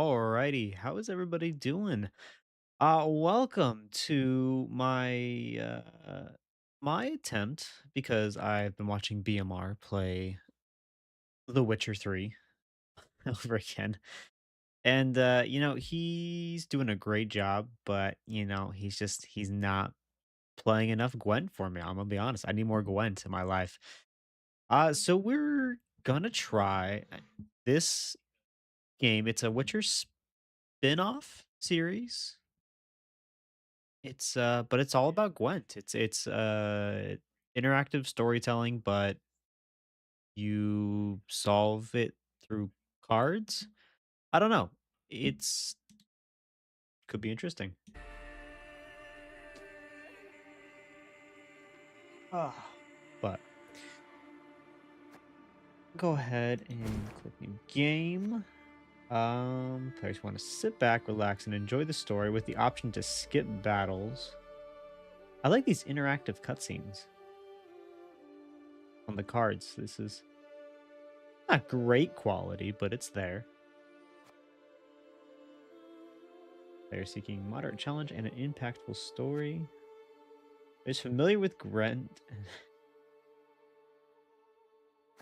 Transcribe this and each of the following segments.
Alrighty, how is everybody doing? Welcome to my attempt because I've been watching BMR play The Witcher 3 over again. And he's doing a great job, but he's not playing enough Gwent for me. I'm gonna be honest. I need more Gwent in my life. So we're gonna try this game. It's a Witcher spin-off series. But it's all about Gwent. It's interactive storytelling, but you solve it through cards. I don't know. It's could be interesting. Ah. But go ahead and click new game. Players want to sit back, relax, and enjoy the story with the option to skip battles. I like these interactive cutscenes on the cards. This is not great quality, but it's there. They're seeking moderate challenge and an impactful story. Is familiar with Gwent.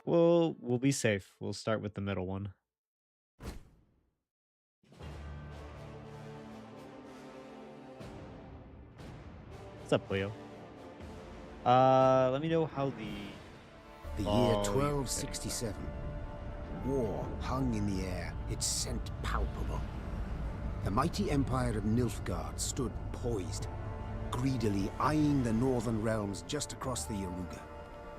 We'll be safe. We'll start with the middle one. What's up, Leo? Let me know how The year Oh, you 1267. War hung in the air, its scent palpable. The mighty empire of Nilfgaard stood poised, greedily eyeing the northern realms just across the Yaruga.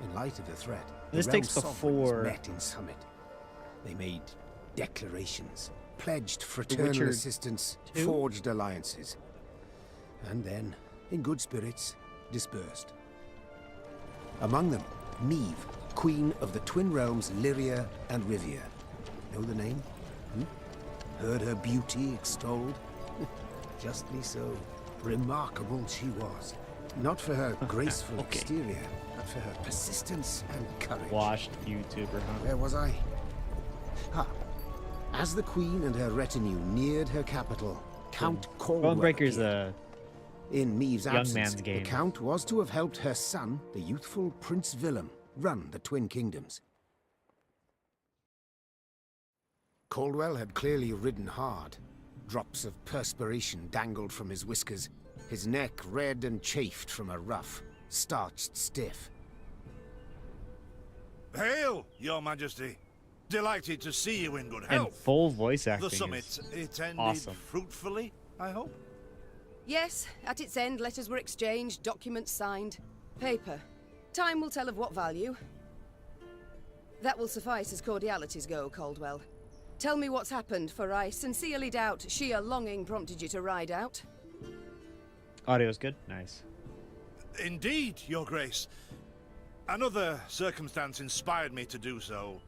In light of the threat, This the takes realm sovereigns before- met in summit. They made declarations, pledged fraternal Witcher assistance, 2? forged alliances, and then, in good spirits, dispersed. Among them, Neve, Queen of the Twin Realms Lyria and Rivia. Know the name? Heard her beauty extolled? Justly so. Remarkable she was. Not for her graceful Okay. exterior, but for her persistence and courage. Washed YouTuber, huh? Where was I? As the Queen and her retinue neared her capital, Count Caldwell Thronebreaker's appeared. In Meve's young absence, man's game. the Count was to have helped her son, the youthful Prince Willem, run the Twin Kingdoms. Caldwell had clearly ridden hard. Drops of perspiration dangled from his whiskers, his neck red and chafed from a ruff, starched stiff. Hail, Your Majesty. Delighted to see you in good and health. full voice acting. The summit, it ended awesome. fruitfully, I hope? Yes, at its end, letters were exchanged, documents signed. Paper. Time will tell of what value. That will suffice as cordialities go, Caldwell. Tell me what's happened, for I sincerely doubt sheer longing prompted you to ride out. Audio's good. Nice. Indeed, Your Grace. Another circumstance inspired me to do so.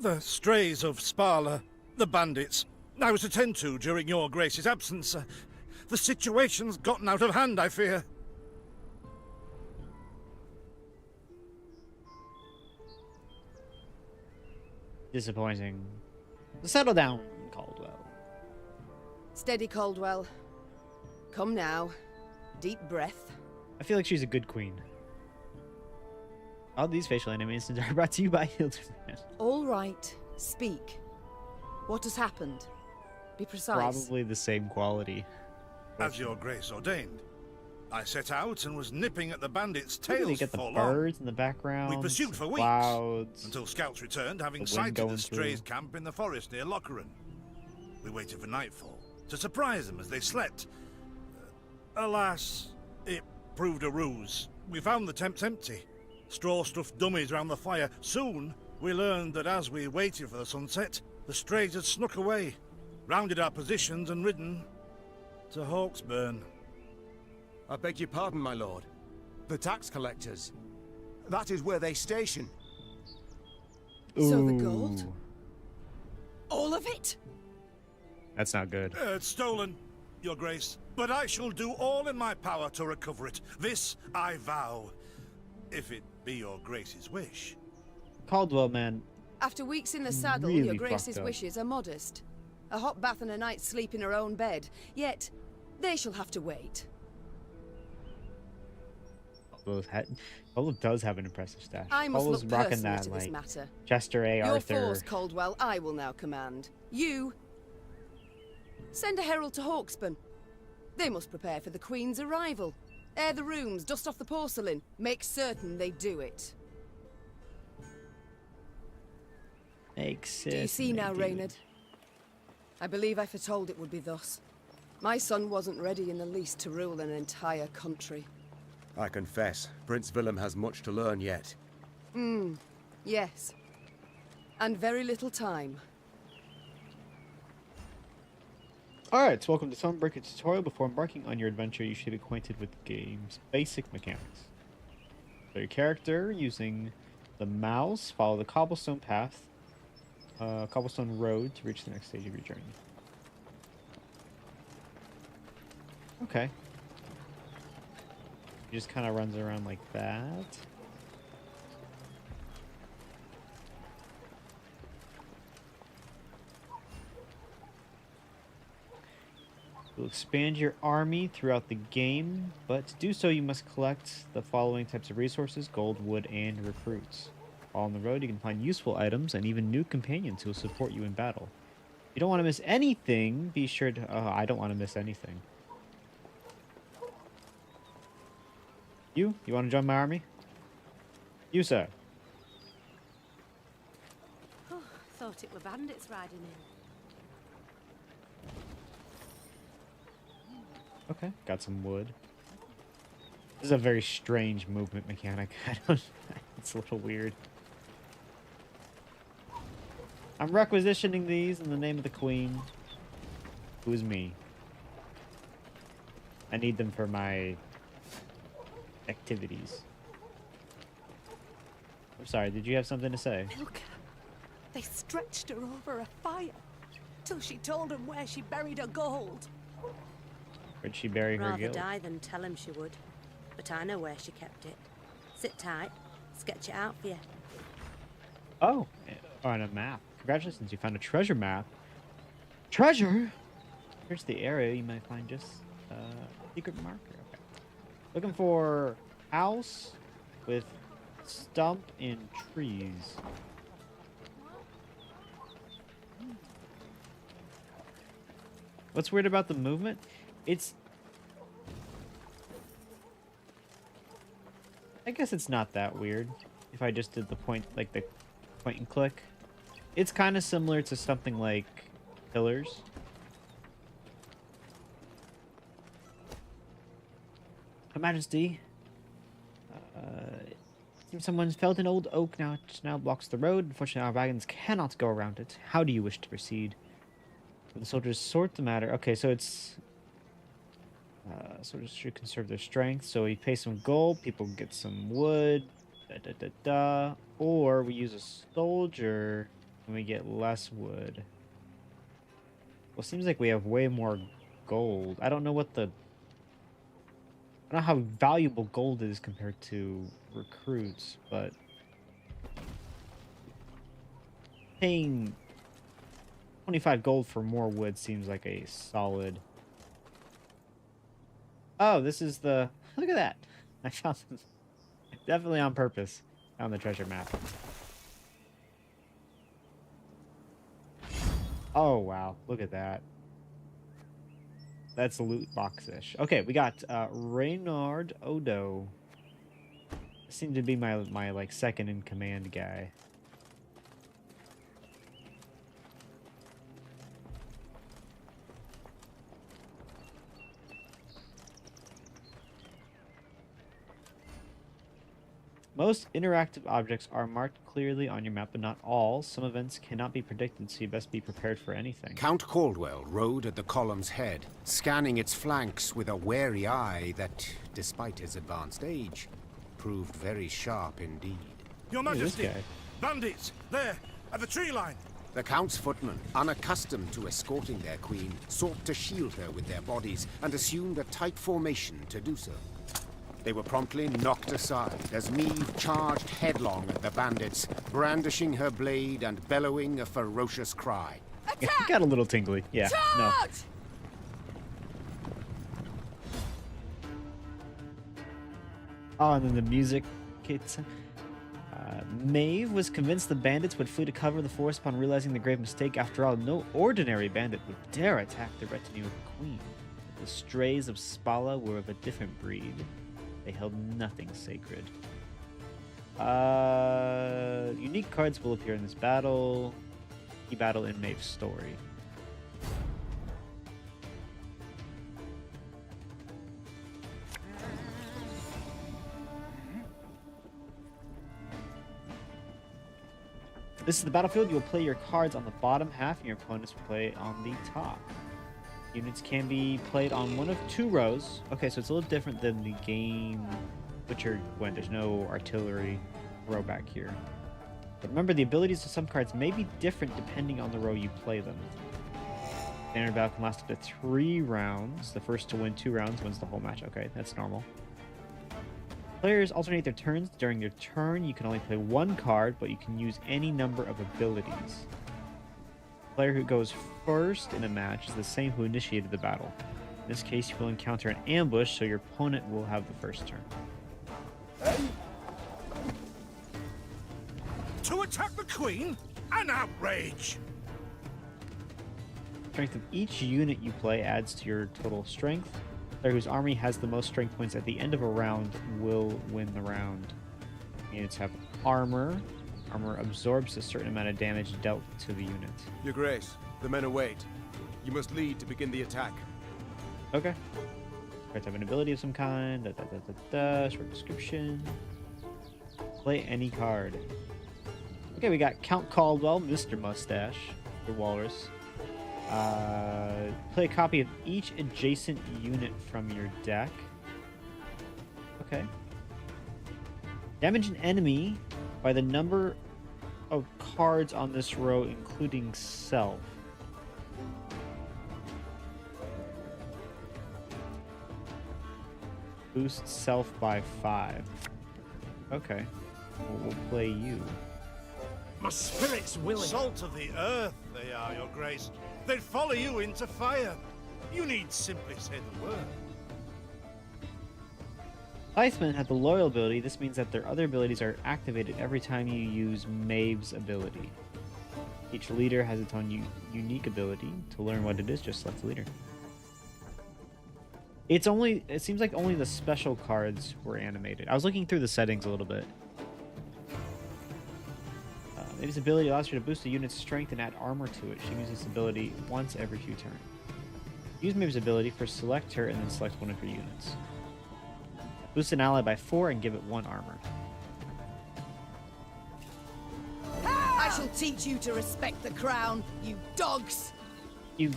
The strays of Sparla, the bandits, I was to tend to during Your Grace's absence. The situation's gotten out of hand, I fear. Disappointing. Settle down, Caldwell. Steady, Caldwell. Come now. Deep breath. I feel like she's a good queen. All these facial animations are brought to you by Hilderman. All right. Speak. What has happened? Be precise. Probably the same quality. As Your Grace ordained. I set out and was nipping at the bandits' Look, they tails get the for long. birds in the background. We pursued for weeks, clouds. until scouts returned, having the wind sighted going the strays' through. camp in the forest near Locheren. We waited for nightfall to surprise them as they slept. Alas, it proved a ruse. We found the tents empty, straw-stuffed dummies round the fire. Soon, we learned that as we waited for the sunset, the strays had snuck away, rounded our positions and ridden to Hawksburn. I beg your pardon, my lord. The tax collectors. That is where they station. So the gold? Ooh, All of it? that's not good. It's stolen, Your Grace, but I shall do all in my power to recover it. This I vow, if it be Your Grace's wish. Caldwell, man, After weeks in the saddle, Really your Grace's fucked up. wishes are modest. A hot bath and a night's sleep in her own bed. Yet, they shall have to wait. Polo does have an impressive stash. I must Polo's look rocking personally that, to this like, matter. Chester A. Your Arthur. force, Caldwell, I will now command. You... send a herald to Hawksburn. They must prepare for the Queen's arrival. Air the rooms, dust off the porcelain. Make certain they do it. Makes Do you sense. see now, Reynard? I believe I foretold it would be thus. My son wasn't ready in the least to rule an entire country. I confess, Prince Willem has much to learn yet. Yes. And very little time. Alright, so welcome to Thronebreaker Tutorial. Before embarking on your adventure, you should be acquainted with the game's basic mechanics. So your character, using the mouse, follow the cobblestone path, cobblestone road to reach the next stage of your journey. Okay. He just kind of runs around like that. You'll expand your army throughout the game, but to do so you must collect the following types of resources: gold, wood, and recruits. While on the road you can find useful items and even new companions who will support you in battle. If you don't want to miss anything, be sure to... Oh, I don't want to miss anything. You want to join my army? You, sir. Oh, thought it were bandits riding in. Okay, got some wood. This is a very strange movement mechanic. I don't... It's a little weird. I'm requisitioning these in the name of the Queen. Who is me. I need them for my activities. I'm sorry, did you have something to say? Milka, they stretched her over a fire till she told them where she buried her gold. Where'd she bury her Rather guild? die than tell him she would. But I know where she kept it. Sit tight, sketch it out for you. Oh, on a map. Congratulations, you found a treasure map. Treasure? Here's the area you might find just a secret marker. Okay. Looking for house with stump and trees. What's weird about the movement? I guess it's not that weird if I just did the point and click. It's kind of similar to something like Pillars. Her Majesty, seems someone's felled an old oak now blocks the road. Unfortunately, our wagons cannot go around it. How do you wish to proceed? The soldiers sort the matter. Okay, so it's... soldiers should conserve their strength. So we pay some gold, people get some wood, or we use a soldier and we get less wood. Well, it seems like we have way more gold. I don't know what the... I don't know how valuable gold is compared to recruits, but... paying 25 gold for more wood seems like a solid... Oh, this is the... Look at that! I found them. Definitely on purpose. Found the treasure map. Oh, wow. Look at that. That's loot box-ish. Okay, we got Reynard Odo. Seemed to be my like second in command guy. Most interactive objects are marked clearly on your map, but not all. Some events cannot be predicted, so you best be prepared for anything. Count Caldwell rode at the column's head, scanning its flanks with a wary eye that, despite his advanced age, proved very sharp indeed. Your Hey, this Majesty! guy. Bandits! There! At the tree line! The Count's footmen, unaccustomed to escorting their queen, sought to shield her with their bodies and assumed a tight formation to do so. They were promptly knocked aside as Meve charged headlong at the bandits, brandishing her blade and bellowing a ferocious cry. Yeah, Attack! got a little tingly. Yeah, no. Charge! Oh, and then the music hits. Maeve was convinced the bandits would flee to cover the forest upon realizing the grave mistake. After all, no ordinary bandit would dare attack the retinue of the queen. The strays of Spala were of a different breed. They held nothing sacred. Unique cards will appear in this battle. Key battle in Maeve's story. This is the battlefield. You will play your cards on the bottom half, and your opponents will play on the top. Units can be played on one of two rows. Okay, so it's a little different than the game Witcher Gwent. There's no artillery row back here. But remember, the abilities of some cards may be different depending on the row you play them. Standard battle can last up to 3 rounds. The first to win 2 rounds wins the whole match. Okay, that's normal. Players alternate their turns. During their turn, you can only play 1 card, but you can use any number of abilities. The player who goes first in a match is the same who initiated the battle. In this case, you will encounter an ambush, so your opponent will have the first turn. To attack the Queen? An outrage! Strength of each unit you play adds to your total strength. The player whose army has the most strength points at the end of a round will win the round. Units have armor. Armor absorbs a certain amount of damage dealt to the unit. Your Grace, the men await. You must lead to begin the attack. Okay. Cards have an ability of some kind. Short description. Play any card. Okay, we got Count Caldwell, Mr. Mustache, the Walrus. Play a copy of each adjacent unit from your deck. Okay. Damage an enemy by the number of cards on this row, including self. Boost self by 5. Okay. We'll play you. My spirit's willing. Salt of the earth, they are, Your Grace. They'd follow you into fire. You need simply say the word. Icemen have the loyal ability. This means that their other abilities are activated every time you use Maeve's ability. Each leader has its own unique ability. To learn what it is, just select the leader. It seems like only the special cards were animated. I was looking through the settings a little bit. Maeve's ability allows her to boost a unit's strength and add armor to it. She uses this ability once every few turns. Use Maeve's ability, first select her and then select one of her units. Boost an ally by 4 and give it 1 armor. I shall teach you to respect the crown, you dogs! You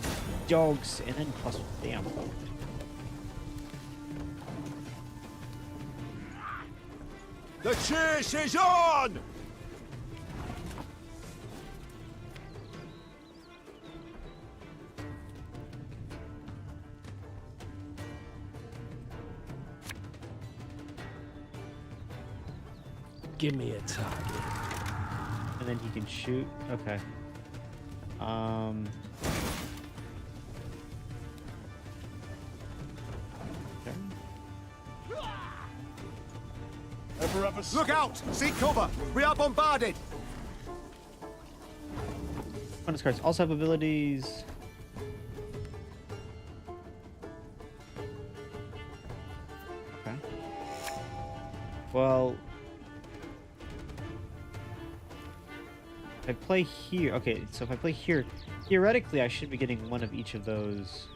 dogs, and then plus damn. The chase is on! Give me a target. And then he can shoot. Okay. Look out! Seek cover! We are bombarded! Bonus cards also have abilities. Okay. Well, if I play here, okay, so if I play here, theoretically I should be getting one of each of those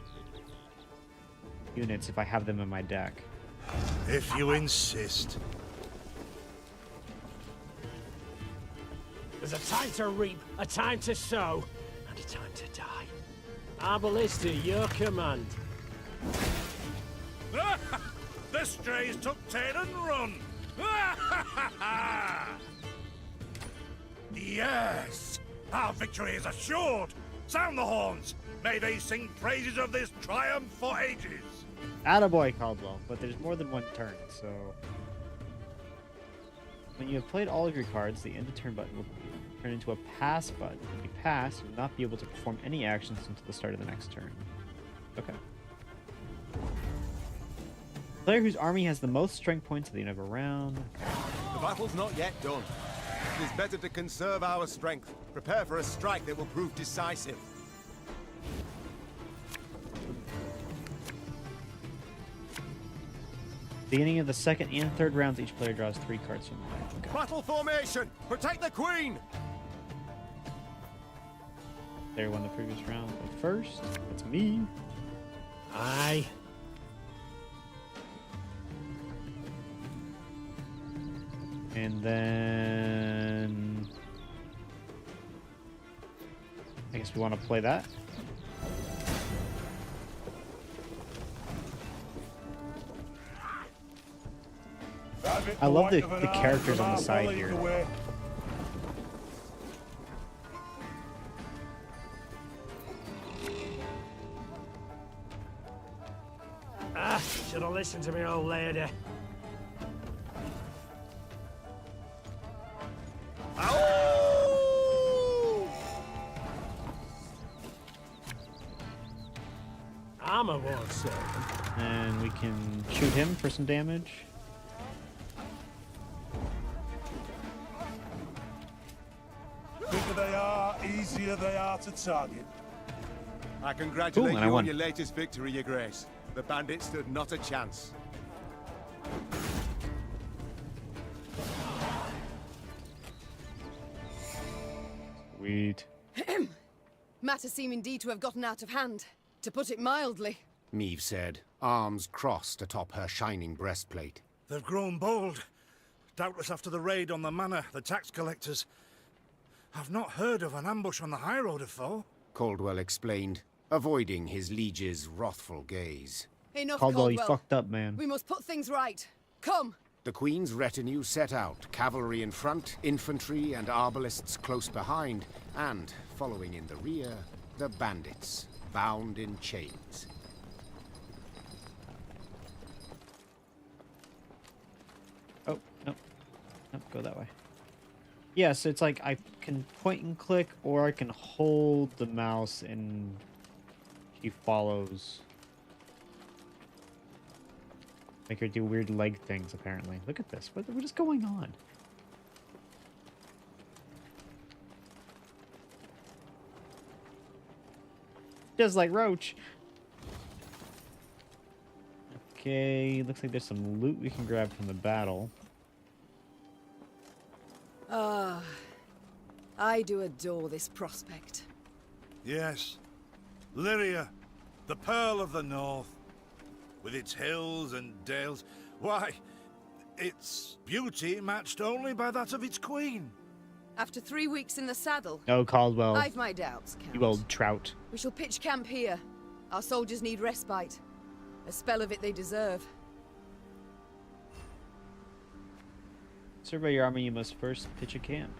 units if I have them in my deck. If you insist. There's a time to reap, a time to sow, and a time to die. Our ballista, your command. The strays took tail and run. Yes, our victory is assured. Sound the horns. May they sing praises of this triumph for ages. Attaboy, Caldwell. But there's more than one turn, so... When you have played all of your cards, the end of turn button will turn into a pass button. If you pass, you will not be able to perform any actions until the start of the next turn. Okay. Player whose army has the most strength points at the end of a round. Okay. The battle's not yet done. It is better to conserve our strength. Prepare for a strike that will prove decisive. Beginning of the second and third rounds, each player draws 3 cards from the deck. Okay. Battle formation! Protect the queen! Player won the previous round by first. That's me. Aye. And then... I guess we want to play that. I love the characters on the side here. Ah, should have listened to me old lady. Armor won't save him. And we can shoot him for some damage. Bigger they are, easier they are to target. I congratulate Ooh, and I you won. on your latest victory, Your Grace. The bandits stood not a chance. Sweet. Matters seem indeed to have gotten out of hand, to put it mildly. Meve said, arms crossed atop her shining breastplate. They've grown bold. Doubtless after the raid on the manor, the tax collectors. I've not heard of an ambush on the high road afore. Caldwell explained, avoiding his liege's wrathful gaze. Enough, Caldwell, you Caldwell. fucked up, man. We must put things right. Come! The Queen's retinue set out, cavalry in front, infantry and arbalists close behind, and, following in the rear, the bandits, bound in chains. Oh, no. No, go that way. Yeah, so it's like I can point and click, or I can hold the mouse and she follows. Make her do weird leg things, apparently. Look at this. What is going on? Just like Roach. Okay, looks like there's some loot we can grab from the battle. Ah, I do adore this prospect. Yes. Lyria, the Pearl of the North. With its hills and dales. Why, its beauty matched only by that of its queen. After 3 weeks in the saddle, Oh, Caldwell, I've my doubts, Count. you old trout. We shall pitch camp here. Our soldiers need respite. A spell of it they deserve. Survey your army, you must first pitch a camp.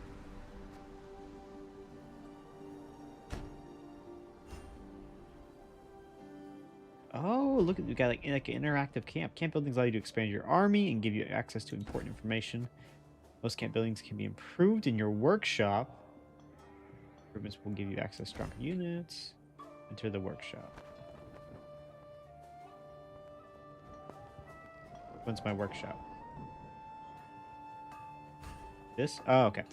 Oh, look at we got like an interactive camp. Camp buildings allow you to expand your army and give you access to important information. Most camp buildings can be improved in your workshop. Improvements will give you access to stronger units. Enter the workshop. When's my workshop? This? Oh, okay.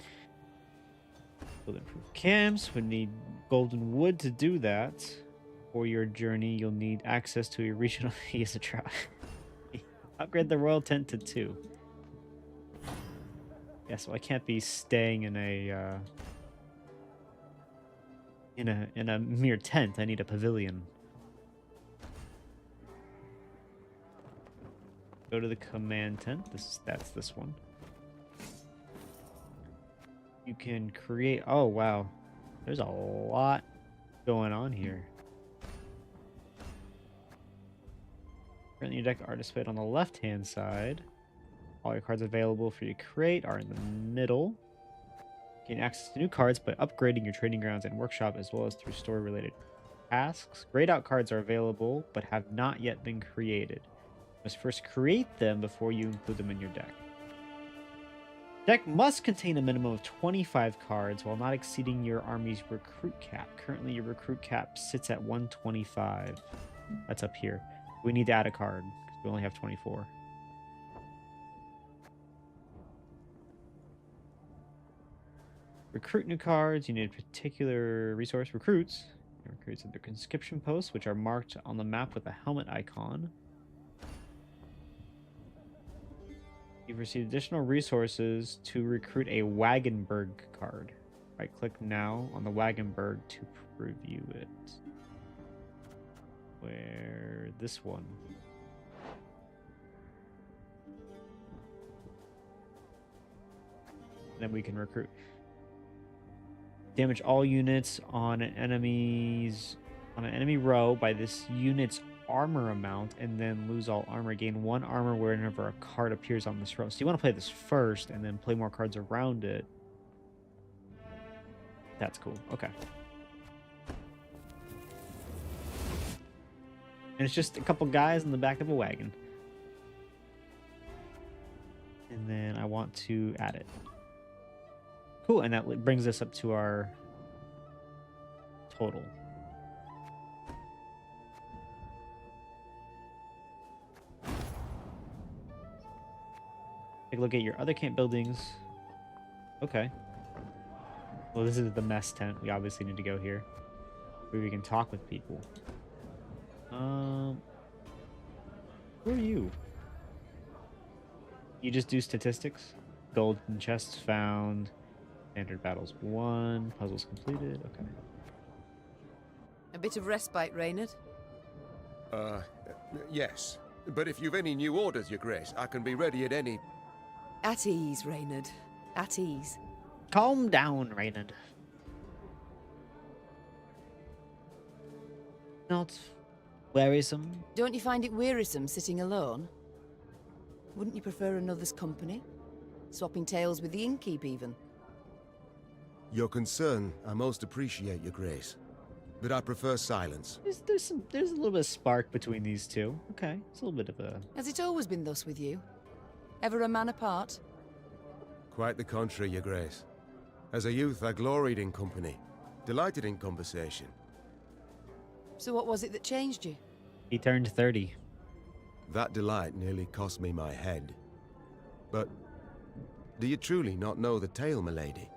Build improved camps. We need golden wood to do that. For your journey, you'll need access to a regional. He is a try. Upgrade the royal tent to 2. Yeah, so I can't be staying in a in a mere tent. I need a pavilion. Go to the command tent. That's this one. You can create. Oh wow, there's a lot going on here. Currently, your deck are displayed on the left-hand side. All your cards available for you to create are in the middle. Gain access to new cards by upgrading your trading grounds and workshop, as well as through story-related tasks. Grayed out cards are available, but have not yet been created. You must first create them before you include them in your deck. Deck must contain a minimum of 25 cards while not exceeding your army's recruit cap. Currently, your recruit cap sits at 125. That's up here. We need to add a card because we only have 24. Recruit new cards. You need a particular resource. Recruits. Recruits at their conscription posts, which are marked on the map with a helmet icon. You've received additional resources to recruit a Wagenberg card. Right-click now on the Wagenberg to preview it. Where this one? Then we can recruit. Damage all units on an enemy row by this unit's armor amount, and then lose all armor. Gain 1 armor whenever a card appears on this row. So you want to play this first and then play more cards around it. That's cool. Okay. And it's just a couple guys in the back of a wagon. And then I want to add it. Cool, and that brings us up to our total. Take a look at your other camp buildings. Okay. Well, this is the mess tent. We obviously need to go here, where we can talk with people. Who are you? You just do statistics? Golden chests found. Standard battles won. Puzzles completed. Okay. A bit of respite, Reynard. Yes. But if you've any new orders, Your Grace, I can be ready at any... At ease, Reynard. At ease. Calm down, Reynard. Not wearisome. Don't you find it wearisome sitting alone? Wouldn't you prefer another's company? Swapping tales with the innkeep, even? Your concern, I most appreciate, Your Grace. But I prefer silence. There's a little bit of spark between these two. Okay, it's a little bit of a... Has it always been thus with you? Ever a man apart? Quite the contrary, Your Grace. As a youth, I gloried in company, delighted in conversation. So what was it that changed you? He turned 30. That delight nearly cost me my head. But do you truly not know the tale, milady?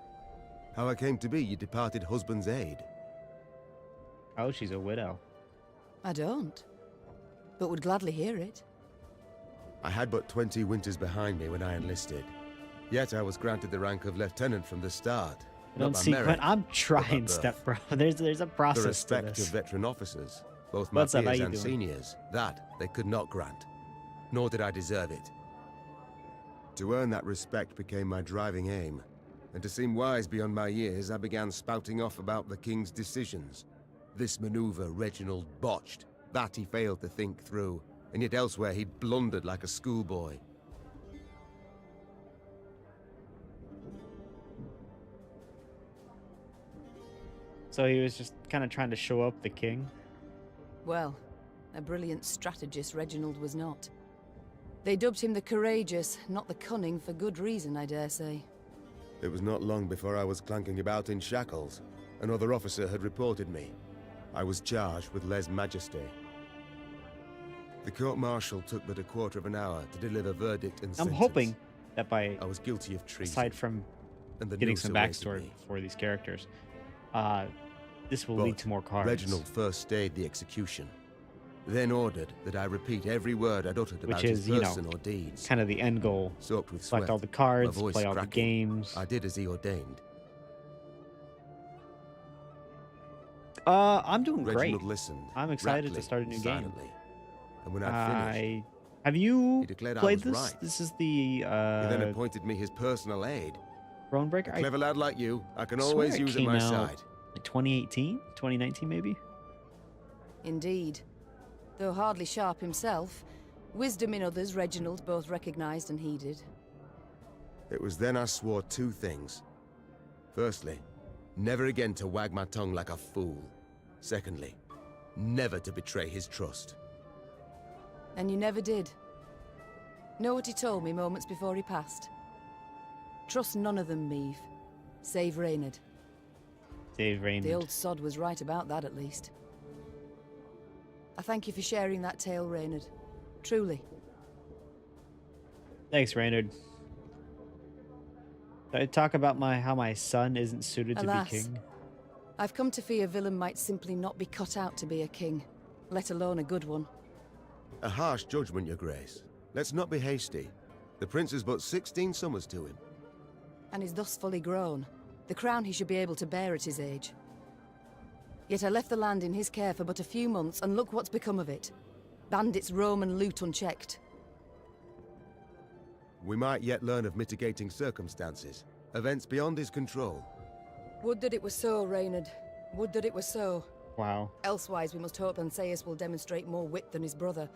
How I came to be your departed husband's aide? Oh, she's a widow. I don't. But would gladly hear it. I had but 20 winters behind me when I enlisted. Yet I was granted the rank of lieutenant from the start. I don't see Gwent. I'm trying, step bro. There's a process the respect to this. of veteran officers, both my peers and seniors, that they could not grant. Nor did I deserve it. To earn that respect became my driving aim. And to seem wise beyond my years, I began spouting off about the king's decisions. This maneuver Reginald botched. That he failed to think through. And yet elsewhere he'd blundered like a schoolboy. So he was just kind of trying to show up the king? Well, a brilliant strategist Reginald was not. They dubbed him the courageous, not the cunning, for good reason, I dare say. It was not long before I was clanking about in shackles. Another officer had reported me. I was charged with lèse-majesté. The court-martial took but a quarter of an hour to deliver verdict and sentence. I'm hoping that by... I was guilty of treason. Aside from getting some backstory for these characters, this will lead to more cards. Reginald first stayed the execution. Then ordered that I repeat every word I'd uttered about his person or deeds. Kind of the end goal. Soaked with Select sweat, all the cards, my voice play all the cracking. games. I did as he ordained. I'm doing Reginald great. listened. I'm excited raptly, to start a new game. And when I'd finished, have you he declared I played was this? right. This is the He then appointed me his personal aide. Thronebreaker. A clever lad like you, I can swear always it use at came my out side. like 2018, 2019 maybe. Indeed. Though hardly sharp himself, wisdom in others Reginald both recognized and heeded. It was then I swore two things. Firstly, never again to wag my tongue like a fool. Secondly, never to betray his trust. And you never did. Know what he told me moments before he passed? Trust none of them, Meave. Save Reynard. Save Reynard. The old sod was right about that, at least. I thank you for sharing that tale, Reynard. Truly. Thanks, Reynard. Did I talk about how my son isn't suited to be king? I've come to fear Willem might simply not be cut out to be a king, let alone a good one. A harsh judgment, your grace. Let's not be hasty. The prince is but 16 summers to him. And is thus fully grown. The crown he should be able to bear at his age. Yet I left the land in his care for but a few months, and look what's become of it. Bandits roam and loot unchecked. We might yet learn of mitigating circumstances. Events beyond his control. Would that it were so, Reynard. Would that it were so. Wow. Elsewise, we must hope Ansaeus will demonstrate more wit than his brother.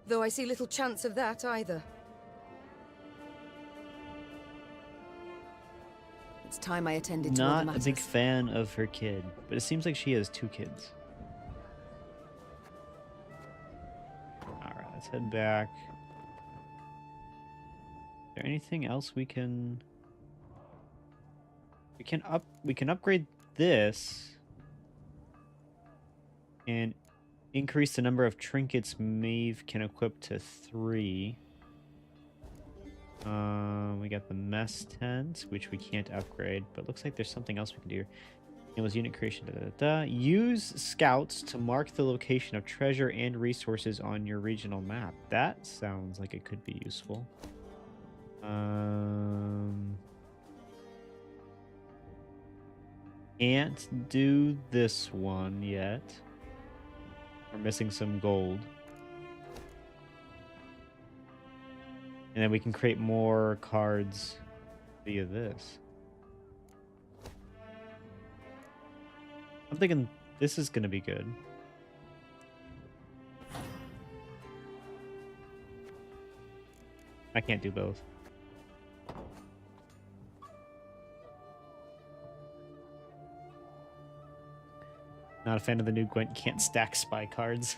Though I see little chance of that either. It's time I attended to other Not a matters. big fan of her kid, but it seems like she has 2 kids. Alright, let's head back. Is there anything else we can... We can upgrade this and increase the number of trinkets Maeve can equip to 3. We got the mess tent, which we can't upgrade, but looks like there's something else we can do. It was unit creation. Use scouts to mark the location of treasure and resources on your regional map. That sounds like it could be useful. Can't do this one yet. We're missing some gold. And then we can create more cards via this. I'm thinking this is going to be good. I can't do both. Not a fan of the new Gwent can't stack spy cards.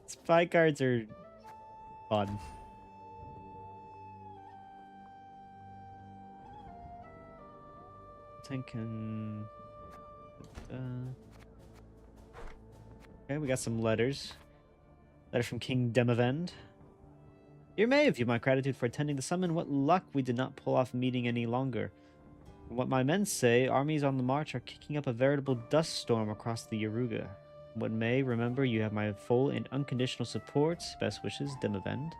Spy cards are fun. Thinking. Okay, we got some letters. Letter from King Demavend. Dear Maeve, view my gratitude for attending the summon. What luck we did not pull off meeting any longer. From what my men say, armies on the march are kicking up a veritable dust storm across the Yaruga. What may, remember, you have my full and unconditional support. Best wishes, Demavend.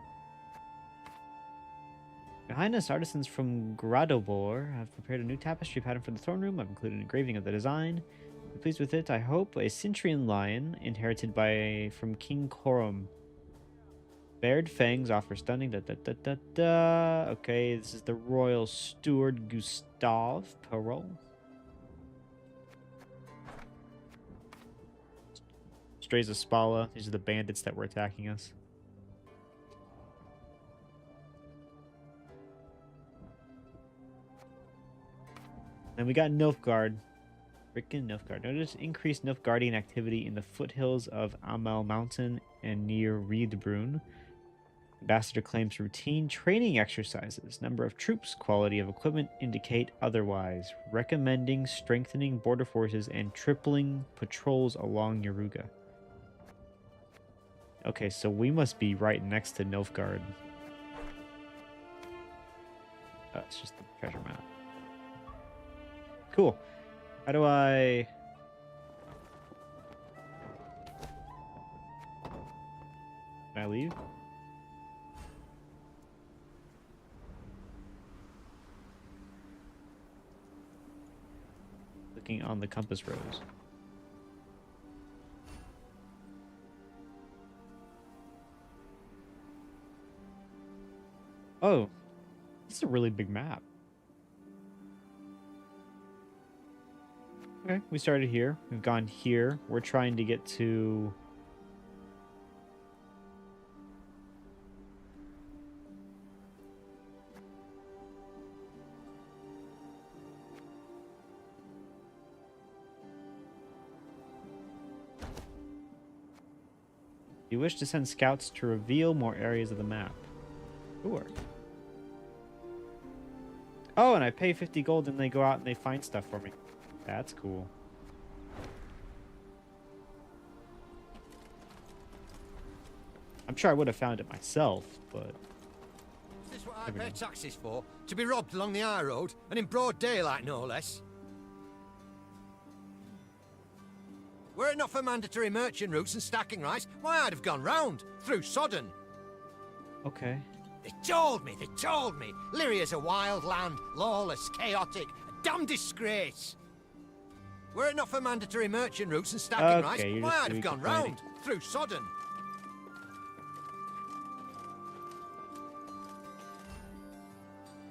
Your Highness, artisans from Gradobor have prepared a new tapestry pattern for the throne room. I've included an engraving of the design. Be pleased with it, I hope. A Cintrian lion, inherited from King Corum. Bared fangs offer stunning. Okay, this is the royal steward Gustave Perrault. Strays of Spala. These are the bandits that were attacking us. Then we got Nilfgaard. Frickin' Nilfgaard. Notice increased Nilfgaardian activity in the foothills of Amel Mountain and near Riedbrunn. Ambassador claims routine training exercises. Number of troops, quality of equipment indicate otherwise. Recommending strengthening border forces and tripling patrols along Yaruga. Okay, so we must be right next to Nilfgaard. Oh, it's just the treasure map. Cool. How do I... Can I leave? Looking on the compass rose. Oh, this is a really big map. Okay, we started here. We've gone here. We're trying to get to... You wish to send scouts to reveal more areas of the map. Sure. Oh, and I pay 50 gold and they go out and they find stuff for me. That's cool. I'm sure I would have found it myself, but... Is this what I pay taxes for? To be robbed along the high road, and in broad daylight, no less? Were it not for mandatory merchant routes and stacking rights, why, I'd have gone round, through Sodden. Okay. They told me! Lyria's a wild land, lawless, chaotic, a damn disgrace. Were it not for mandatory merchant routes and stacking rights, why, I'd have gone round, through Sodden.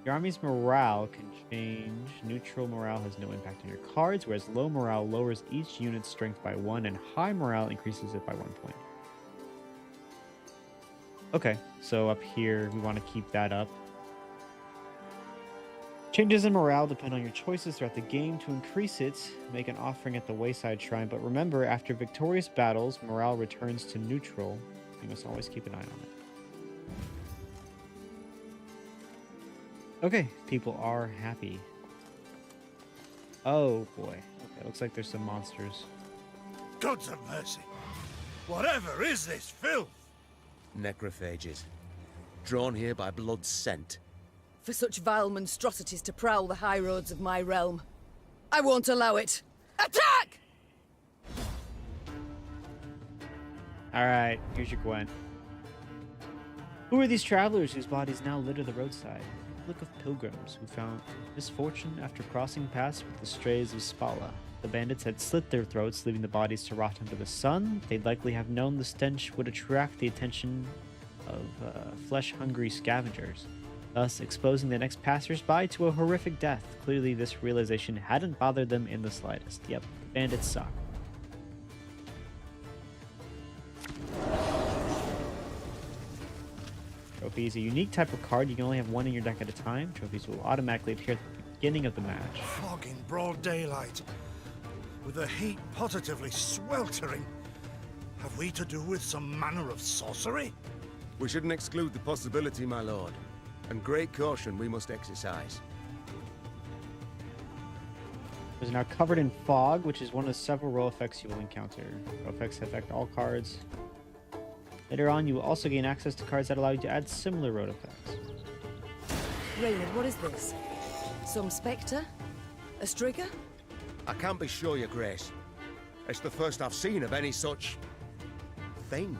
Your army's morale can change. Neutral morale has no impact on your cards, whereas low morale lowers each unit's strength by 1, and high morale increases it by 1 point. Okay, so up here, we want to keep that up. Changes in morale depend on your choices throughout the game. To increase it, make an offering at the Wayside Shrine, but remember, after victorious battles, morale returns to neutral. You must always keep an eye on it. Okay, people are happy. Oh boy. Okay, looks like there's some monsters. Gods have mercy. Whatever is this filth? Necrophages. Drawn here by blood's scent. For such vile monstrosities to prowl the high roads of my realm, I won't allow it. Attack! Alright, here's your Gwent. Who are these travelers whose bodies now litter the roadside? Look of pilgrims who found misfortune after crossing paths with the strays of Spala. The bandits had slit their throats, leaving the bodies to rot under the sun. They'd likely have known the stench would attract the attention of flesh-hungry scavengers, thus exposing the next passers-by to a horrific death. Clearly, this realization hadn't bothered them in the slightest. Yep, the bandits suck. Trophy is a unique type of card. You can only have one in your deck at a time. Trophies will automatically appear at the beginning of the match. Fog in broad daylight, with the heat positively sweltering. Have we to do with some manner of sorcery? We shouldn't exclude the possibility, my lord. And great caution we must exercise. It is now covered in fog, which is one of several role effects you will encounter. Role effects affect all cards. Later on, you will also gain access to cards that allow you to add similar role effects. Reynard, what is this? Some spectre? A strigger? I can't be sure, your grace. It's the first I've seen of any such... thing.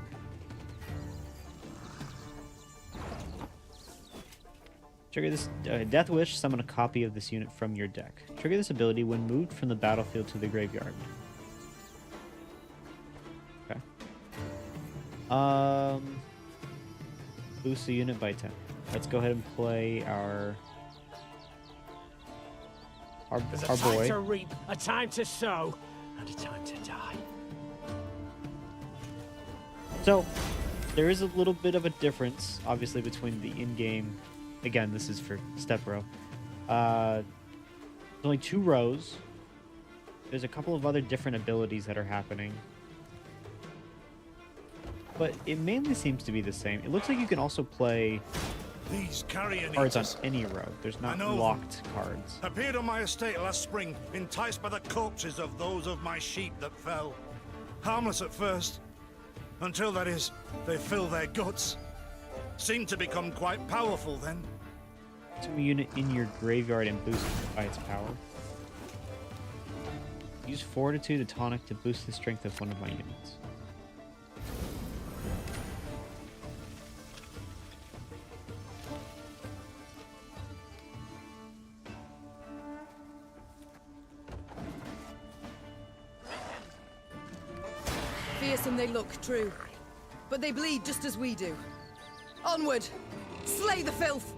Trigger this Death Wish, summon a copy of this unit from your deck. Trigger this ability when moved from the battlefield to the graveyard. Okay. Boost the unit by 10. Let's go ahead and play our There's a boy. time to reap, a time to sow, and a time to die. So, there is a little bit of a difference, obviously, between the in-game... Again, this is for Step Row. There's only 2 rows. There's a couple of other different abilities that are happening. But it mainly seems to be the same. It looks like you can also play These carrion cards on eaters any row. There's not know locked cards. appeared on my estate last spring, enticed by the corpses of those of my sheep that fell. Harmless at first, until, that is, they fill their guts. Seemed to become quite powerful then. Consume a unit in your graveyard and boost it by its power. Use Fortitude, a tonic, to boost the strength of one of my units. Fearsome they look, true. But they bleed just as we do. Onward! Slay the filth!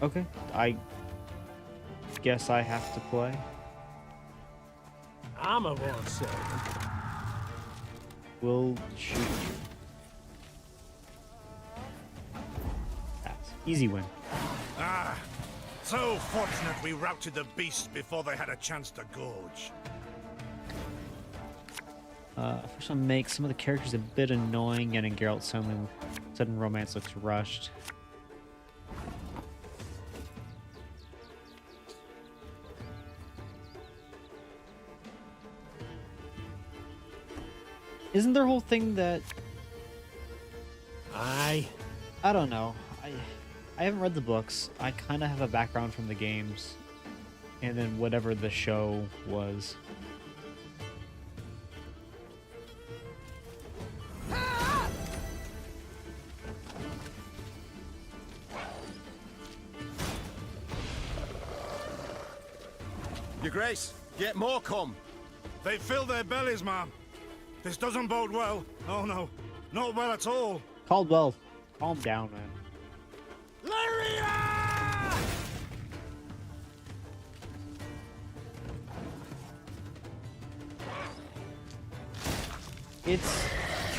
Okay, I guess I have to play. I'm a one servant. We'll shoot you. Pass. Easy win. Ah, So fortunate we routed the beasts before they had a chance to gorge. First one makes some of the characters a bit annoying, and in Geralt's sudden romance looks rushed. Isn't their whole thing that... I don't know. I haven't read the books. I kind of have a background from the games, and then whatever the show was. Your Grace, yet more come. They fill their bellies, ma'am. This doesn't bode well. Oh no, not well at all. Caldwell, calm down, man. Lyria! It's...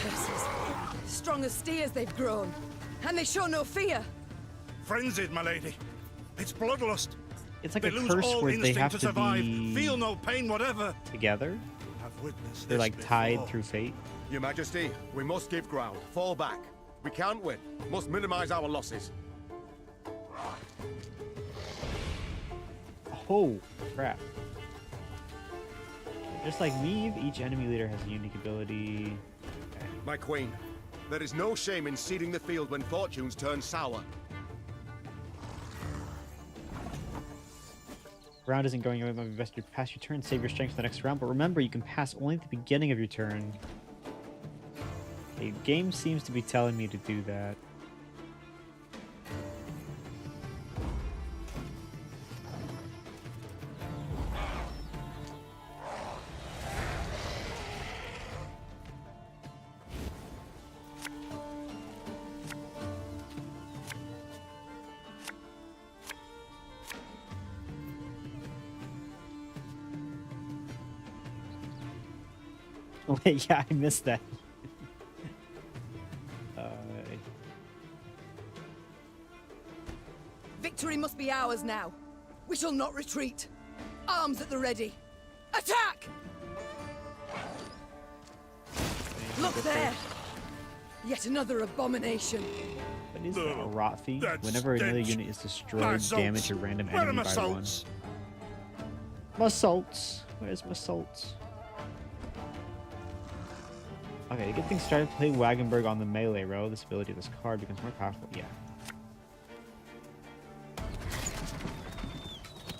Curses. Strong as steers they've grown. And they show no fear. Frenzied, my lady. It's bloodlust. It's like they a lose curse all where they instinct have to to survive, be feel no pain whatever. together. I've witnessed They're this like tied before. through fate. Your Majesty, we must give ground. Fall back. We can't win. Must minimize our losses. Oh, crap. Just like me, each enemy leader has a unique ability. Okay. My queen, there is no shame in ceding the field when fortunes turn sour. Round isn't going away, but best to pass your turn, save your strength for the next round. But remember, you can pass only at the beginning of your turn. The game seems to be telling me to do that. Wait, yeah, I missed that. Victory must be ours now. We shall not retreat. Arms at the ready. Attack! Look there! Yet another abomination. What is that? A rot thief? Whenever another unit is destroyed, damage a random enemy by one. My salts. Where's my salts? Okay, to get things started, play Wagenberg on the melee row. This ability of this card becomes more powerful. Yeah.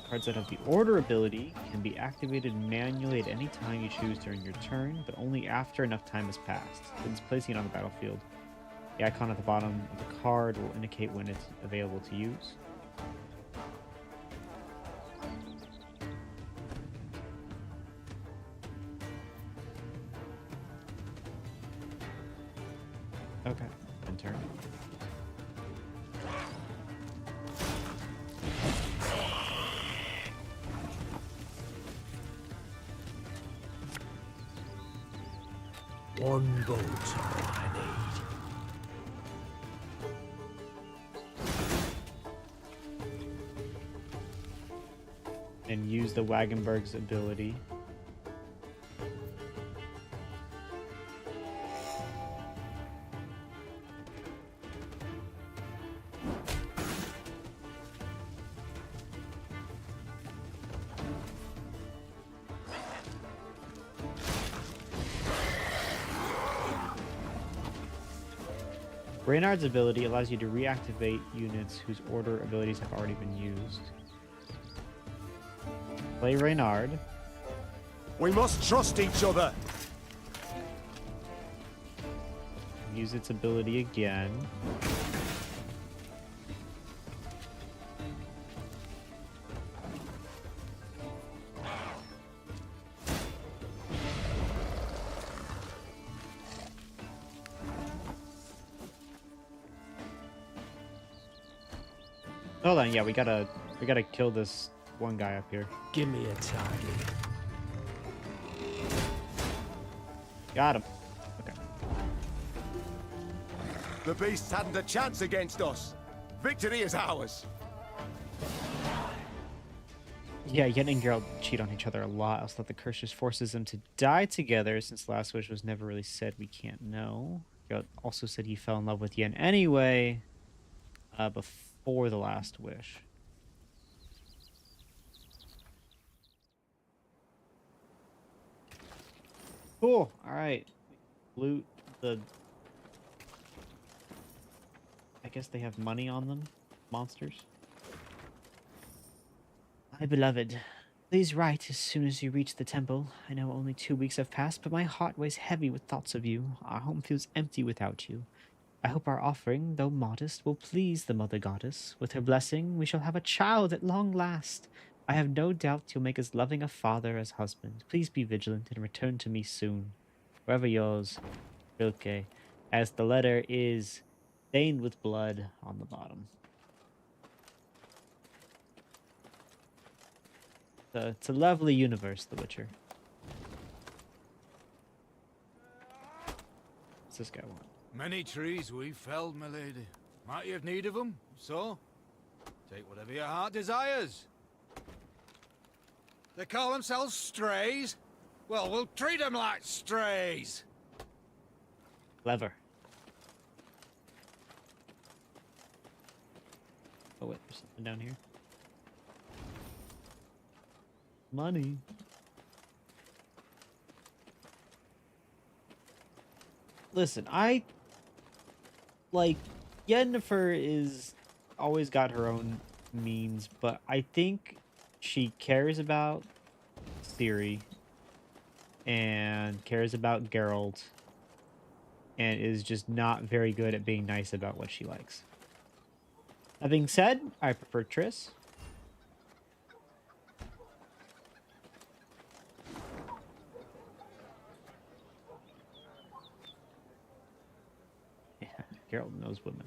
Cards that have the order ability can be activated manually at any time you choose during your turn, but only after enough time has passed. Since placing it on the battlefield, the icon at the bottom of the card will indicate when it's available to use. Okay, end turn. One bolt I need. And use the Wagenberg's ability. Reynard's ability allows you to reactivate units whose order abilities have already been used. Play Reynard. We must trust each other. Use its ability again. Hold on, yeah, we gotta kill this one guy up here. Give me a target. Got him. Okay. The beasts hadn't a chance against us. Victory is ours. Yeah, Yen and Geralt cheat on each other a lot. Also, the curse just forces them to die together. Since the last wish was never really said, we can't know. Geralt also said he fell in love with Yen anyway, before the last wish. Cool. All right. Loot the. I guess they have money on them. Monsters. My beloved, please write as soon as you reach the temple. I know only 2 weeks have passed, but my heart weighs heavy with thoughts of you. Our home feels empty without you. I hope our offering, though modest, will please the Mother Goddess. With her blessing, we shall have a child at long last. I have no doubt you'll make as loving a father as husband. Please be vigilant and return to me soon. Forever yours, Rilke. As the letter is stained with blood on the bottom. It's a lovely universe, The Witcher. What's this guy want? Many trees we felled, my lady. Might you have need of them? So, take whatever your heart desires. They call themselves strays? Well, we'll treat them like strays. Clever. Oh wait, there's something down here. Money. Listen, Yennefer is always got her own means, but I think she cares about Ciri and cares about Geralt and is just not very good at being nice about what she likes. That being said, I prefer Triss. Geralt knows women.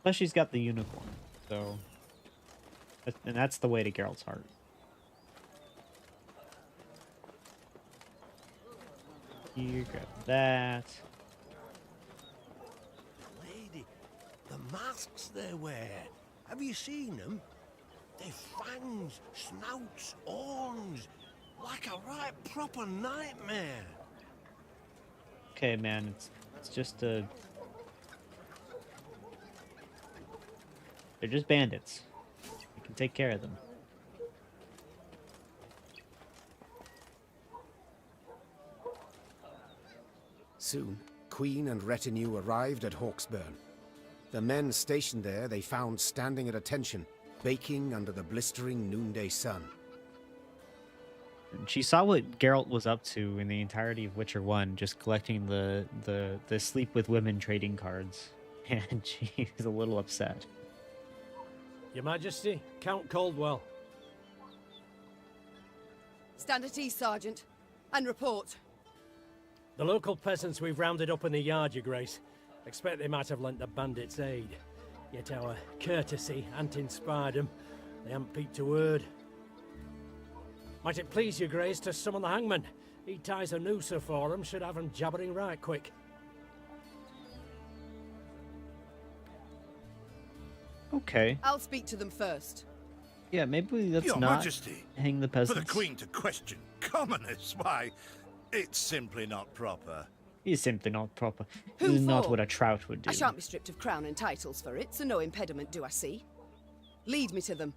Plus, she's got the unicorn, so and that's the way to Geralt's heart. Here, grab that. The masks they wear. Have you seen them? They've fangs, snouts, horns. Like a right proper nightmare. Okay, man, it's just a... They're just bandits. You can take care of them. Soon, Queen and retinue arrived at Hawksburn. The men stationed there they found standing at attention, baking under the blistering noonday sun. She saw what Geralt was up to in the entirety of Witcher 1, just collecting the sleep with women trading cards, and she was a little upset. Your Majesty, Count Caldwell. Stand at ease, Sergeant, and report. The local peasants we've rounded up in the yard, Your Grace. Expect they might have lent the bandits aid. Yet our courtesy hadn't inspired them. They haven't peeped a word. Might it please Your Grace to summon the hangman? He ties a noose for them, should have them jabbering right quick. Okay. I'll speak to them first. Yeah, maybe let's Your not Majesty, hang the peasants. for the Queen to question commoners, why, it's simply not proper. It's simply not proper. Who This is not for? what a trout would do. I shan't be stripped of crown and titles for it, so no impediment do I see. Lead me to them.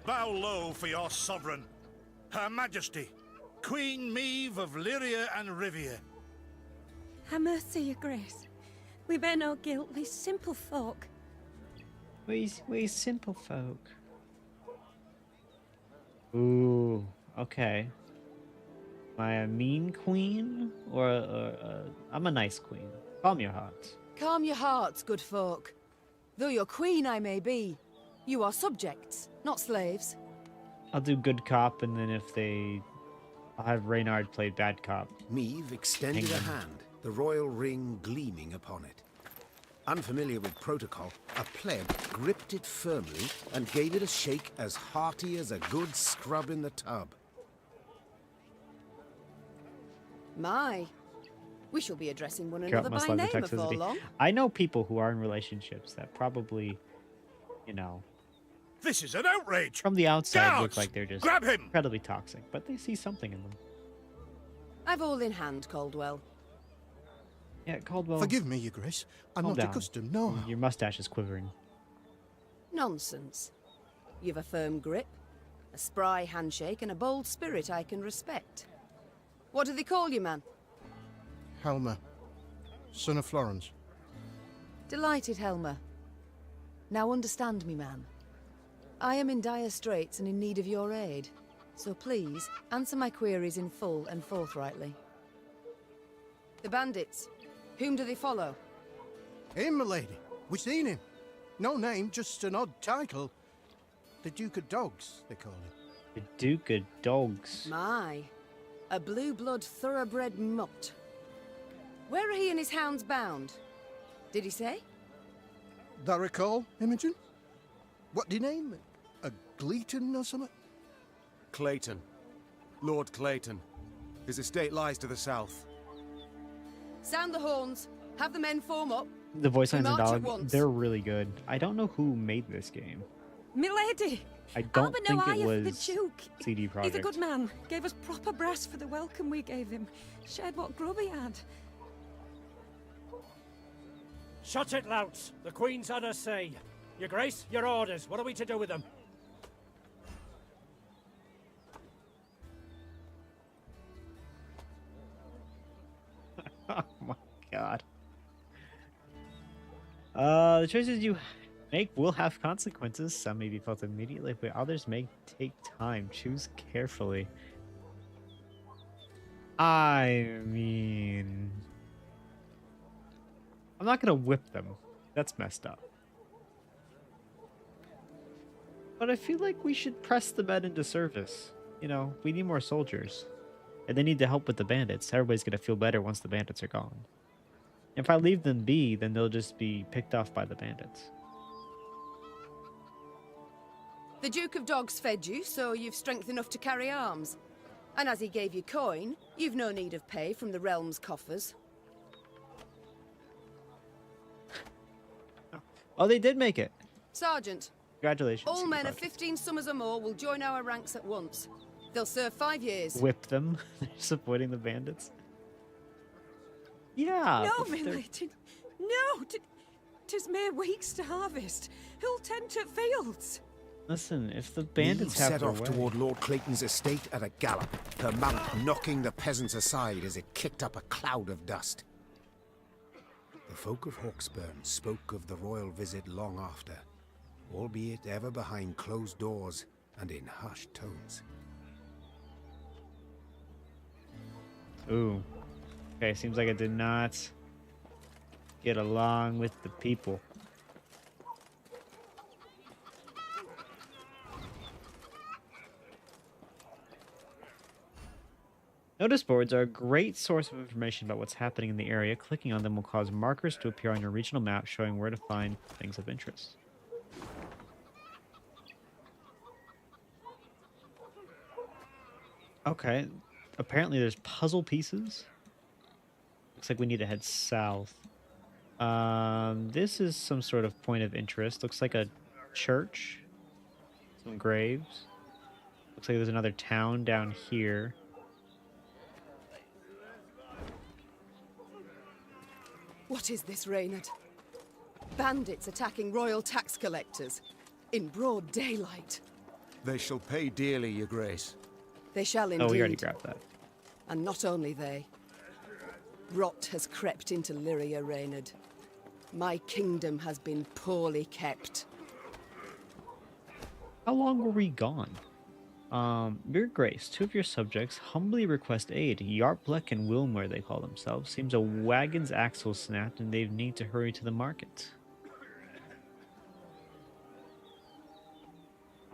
Bow low for your sovereign, Her Majesty, Queen Meve of Lyria and Rivia. Ha' mercy, Your Grace. We bear no guilt, we simple folk. We simple folk. Ooh, okay. Am I a mean queen or I'm a nice queen? Calm your hearts. Calm your hearts, good folk. Though your queen I may be, you are subjects, not slaves. I'll do good cop, and then I'll have Reynard play bad cop. Meve extended a hand, the royal ring gleaming upon it. Unfamiliar with protocol, a pleb gripped it firmly and gave it a shake as hearty as a good scrub in the tub. My, we shall be addressing one another by name before long. I know people who are in relationships that probably, you know, this is an outrage. From the outside, Guards! look like they're just Grab him! incredibly toxic, but they see something in them. I've all in hand, Caldwell. Yeah, Caldwell. Forgive me, Your Grace. I'm not accustomed, no. Your mustache is quivering. Nonsense. You've a firm grip, a spry handshake, and a bold spirit I can respect. What do they call you, man? Helmer, son of Florence. Delighted, Helmer. Now understand me, man. I am in dire straits and in need of your aid. So please, answer my queries in full and forthrightly. The bandits. Whom do they follow? Him, milady. We've seen him. No name, just an odd title. The Duke of Dogs, they call him. The Duke of Dogs. My. A blue-blood thoroughbred mutt. Where are he and his hounds bound? Did he say? That recall, Imogen? What do you name it? A Gleeton or something? Clayton. Lord Clayton. His estate lies to the south. Sound the horns. Have the men form up. The voice lines in dialogue, they're really good. I don't know who made this game. Milady! I don't think it was the Duke. CD Projekt. He's a good man. Gave us proper brass for the welcome we gave him. Shared what grub he had. Shut it, louts. The Queen's had her say. Your Grace, your orders. What are we to do with them? Oh my god. The choices you make will have consequences. Some may be felt immediately, but others may take time. Choose carefully. I mean, I'm not gonna whip them. That's messed up. But I feel like we should press the men into service. You know, we need more soldiers. And they need to help with the bandits. Everybody's gonna feel better once the bandits are gone. If I leave them be, then they'll just be picked off by the bandits. The Duke of Dogs fed you, so you've strength enough to carry arms. And as he gave you coin, you've no need of pay from the realm's coffers. Oh, they did make it. Sergeant. Congratulations. All men of 15 summers or more will join our ranks at once. They'll serve 5 years. Whip them. They're supporting the bandits. Yeah. No, milady. No. 'Tis mere weeks to harvest. Who'll tend to fields? Listen, if the bandits have set off toward Lord Clayton's estate at a gallop, her mount knocking the peasants aside as it kicked up a cloud of dust. The folk of Hawksburn spoke of the royal visit long after, albeit ever behind closed doors and in hushed tones. Ooh. Okay, seems like I did not get along with the people. Notice boards are a great source of information about what's happening in the area. Clicking on them will cause markers to appear on your regional map showing where to find things of interest. Okay, apparently there's puzzle pieces. Looks like we need to head south. This is some sort of point of interest. Looks like a church. Some graves. Looks like there's another town down here. What is this, Reynard? Bandits attacking royal tax collectors in broad daylight. They shall pay dearly, Your Grace. They shall indeed. Oh, we already grabbed that. And not only they. Rot has crept into Lyria, Reynard. My kingdom has been poorly kept. How long were we gone? Your Grace, two of your subjects humbly request aid. Yarplek and Wilmware, they call themselves. Seems a wagon's axle snapped and they need to hurry to the market.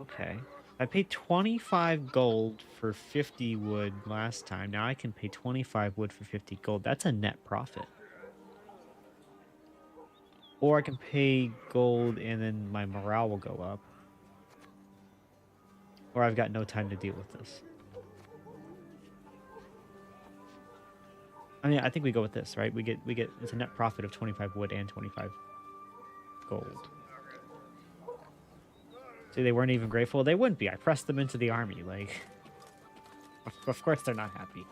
Okay. I paid 25 gold for 50 wood last time. Now I can pay 25 wood for 50 gold. That's a net profit. Or I can pay gold and then my morale will go up. Or I've got no time to deal with this. I mean, I think we go with this, right? We get it's a net profit of 25 wood and 25 gold. See, they weren't even grateful. They wouldn't be. I pressed them into the army. Like, of course they're not happy.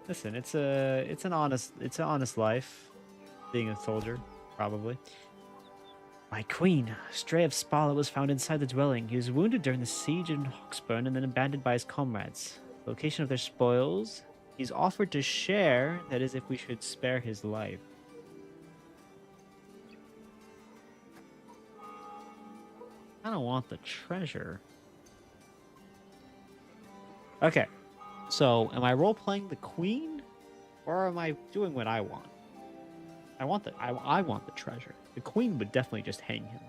Listen, it's an honest life, being a soldier, probably. My queen, Stray of Spala, was found inside the dwelling. He was wounded during the siege in Hawksburn and then abandoned by his comrades. Location of their spoils. He's offered to share, that is, if we should spare his life. I don't want the treasure. Okay. So, am I role-playing the queen? Or am I doing what I want? I want the treasure. The queen would definitely just hang him.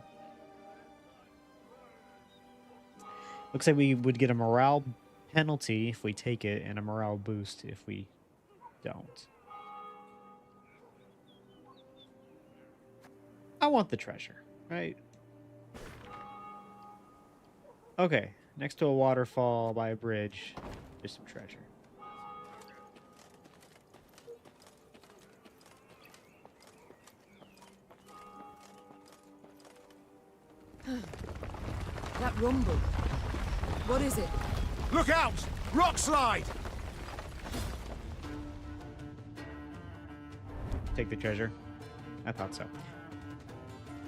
Looks like we would get a morale penalty if we take it, and a morale boost if we don't. I want the treasure, right? Okay, next to a waterfall by a bridge, there's some treasure. That rumble. What is it? Look out! Rock slide! Take the treasure. I thought so.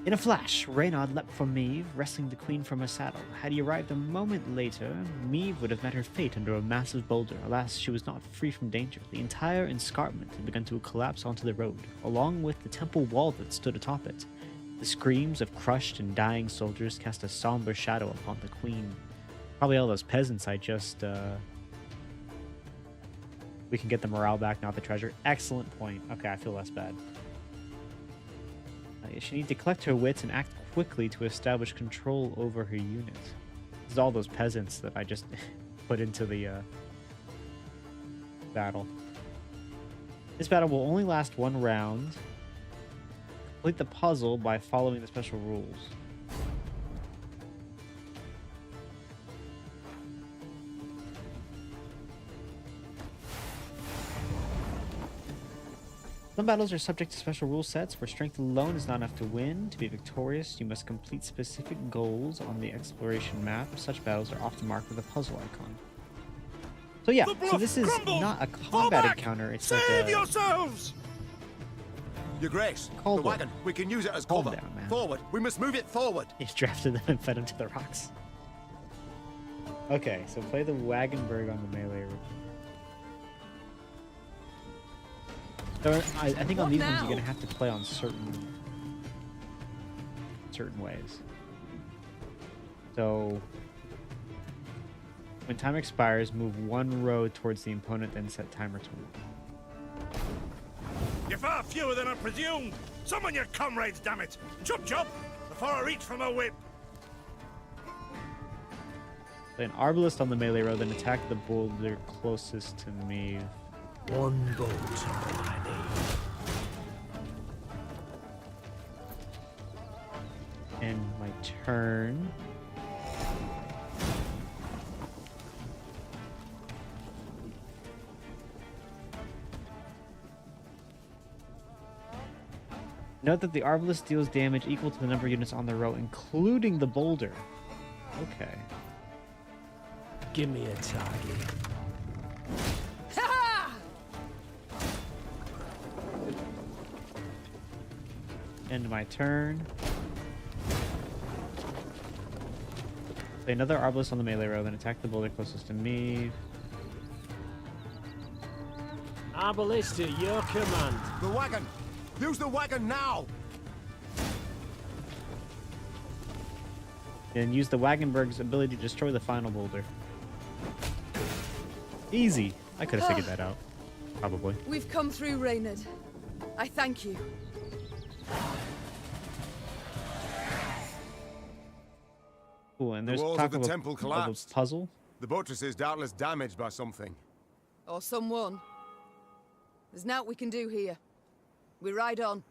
In a flash, Reynard leapt for Meve, wresting the queen from her saddle. Had he arrived a moment later, Meve would have met her fate under a massive boulder. Alas, she was not free from danger. The entire escarpment had begun to collapse onto the road, along with the temple wall that stood atop it. The screams of crushed and dying soldiers cast a somber shadow upon the queen. Probably all those peasants I just, We can get the morale back, not the treasure. Excellent point. Okay, I feel less bad. She needs to collect her wits and act quickly to establish control over her unit. This is all those peasants that I just put into the battle. This battle will only last one round. Complete the puzzle by following the special rules. Some battles are subject to special rule sets where strength alone is not enough to win. To be victorious, you must complete specific goals on the exploration map. Such battles are often marked with a puzzle icon. So yeah, so this is not a combat encounter. It's like a... yourselves! Your Grace, Caldwell. the wagon. We can use it as cover. Down, man. Forward. We must move it forward. He's drafted them and fed them to the rocks. Okay, so play the Wagenberg on the melee. I think on these ones you're gonna have to play on certain ways. So when time expires, move one row towards the opponent, then set timer to move. You're far fewer than I presumed. Summon your comrades, damn it! Chop chop! Before I reach for my whip. Play an arbalist on the melee row, then attack the boulder closest to me. One bolt, all I need. And my turn. Note that the arbalist deals damage equal to the number of units on the row, including the boulder. Okay. Give me a target. End my turn. Play another arbalist on the melee row, then attack the boulder closest to me. Arbalist at your command. The wagon. Use the wagon now. And use the Wagenberg's ability to destroy the final boulder. Easy. I could have figured that out. Probably. We've come through, Reynard. I thank you. cool. And The there's walls talk of the temple of a collapsed. puzzle. The buttress is doubtless damaged by something. Or someone. There's naught we can do here. We ride on.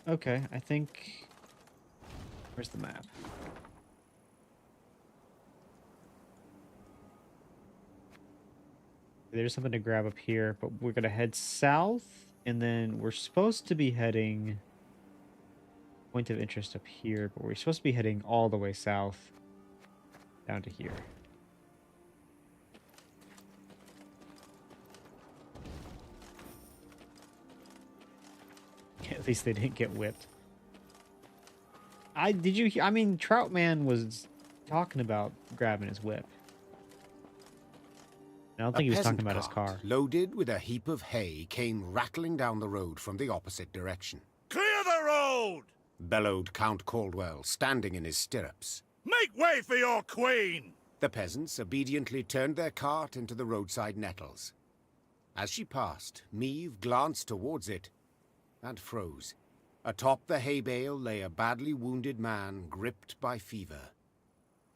Okay, I think... Where's the map? There's something to grab up here, but we're gonna head south, and then we're supposed to be heading... Point of interest up here, but we're supposed to be heading all the way south. Down to here. At least they didn't get whipped. I mean, Troutman was talking about grabbing his whip. I don't think he was talking about his car. Loaded with a heap of hay, came rattling down the road from the opposite direction. Clear the road! Bellowed Count Caldwell, standing in his stirrups. Make way for your queen! The peasants obediently turned their cart into the roadside nettles. As she passed, Meave glanced towards it and froze. Atop the hay bale lay a badly wounded man gripped by fever.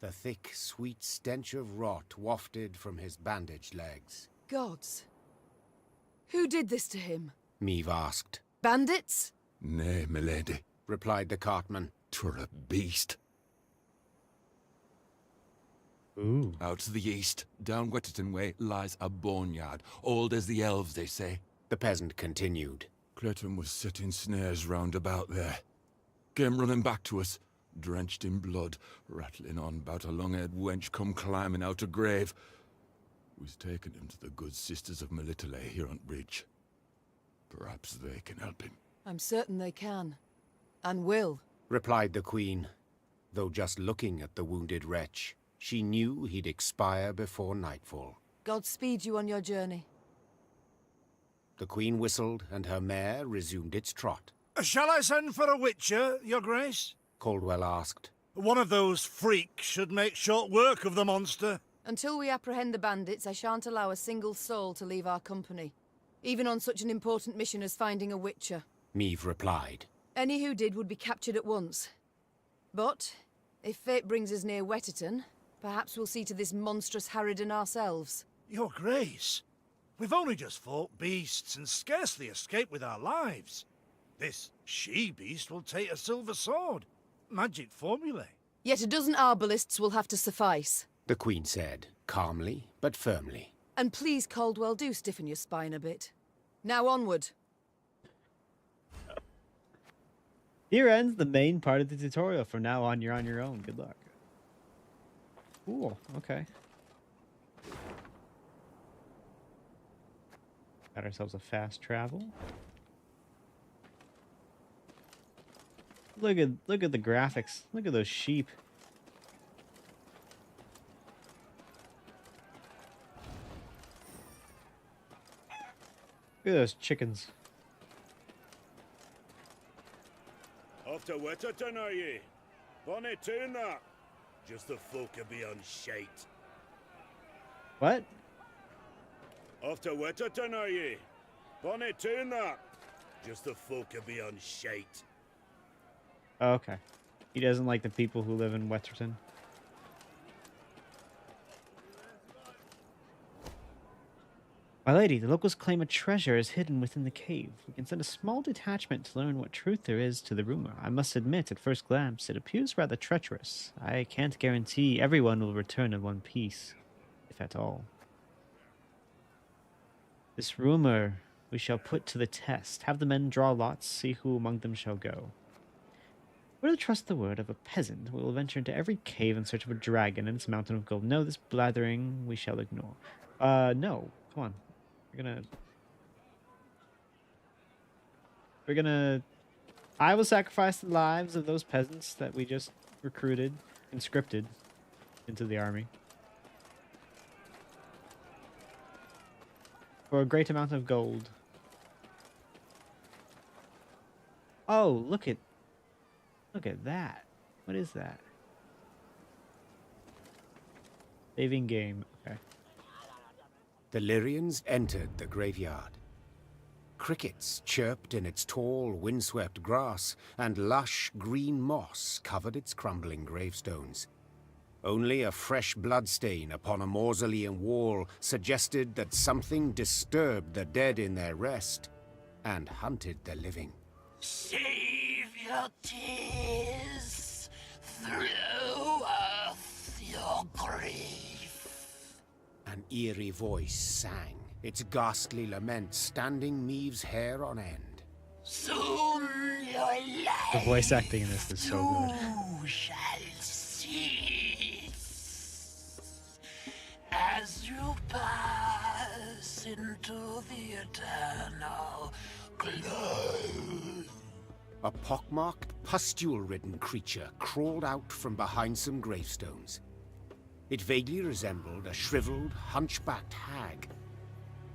The thick, sweet stench of rot wafted from his bandaged legs. Gods. Who did this to him? Meave asked. Bandits? Nay, milady, replied the cartman. 'Twere a beast. Ooh. Out to the east, down Wetterton way, lies a boneyard, old as the elves, they say. The peasant continued. Clayton was setting snares round about there. Came running back to us, drenched in blood, rattling on about a long-haired wench come climbing out of grave. We's taken him to the good sisters of Melitele here on bridge. Perhaps they can help him. I'm certain they can. And will. Replied the queen, though just looking at the wounded wretch, she knew he'd expire before nightfall. God speed you on your journey. The queen whistled, and her mare resumed its trot. Shall I send for a witcher, your grace? Caldwell asked. One of those freaks should make short work of the monster. Until we apprehend the bandits, I shan't allow a single soul to leave our company. Even on such an important mission as finding a witcher. Meave replied. Any who did would be captured at once. But, if fate brings us near Wetterton, perhaps we'll see to this monstrous harridan ourselves. Your grace, we've only just fought beasts and scarcely escaped with our lives. This she-beast will take a silver sword. Magic formulae. Yet a dozen arbalists will have to suffice. The queen said, calmly but firmly. And please, Caldwell, do stiffen your spine a bit. Now onward. Here ends the main part of the tutorial. From now on, you're on your own. Good luck. Cool. Okay. Got ourselves a fast travel. Look at the graphics. Look at those sheep. Look at those chickens. Off to Wetterton, are ye? Bonnie tune that. Just the folk are beyond shite. What? Off to Wetterton, are ye? Bonnie tune that. Just the folk are beyond shite. Oh, okay. He doesn't like the people who live in Wetterton. My lady, the locals claim a treasure is hidden within the cave. We can send a small detachment to learn what truth there is to the rumor. I must admit, at first glance, it appears rather treacherous. I can't guarantee everyone will return in one piece, if at all. This rumor we shall put to the test. Have the men draw lots, see who among them shall go. We're to trust the word of a peasant. We will venture into every cave in search of a dragon and its mountain of gold. No, this blathering we shall ignore. No. Come on. We're gonna... I will sacrifice the lives of those peasants that we just recruited, conscripted into the army. For a great amount of gold. Oh, look at that. What is that? Saving game. Okay. The Lyrians entered the graveyard. Crickets chirped in its tall, windswept grass, and lush green moss covered its crumbling gravestones. Only a fresh bloodstain upon a mausoleum wall suggested that something disturbed the dead in their rest and hunted the living. Save your tears, throw earth your grief. An eerie voice sang, its ghastly lament standing Maeve's hair on end. Soon your life The voice acting in this is so good. shall as you pass into the eternal glow. A pockmarked, pustule-ridden creature crawled out from behind some gravestones. It vaguely resembled a shriveled, hunchbacked hag,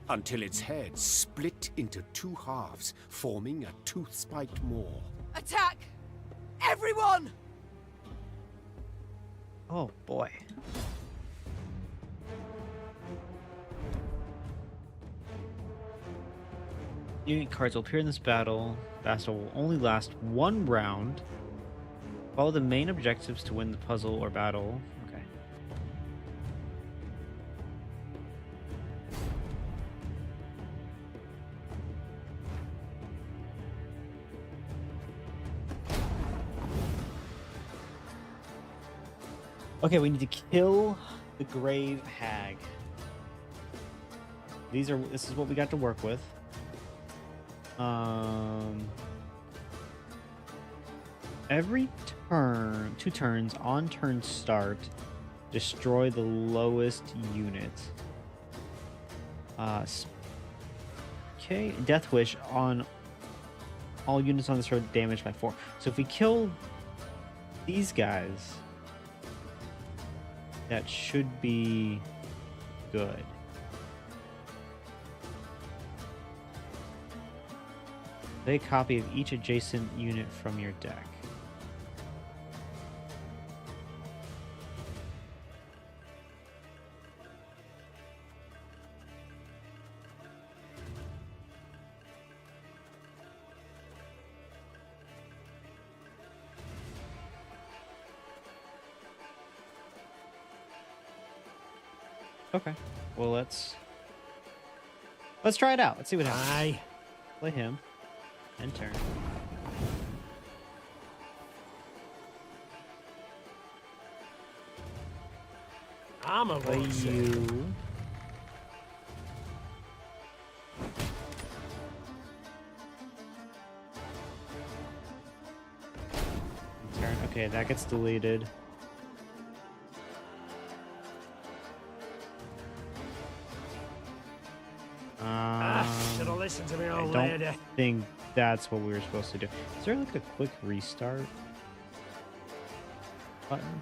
until its head split into two halves, forming a tooth-spiked maw. Attack! Everyone! Oh boy. Unit cards will appear in this battle. Battle will only last one round. Follow the main objectives to win the puzzle or battle. Okay. Okay, we need to kill the grave hag. This is what we got to work with. Every turn, 2 turns on turn start, destroy the lowest unit. Okay, Death Wish on all units on this road damaged by 4. So if we kill these guys, that should be good. Play a copy of each adjacent unit from your deck. Okay. Well, let's try it out. Let's see what happens. Aye. Play him. And turn. I'm a Play you. Turn. Okay, that gets deleted. Should have listened to me, I old don't lady. think that's what we were supposed to do. Is there like a quick restart button?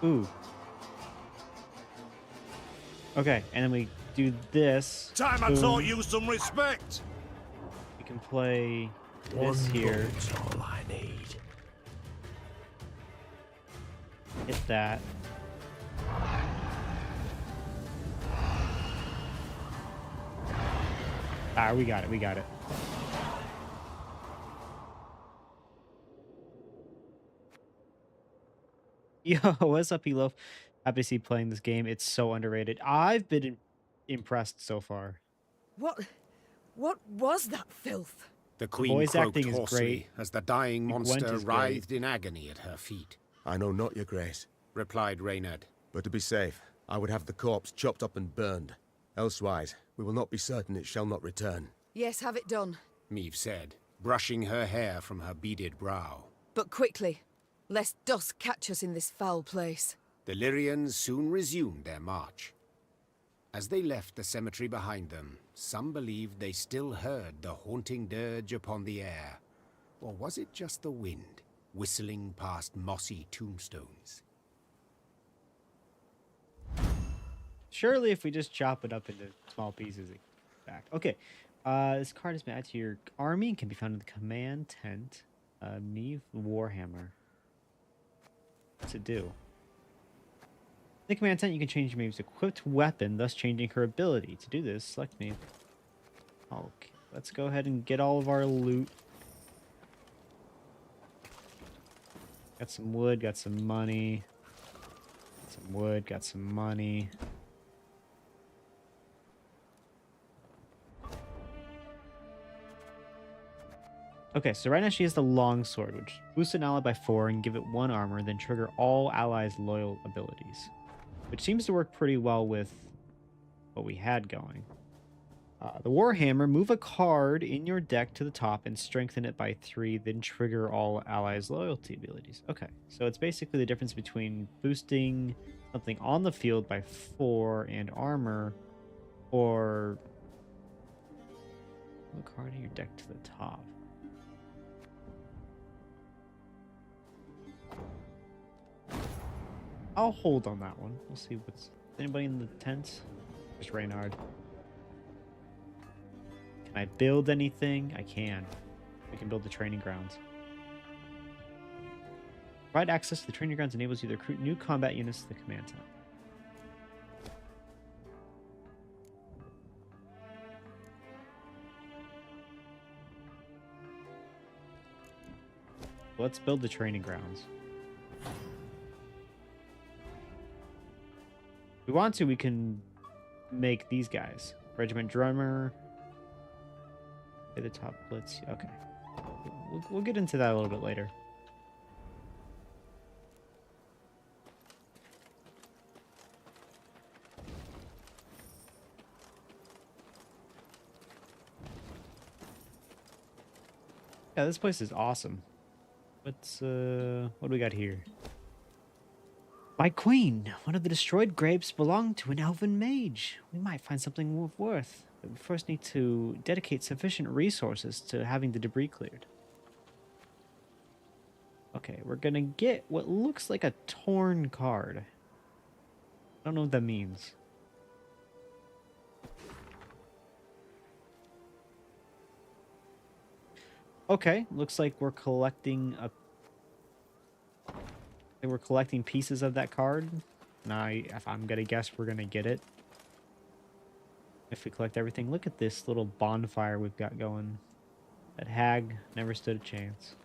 Ooh. Okay, and then we do this. Time I taught you some respect. We can play this here. That's all I need. Hit that. Ah, we got it. We got it. Yo, what's up, Elof? Happy to see you playing this game. It's so underrated. I've been impressed so far. What was that filth? The queen voice croaked acting is hoarsely great. as the dying Gwent monster is great. writhed in agony at her feet. I know not, your grace. Replied Reynard. But to be safe, I would have the corpse chopped up and burned. Elsewise, we will not be certain it shall not return. Yes, have it done. Maeve said, brushing her hair from her beaded brow. But quickly, lest dusk catch us in this foul place. The Lyrians soon resumed their march. As they left the cemetery behind them, some believed they still heard the haunting dirge upon the air. Or was it just the wind? whistling past mossy tombstones. Surely if we just chop it up into small pieces, it back. Okay. This card has been added to your army and can be found in the command tent. Neve Warhammer. What's it do? In the command tent, you can change Maeve's equipped weapon, thus changing her ability. To do this, select Maeve. Okay, let's go ahead and get all of our loot. Got some wood, got some money. Got some wood, got some money. Okay, so right now she has the longsword, which boosts an ally by 4 and give it 1 armor, then trigger all allies' loyal abilities. Which seems to work pretty well with what we had going. The Warhammer, move a card in your deck to the top and strengthen it by 3, then trigger all allies' loyalty abilities. Okay, so it's basically the difference between boosting something on the field by 4 and armor, or move a card in your deck to the top. I'll hold on that one. We'll see what's... Anybody in the tent? Just Reynard. Can I build anything? I can. We can build the training grounds. Provide access to the training grounds enables you to recruit new combat units to the command tent. Let's build the training grounds. If we want to, we can make these guys. Regiment drummer. The top blitz. Okay. We'll get into that a little bit later. Yeah, this place is awesome. What do we got here? My queen, one of the destroyed graves belonged to an elven mage. We might find something of worth. But we first need to dedicate sufficient resources to having the debris cleared. Okay, we're gonna get what looks like a torn card. I don't know what that means. Okay, looks like we're collecting we're collecting pieces of that card. Now, if I'm gonna guess, we're gonna get it. If we collect everything. Look at this little bonfire we've got going. That hag never stood a chance.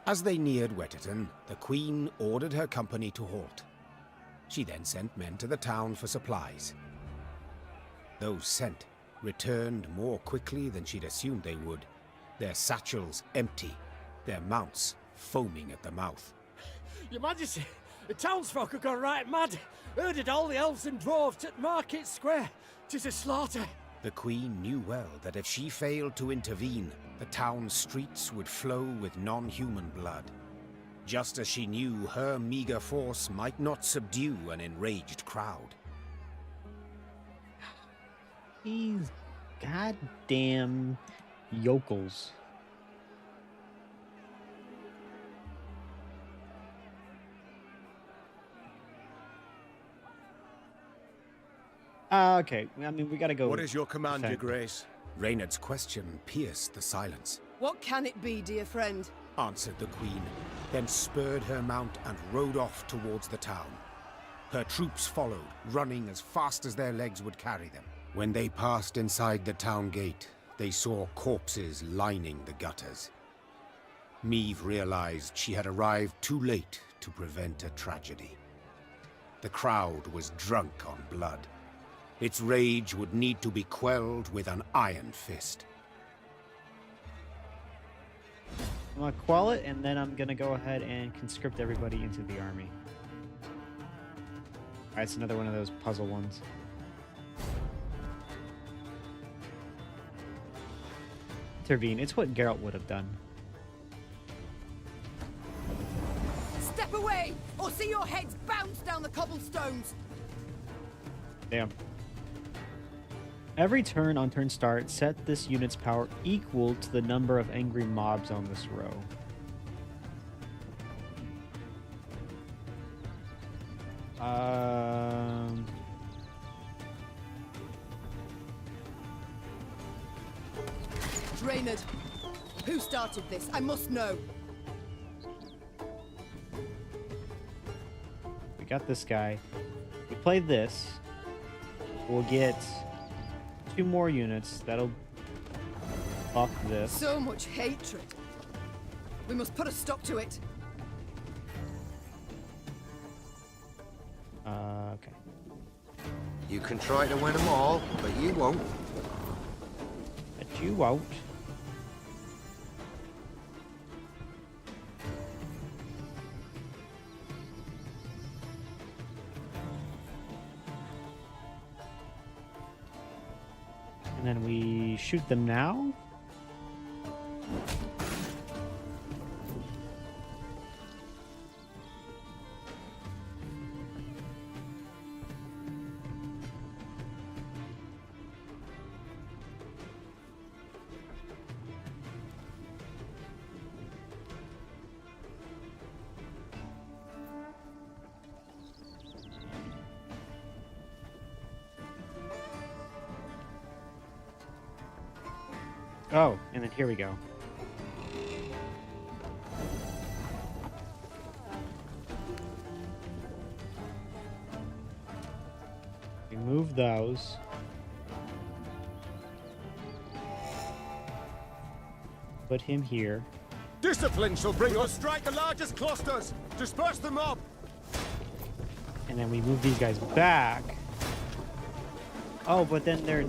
As they neared Wetterton, the Queen ordered her company to halt. She then sent men to the town for supplies. Those sent returned more quickly than she'd assumed they would, their satchels empty, their mounts foaming at the mouth. Your Majesty, the townsfolk have gone right mad. Herded all the elves and dwarves at Market Square. 'Tis a slaughter. The Queen knew well that if she failed to intervene, the town's streets would flow with non-human blood. Just as she knew her meager force might not subdue an enraged crowd. These goddamn yokels. Okay, I mean, we gotta go. What is your command, Your Grace? Reynard's question pierced the silence. What can it be, dear friend? Answered the Queen, then spurred her mount and rode off towards the town. Her troops followed, running as fast as their legs would carry them. When they passed inside the town gate, they saw corpses lining the gutters. Maeve realized she had arrived too late to prevent a tragedy. The crowd was drunk on blood. Its rage would need to be quelled with an iron fist. I'm gonna quell it, and then I'm gonna go ahead and conscript everybody into the army. Alright, it's another one of those puzzle ones. Intervene. It's what Geralt would have done. Step away, or see your heads bounce down the cobblestones! Damn. Every turn on turn start, set this unit's power equal to the number of angry mobs on this row. Reynard, who started this? I must know. We got this guy. We play this. We'll get 2 more units. That'll buff this. So much hatred. We must put a stop to it. Okay. You can try to win them all, but you won't. But you won't. And then we shoot them now. Oh, and then here we go. We move those. Put him here. Discipline shall bring us. Strike the largest clusters. Disperse the mob. And then we move these guys back. Oh, but then they're...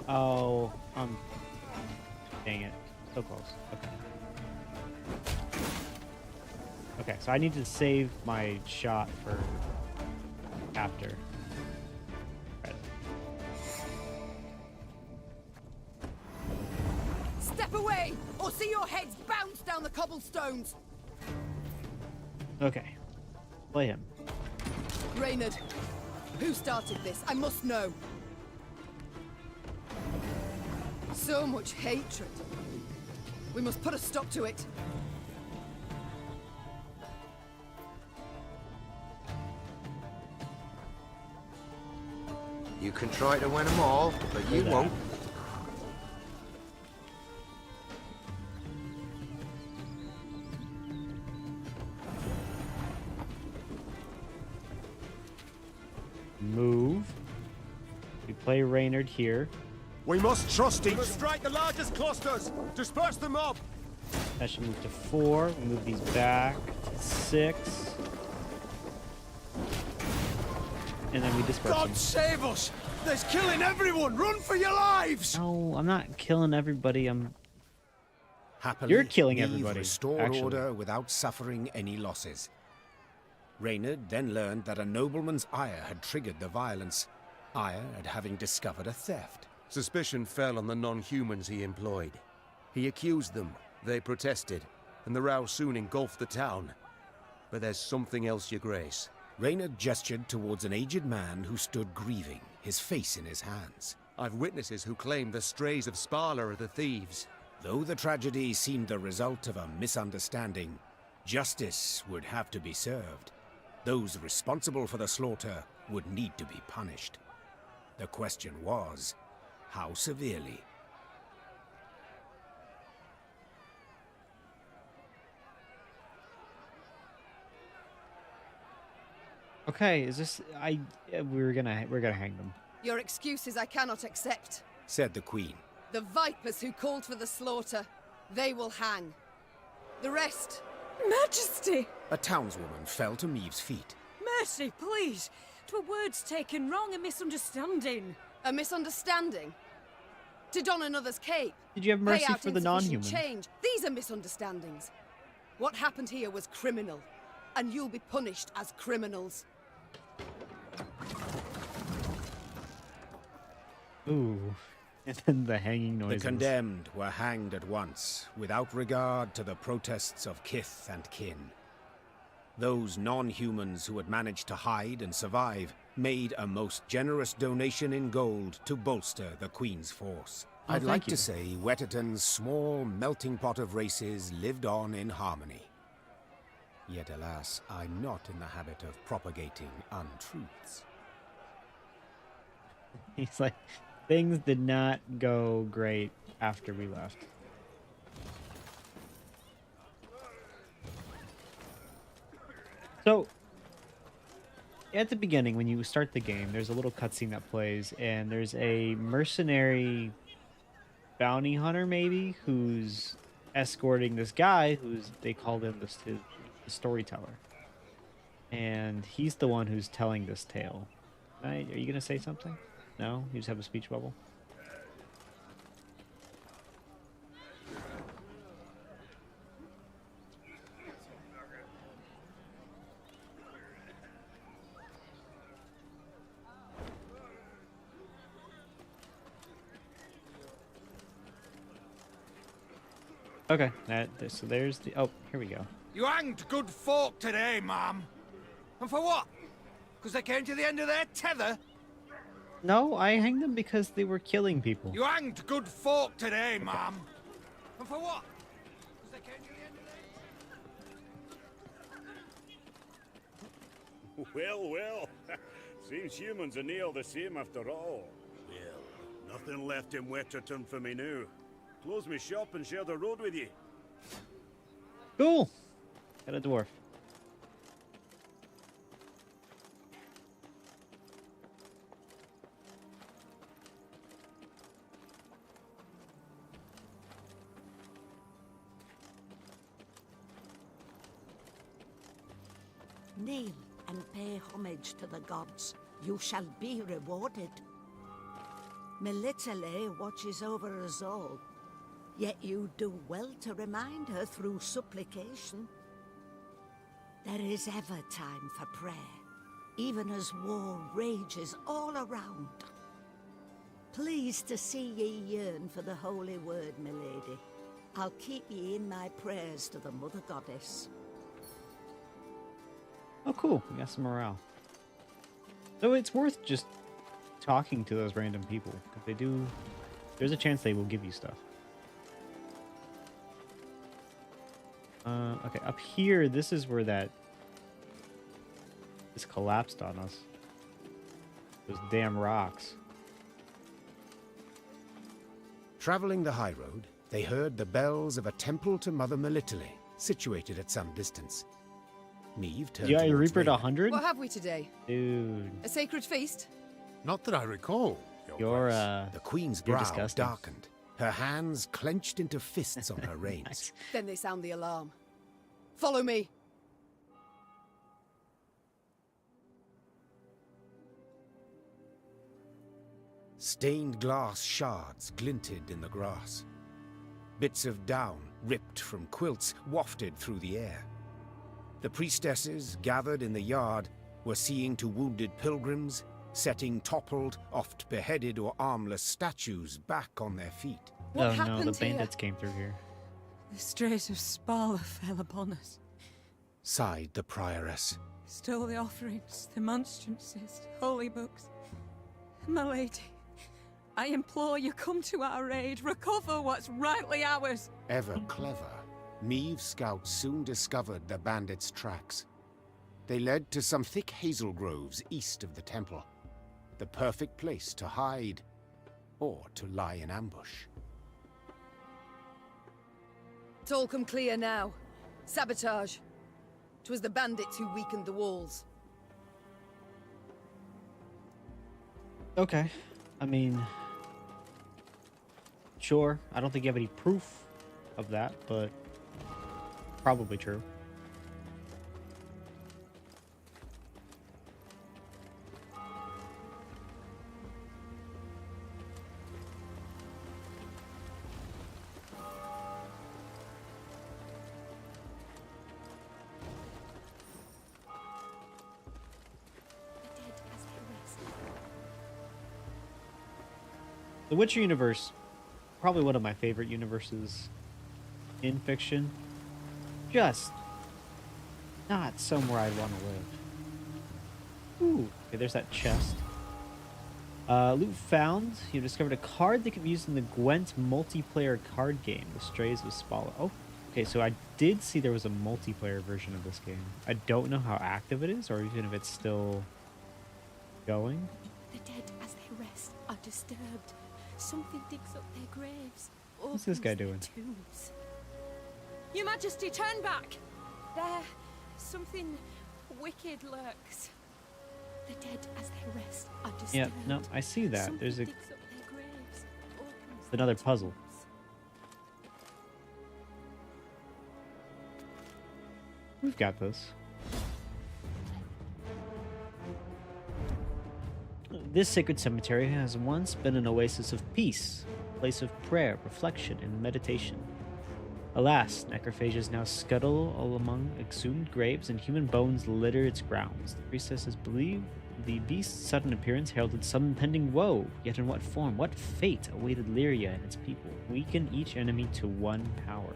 Oh, dang it. So close. Okay. Okay, so I need to save my shot for Chapter. Right. Step away, or see your heads bounce down the cobblestones. Okay. Play him. Reynard, who started this? I must know. So much hatred. We must put a stop to it. You can try to win them all, but you won't. Move. We play Reynard here. We must trust each. We must strike the largest clusters. Disperse the mob. That should move to 4. We move these back to 6. And then we disperse them. God save us! There's killing everyone! Run for your lives! No, I'm not killing everybody. Happily, You're killing Eve everybody. restored Actually. order without suffering any losses. Reynard then learned that a nobleman's ire had triggered the violence, ire at having discovered a theft. Suspicion fell on the non-humans he employed. He accused them, they protested, and the row soon engulfed the town. But there's something else, Your Grace. Reynard gestured towards an aged man who stood grieving, his face in his hands. I've witnesses who claim the strays of Sparla are the thieves. Though the tragedy seemed the result of a misunderstanding, justice would have to be served. Those responsible for the slaughter would need to be punished. The question was, how severely? Okay, is this we're gonna hang them. Your excuses I cannot accept. Said the Queen. The vipers who called for the slaughter, they will hang. The rest... Majesty! A townswoman fell to Maeve's feet. Mercy, please! 'Twere words taken wrong, a misunderstanding. A misunderstanding? To don another's cape. Did you have mercy pay out for the non-human? change. These are misunderstandings. What happened here was criminal, and you'll be punished as criminals. Ooh. And then the hanging noises. The condemned were hanged at once, without regard to the protests of kith and kin. Those non-humans who had managed to hide and survive made a most generous donation in gold to bolster the Queen's force. Oh, I'd like you. to say Wetterton's small melting pot of races lived on in harmony. Yet alas, I'm not in the habit of propagating untruths. He's like, things did not go great after we left. So, at the beginning, when you start the game, there's a little cutscene that plays, and there's a mercenary bounty hunter, maybe, who's escorting this guy who's, they called him the storyteller. And he's the one who's telling this tale. Right? Are you going to say something? No? You just have a speech bubble? Okay, so there's the... Oh, here we go. You hanged good folk today, ma'am. And for what? Because they came to the end of their tether? No, I hanged them because they were killing people. You hanged good folk today, ma'am. And for what? Because they came to the end of their... Well, well. Seems humans are near the same after all. Well, nothing left in Wetterton for me now. Close me shop and share the road with you. Cool. Got a dwarf. Kneel and pay homage to the gods. You shall be rewarded. Melitele watches over us all. Yet you do well to remind her through supplication. There is ever time for prayer, even as war rages all around. Pleased to see ye yearn for the holy word, milady. I'll keep ye in my prayers to the Mother Goddess. Oh, cool. We got some morale. So it's worth just talking to those random people. If they do, there's a chance they will give you stuff. Okay, up here, this is where this collapsed on us. Those damn rocks. Traveling the high road, they heard the bells of a temple to Mother Melitele, situated at some distance. Neve turned Yeah, towards Reaper to Raymond. 100? What have we today? Dude. A sacred feast? Not that I recall. You're, The Queen's you're brow disgusting. darkened. Her hands clenched into fists on her reins. Nice. Then they sound the alarm. Follow me. Stained glass shards glinted in the grass. Bits of down, ripped from quilts, wafted through the air. The priestesses, gathered in the yard, were seeing to wounded pilgrims, setting toppled, oft beheaded or armless statues back on their feet. What Oh no, happened the bandits came through here. The strays of Spala fell upon us. Sighed the prioress. Stole the offerings, the monstrances, holy books. My lady, I implore you, come to our aid. Recover what's rightly ours. Ever clever, Neve's scouts soon discovered the bandits' tracks. They led to some thick hazel groves east of the temple. The perfect place to hide, or to lie in ambush. It's all come clear now. Sabotage. 'Twas the bandits who weakened the walls. Okay. I mean, sure. I don't think you have any proof of that, but probably true. The Witcher universe, probably one of my favorite universes in fiction. Just not somewhere I'd want to live. Ooh, okay, there's that chest. Loot found. You discovered a card that can be used in the Gwent multiplayer card game, The Strays of Spala. Oh, okay, so I did see there was a multiplayer version of this game. I don't know how active it is, or even if it's still going. The dead, as they rest, are disturbed. Something digs up their graves. What's this guy doing? Tombs. Your Majesty, turn back! There, something wicked lurks. The dead, as they rest, are disturbed. Yeah, no, I see that. Something There's a... digs up their graves, opens another their puzzle. tombs. We've got this. This sacred cemetery has once been an oasis of peace, a place of prayer, reflection, and meditation. Alas, necrophages now scuttle all among exhumed graves, and human bones litter its grounds. The priestesses believe the beast's sudden appearance heralded some impending woe. Yet in what form, what fate awaited Lyria and its people? Weaken each enemy to one power.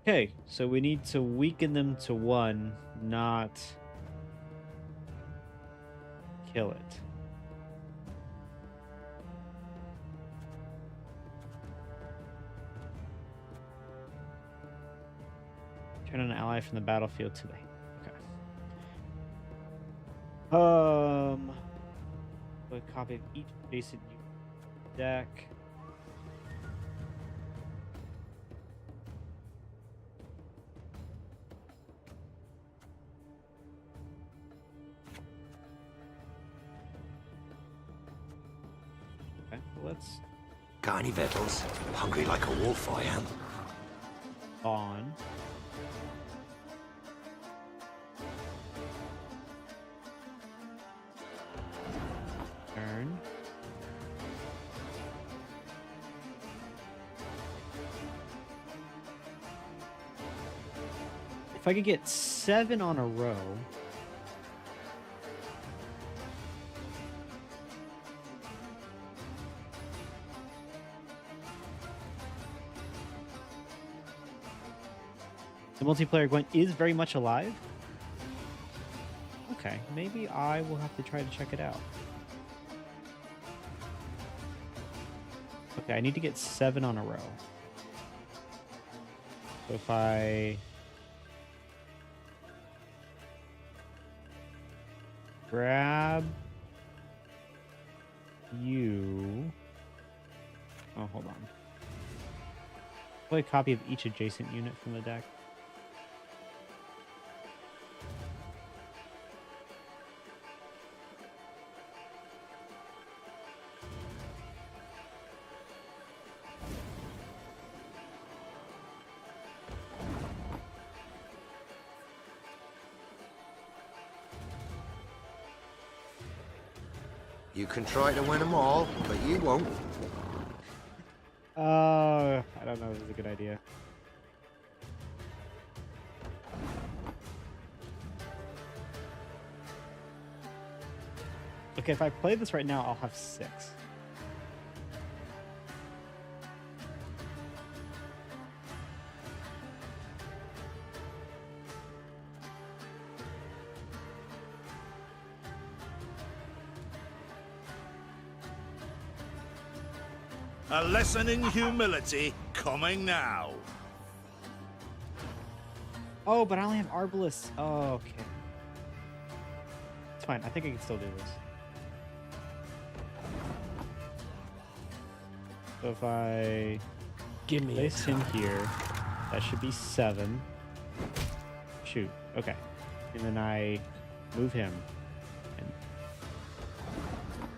Okay, so we need to weaken them to one, not kill it. Turn an ally from the battlefield to the... Okay. A copy of each adjacent deck. Let's got any victuals? Hungry like a wolf, I am. on. Turn. If I could get 7 on a row. The multiplayer Gwent is very much alive. Okay, maybe I will have to try to check it out. Okay, I need to get 7 on a row. So if I grab you... Oh, hold on. Play a copy of each adjacent unit from the deck. You can try to win them all, but you won't. I don't know if this is a good idea. Okay, if I play this right now, I'll have 6. A lesson in humility coming now. Oh, but I only have Arbalest. Oh, okay. It's fine. I think I can still do this. So if I place him here, that should be 7. Shoot. Okay. And then I move him. And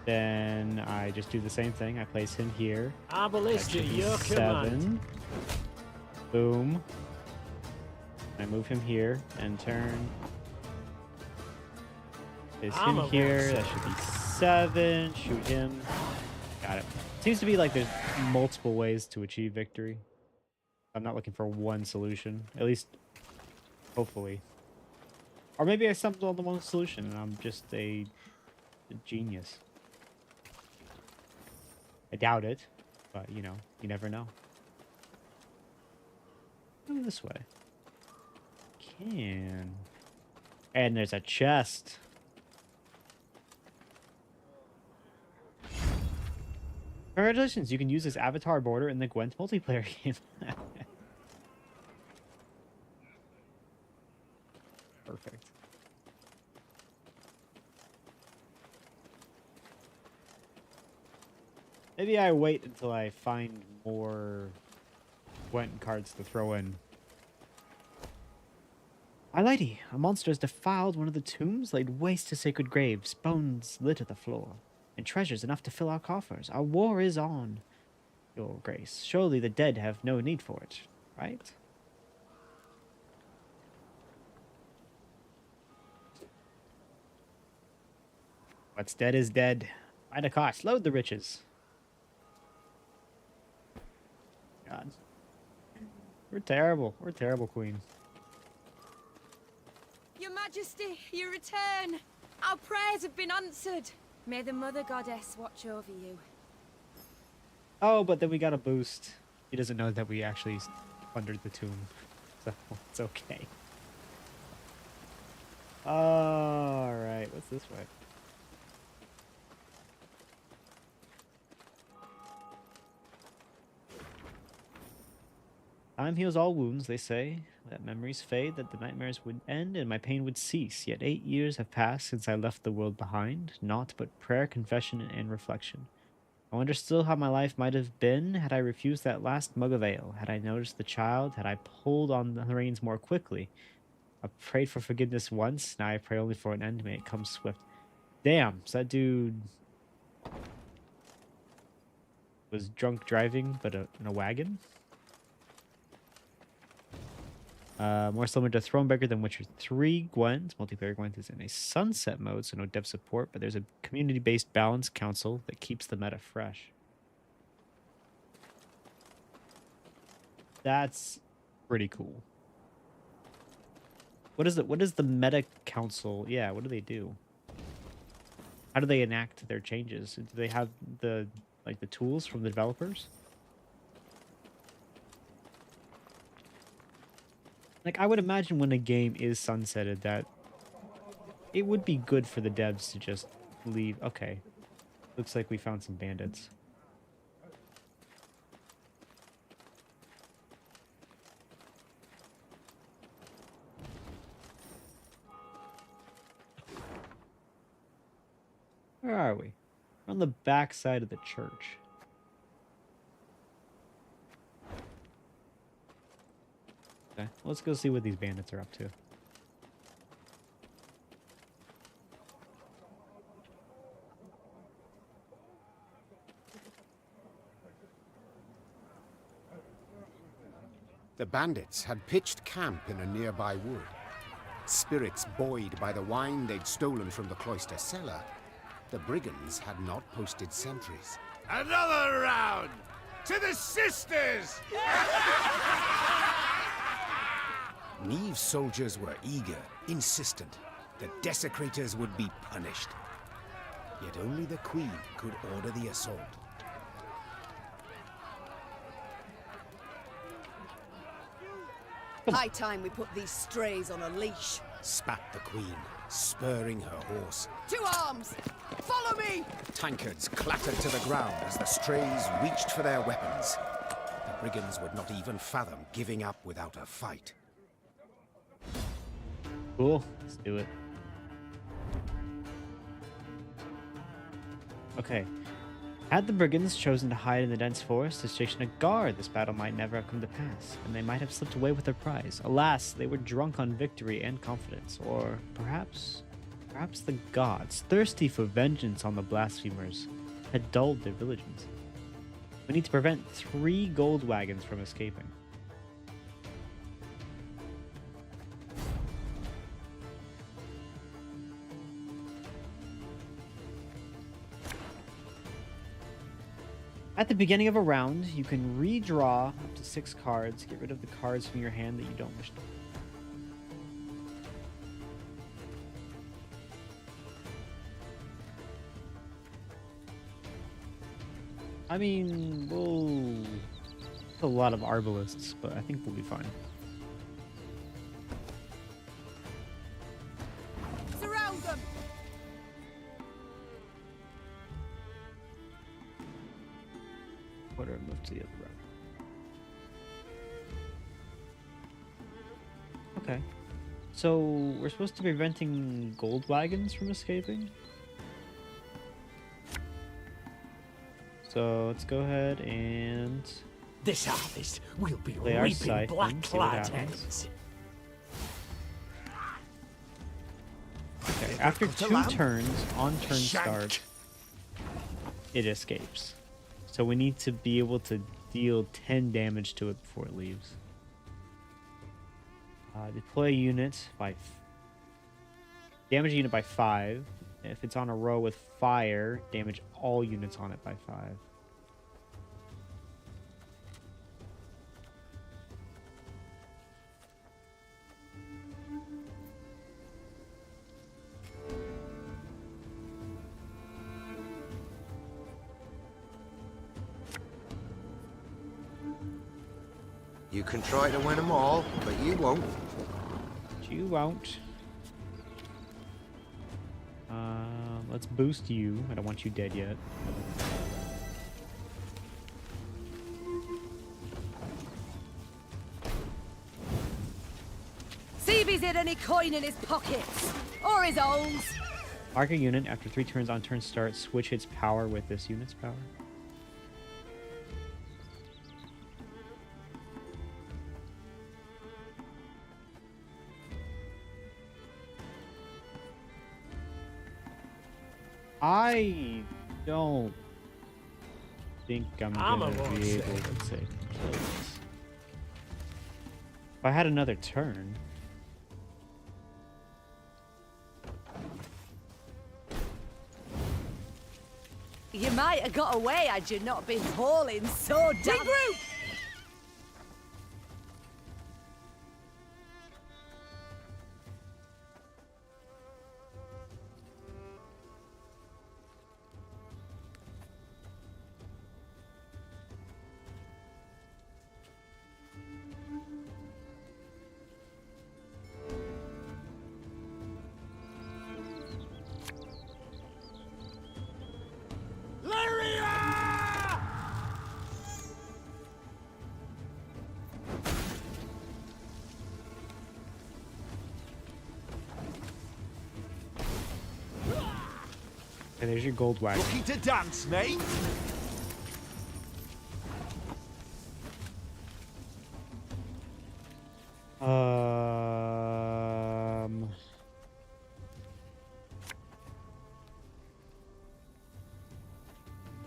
then I just do the same thing. I place him here. Arbalest at your command. Boom. I move him here and turn. Place him here. That should be 7. Shoot him. Got it. Seems to be like there's multiple ways to achieve victory. I'm not looking for one solution. At least, hopefully. Or maybe I stumbled on the one solution and I'm just a A genius. I doubt it, but you know, you never know. Go this way. Can. And there's a chest. Congratulations, you can use this avatar border in the Gwent multiplayer game. Perfect. Maybe I wait until I find more Gwent cards to throw in. My lady, a monster has defiled one of the tombs, laid waste to sacred graves, bones litter the floor, and treasures enough to fill our coffers. Our war is on, your grace. Surely the dead have no need for it, right? What's dead is dead. Find a cost. Load the riches. God. We're terrible. We're terrible, Queen. Your Majesty, you return. Our prayers have been answered. May the Mother Goddess watch over you. Oh, but then we got a boost. He doesn't know that we actually plundered the tomb. So, it's okay. Alright, what's this way? Time heals all wounds, they say. Let memories fade, that the nightmares would end, and my pain would cease. Yet 8 years have passed since I left the world behind. Naught but prayer, confession, and reflection. I wonder still how my life might have been had I refused that last mug of ale. Had I noticed the child, had I pulled on the reins more quickly. I prayed for forgiveness once, now I pray only for an end. May it come swift. Damn, so that dude was drunk driving, but in a wagon? More similar to Thronebreaker than Witcher 3 Gwent. Multiplayer Gwent is in a sunset mode, so no dev support, but there's a community-based balance council that keeps the meta fresh. That's pretty cool. What is the meta council? Yeah, what do they do? How do they enact their changes? Do they have the tools from the developers? Like, I would imagine when a game is sunsetted that it would be good for the devs to just leave. Okay. Looks like we found some bandits. Where are we? We're on the back side of the church. Okay, let's go see what these bandits are up to. The bandits had pitched camp in a nearby wood. Spirits buoyed by the wine they'd stolen from the cloister cellar, the brigands had not posted sentries. Another round! To the sisters! Neve's soldiers were eager, insistent. The desecrators would be punished. Yet only the Queen could order the assault. High time we put these strays on a leash. Spat the Queen, spurring her horse. To arms! Follow me! Tankards clattered to the ground as the strays reached for their weapons. The brigands would not even fathom giving up without a fight. Cool, let's do it. Okay. Had the brigands chosen to hide in the dense forest to station a guard, this battle might never have come to pass, and they might have slipped away with their prize. Alas, they were drunk on victory and confidence, or perhaps the gods, thirsty for vengeance on the blasphemers, had dulled their diligence. We need to prevent 3 gold wagons from escaping. At the beginning of a round, you can redraw up to 6 cards. Get rid of the cards from your hand that you don't wish to. I mean, we'll... a lot of arbalists, but I think we'll be fine. Surround them! What are move to the other road? Okay. So, we're supposed to be preventing gold wagons from escaping? So, let's go ahead and... This harvest will be play our reaping scythe black and see what clad happens. heads. Okay, after 2 turns, on turn start, it escapes. So we need to be able to deal 10 damage to it before it leaves. Deploy a unit by... damage a unit by 5. If it's on a row with fire, damage all units on it by 5. You can try to win them all, but you won't. You won't. Let's boost you. I don't want you dead yet. See if he's hid any coin in his pockets! Or his owls! Mark a unit after 3 turns on turn start. Switch its power with this unit's power. I don't think I'm gonna be able to say kill this. If I had another turn. You might have got away had you not been hauling so damn... Regroup! Okay, there's your gold wagon. Looking to dance, mate?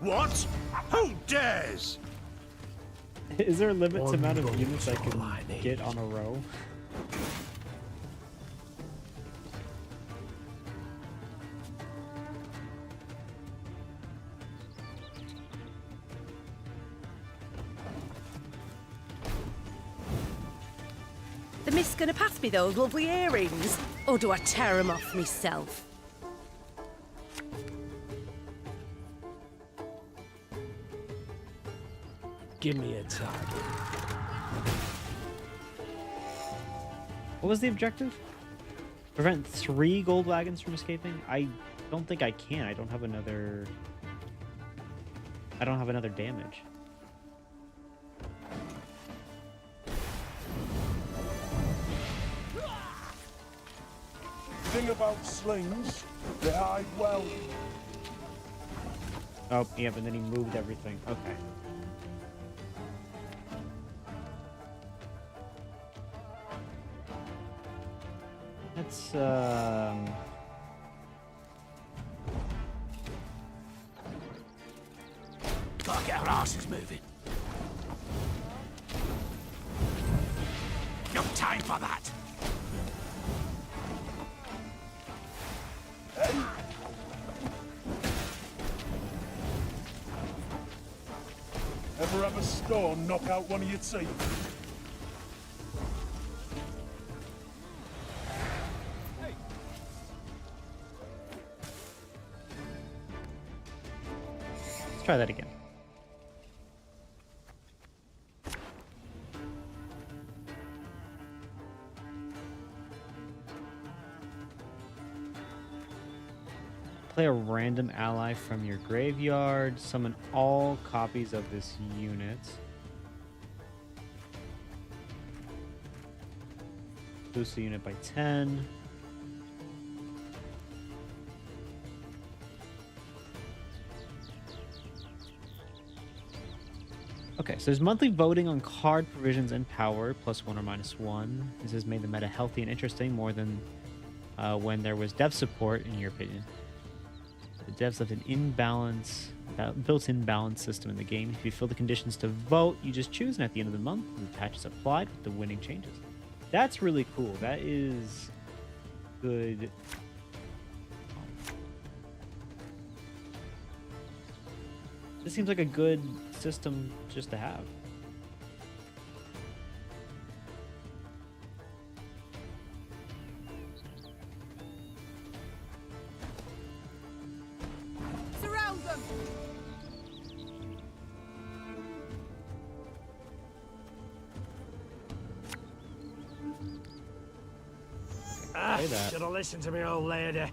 What? Who dares? Is there a limit to amount of units I can get on a row? The mist gonna pass me those lovely earrings? Or do I tear them off myself? Give me a target. What was the objective? Prevent 3 gold wagons from escaping? I don't think I can. I don't have another damage. Thing about slings, they hide well. Oh, yeah, but then he moved everything. Okay. Let's, Gotta get our asses moving. No time for that. Ever have a storm knock out one of your teeth? let's try that again. Play a random ally from your graveyard. Summon all copies of this unit. Boost the unit by 10. Okay, so there's monthly voting on card provisions and power, +1 or -1. This has made the meta healthy and interesting more than when there was dev support, in your opinion. The devs left an built-in balance system in the game. If you fill the conditions to vote, you just choose, and at the end of the month, the patch is applied with the winning changes. That's really cool. That is good. This seems like a good system just to have. Surround them. Should have listened to me, old lady.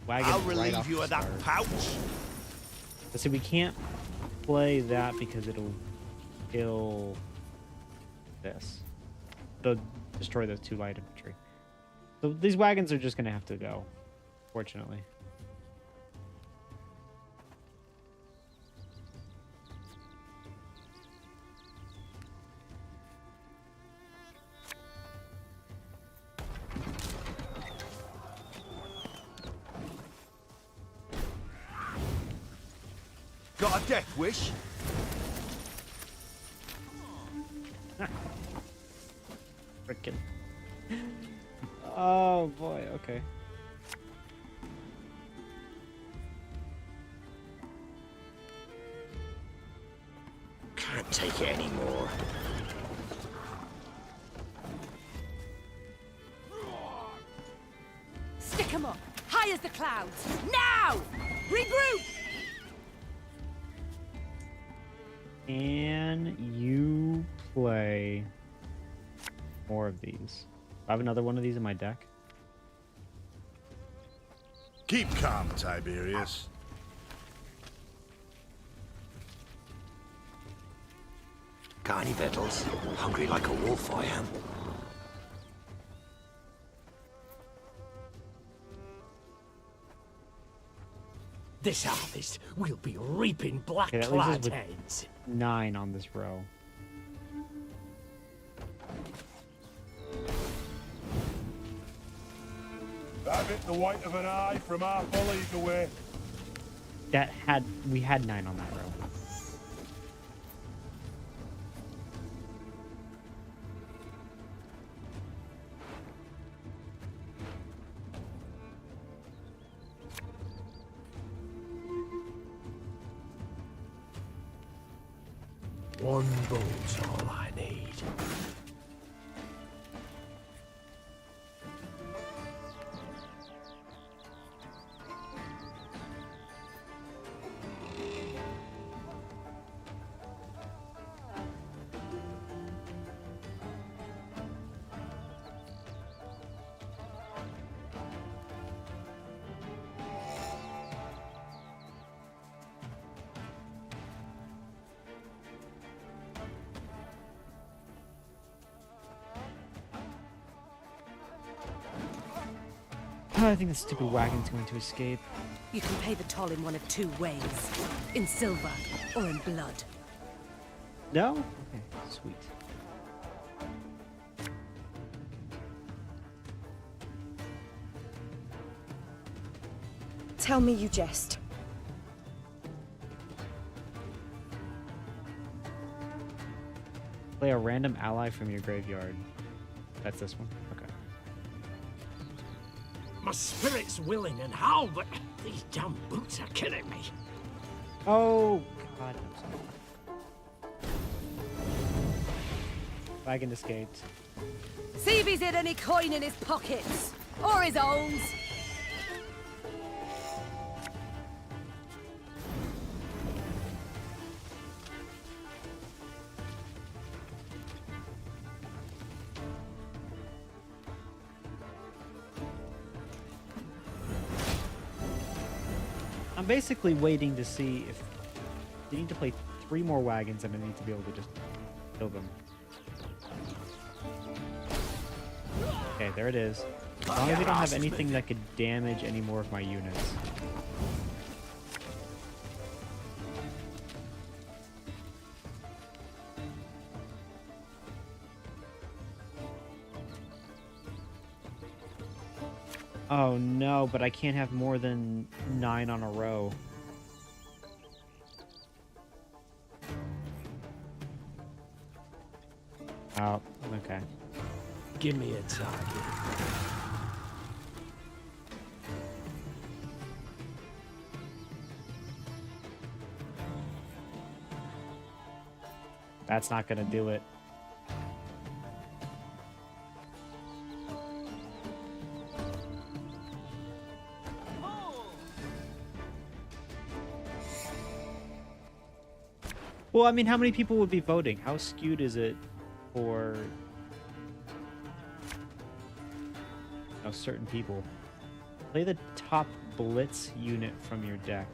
I'll relieve you of that pouch. But see, we can't play that because it'll kill this. It'll destroy those 2 light infantry. So these wagons are just going to have to go, fortunately. Got a death wish? Frickin'. Oh boy, okay. Can't take it anymore. Stick 'em up. High as the clouds. Now! Regroup! Can you play more of these? I have another one of these in my deck. Keep calm, Tiberius. Got any victuals? Hungry like a wolf, I am. This harvest, we'll be reaping black Okay, that leaves us with plantains. 9 on this row. That bit the white of an eye from half a league away. We had 9 on that row. One bolt's all I need. I think the stupid wagon's going to escape. You can pay the toll in one of 2 ways. In silver or in blood. No? Okay, sweet. Tell me you jest. Play a random ally from your graveyard. That's this one? Okay. My spirit's willing and how, but these damn boots are killing me. Oh, God. I'm sorry. Wagon escaped. See if he's hid any coin in his pockets. Or his owns. I'm basically waiting to see if they need to play 3 more wagons and I need to be able to just kill them. Okay, there it is. As long as we don't have anything that could damage any more of my units. Oh no, but I can't have more than 9 on a row. Oh, okay. Give me a target. That's not gonna do it. Well, I mean, how many people would be voting? How skewed is it for certain people? Play the top blitz unit from your deck.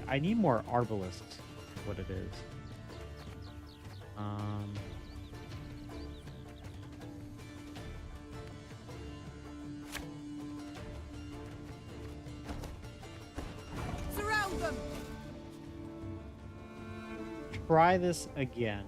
I need more arbalists, what it is. Surround them. Try this again.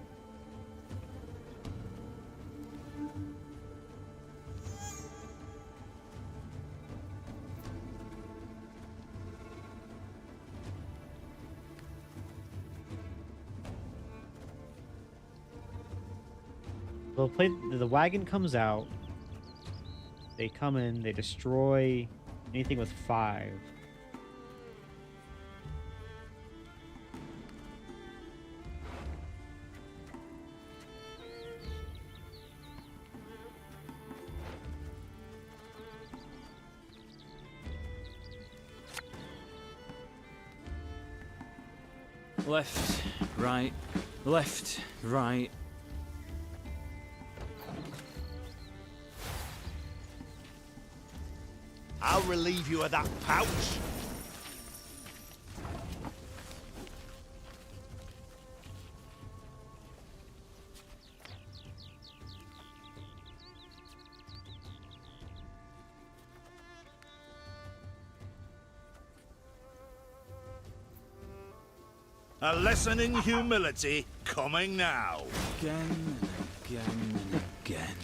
They'll play, the wagon comes out, they come in, they destroy anything with 5. Left, right, left, right. I'll relieve you of that pouch. A lesson in humility coming now. Again and again and again.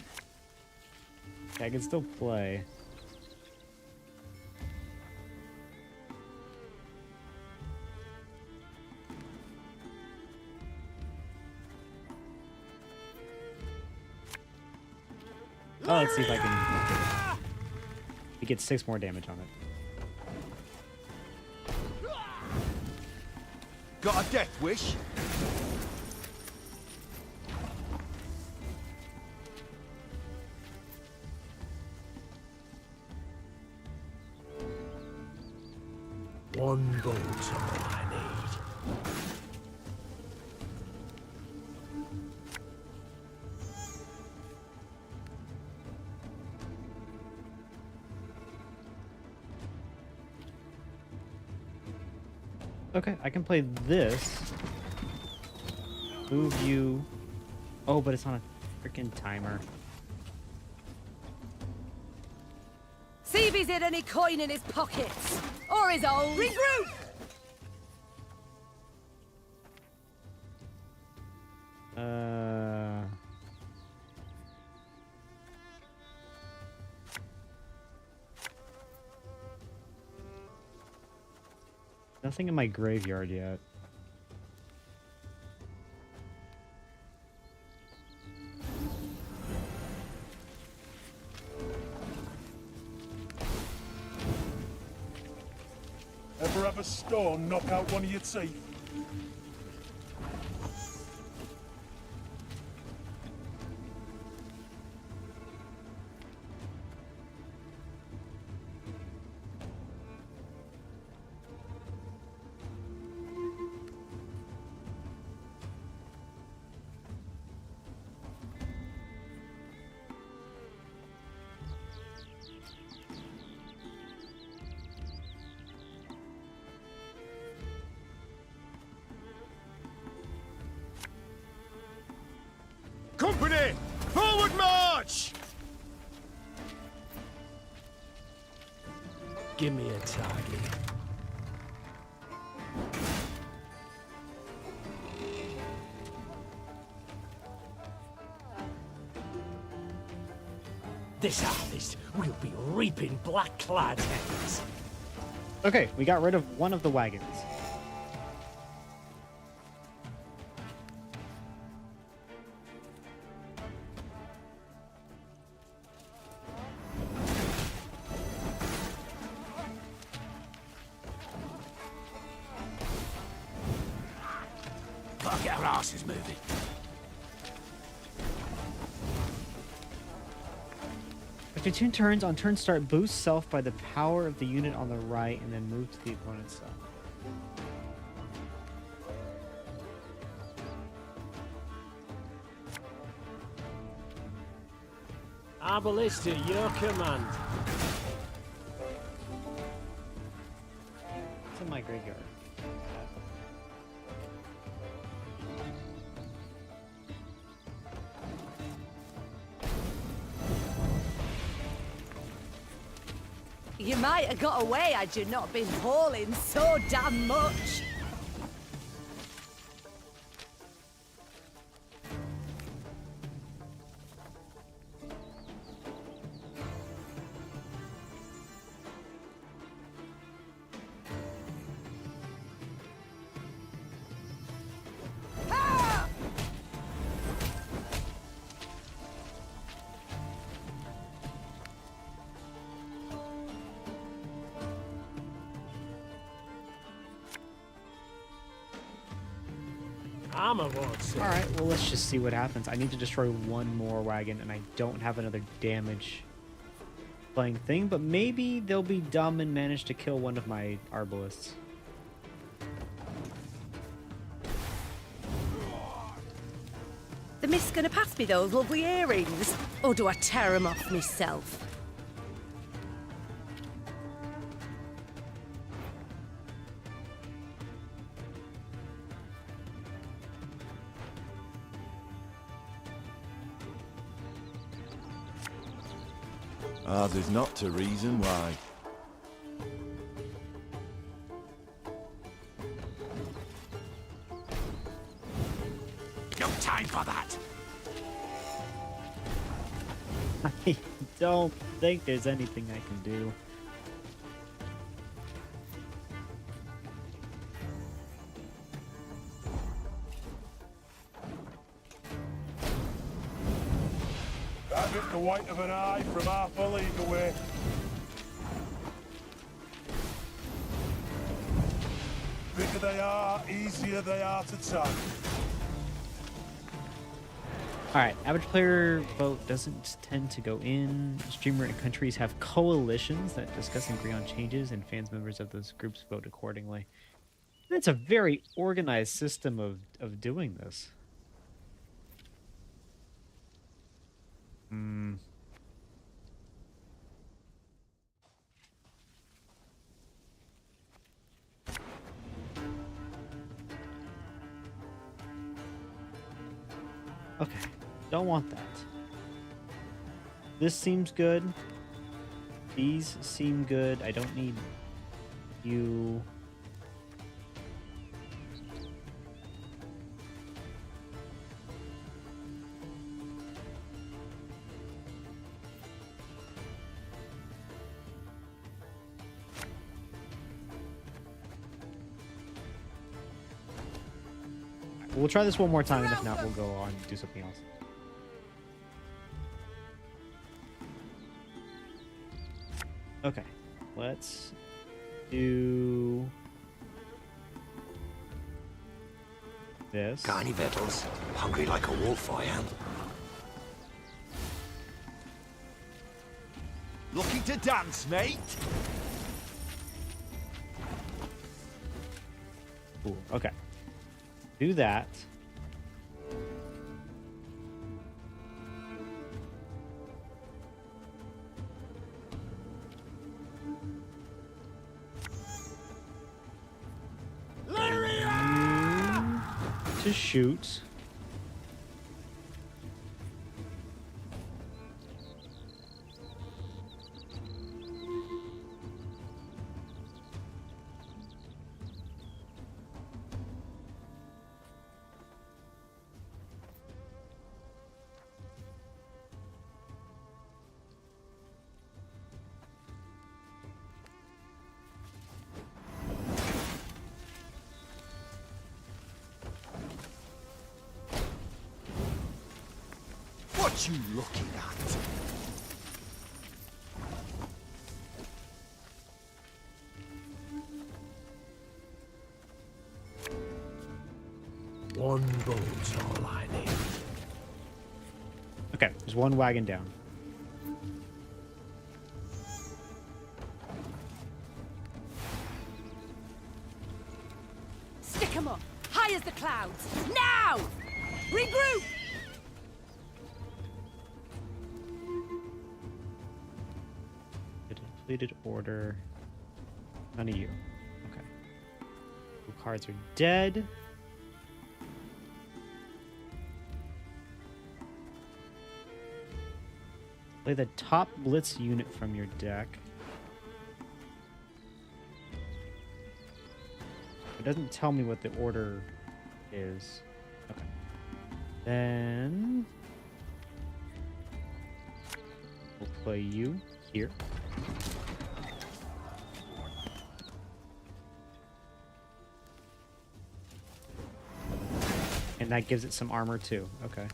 I can still play. Oh, let's see if I can. It gets 6 more damage on it. Got a death wish? One bolt all I need. Okay, I can play this. Move you. Oh, but it's on a freaking timer. See if he's hid any coin in his pockets. Or his old. Regroup! Nothing in my graveyard yet. Ever have a stone knock out one of your teeth? Company! Forward march! Give me a target. This harvest, we'll be reaping black-clad heads. Okay, we got rid of one of the wagons. Gotta get our asses moving. After 2 turns, on turn start, boost self by the power of the unit on the right and then move to the opponent's side. Arbalist at your command. It's in my graveyard. You might have got away had you not been hauling so damn much. Alright, well let's just see what happens. I need to destroy one more wagon and I don't have another damage playing thing, but maybe they'll be dumb and manage to kill one of my arbalists. The mist gonna pass me those lovely earrings? Or do I tear them off myself? Ours is not to reason why. No time for that! I don't think there's anything I can do. That bit the white of an eye from half a league away. Bigger they are, easier they are to tag. Alright, average player vote doesn't tend to go in. Streamer and countries have coalitions that discuss and agree on changes, and fans members of those groups vote accordingly. That's a very organized system of doing this. Okay, don't want that. This seems good. These seem good. I don't need you. We'll try this one more time, and if not, we'll go on and do something else. Okay, let's do this. Got any victuals? Hungry like a wolf, I am. Looking to dance, mate? Ooh, okay. Do that. To shoot. What you looking at? One boat's all I need. Okay, there's one wagon down. Stick 'em up, high as the clouds. Now! Regroup! A depleted order. None of you. Okay. Two cards are dead. Play the top blitz unit from your deck. It doesn't tell me what the order is. Okay. Then we'll play you here. And that gives it some armor too. Okay.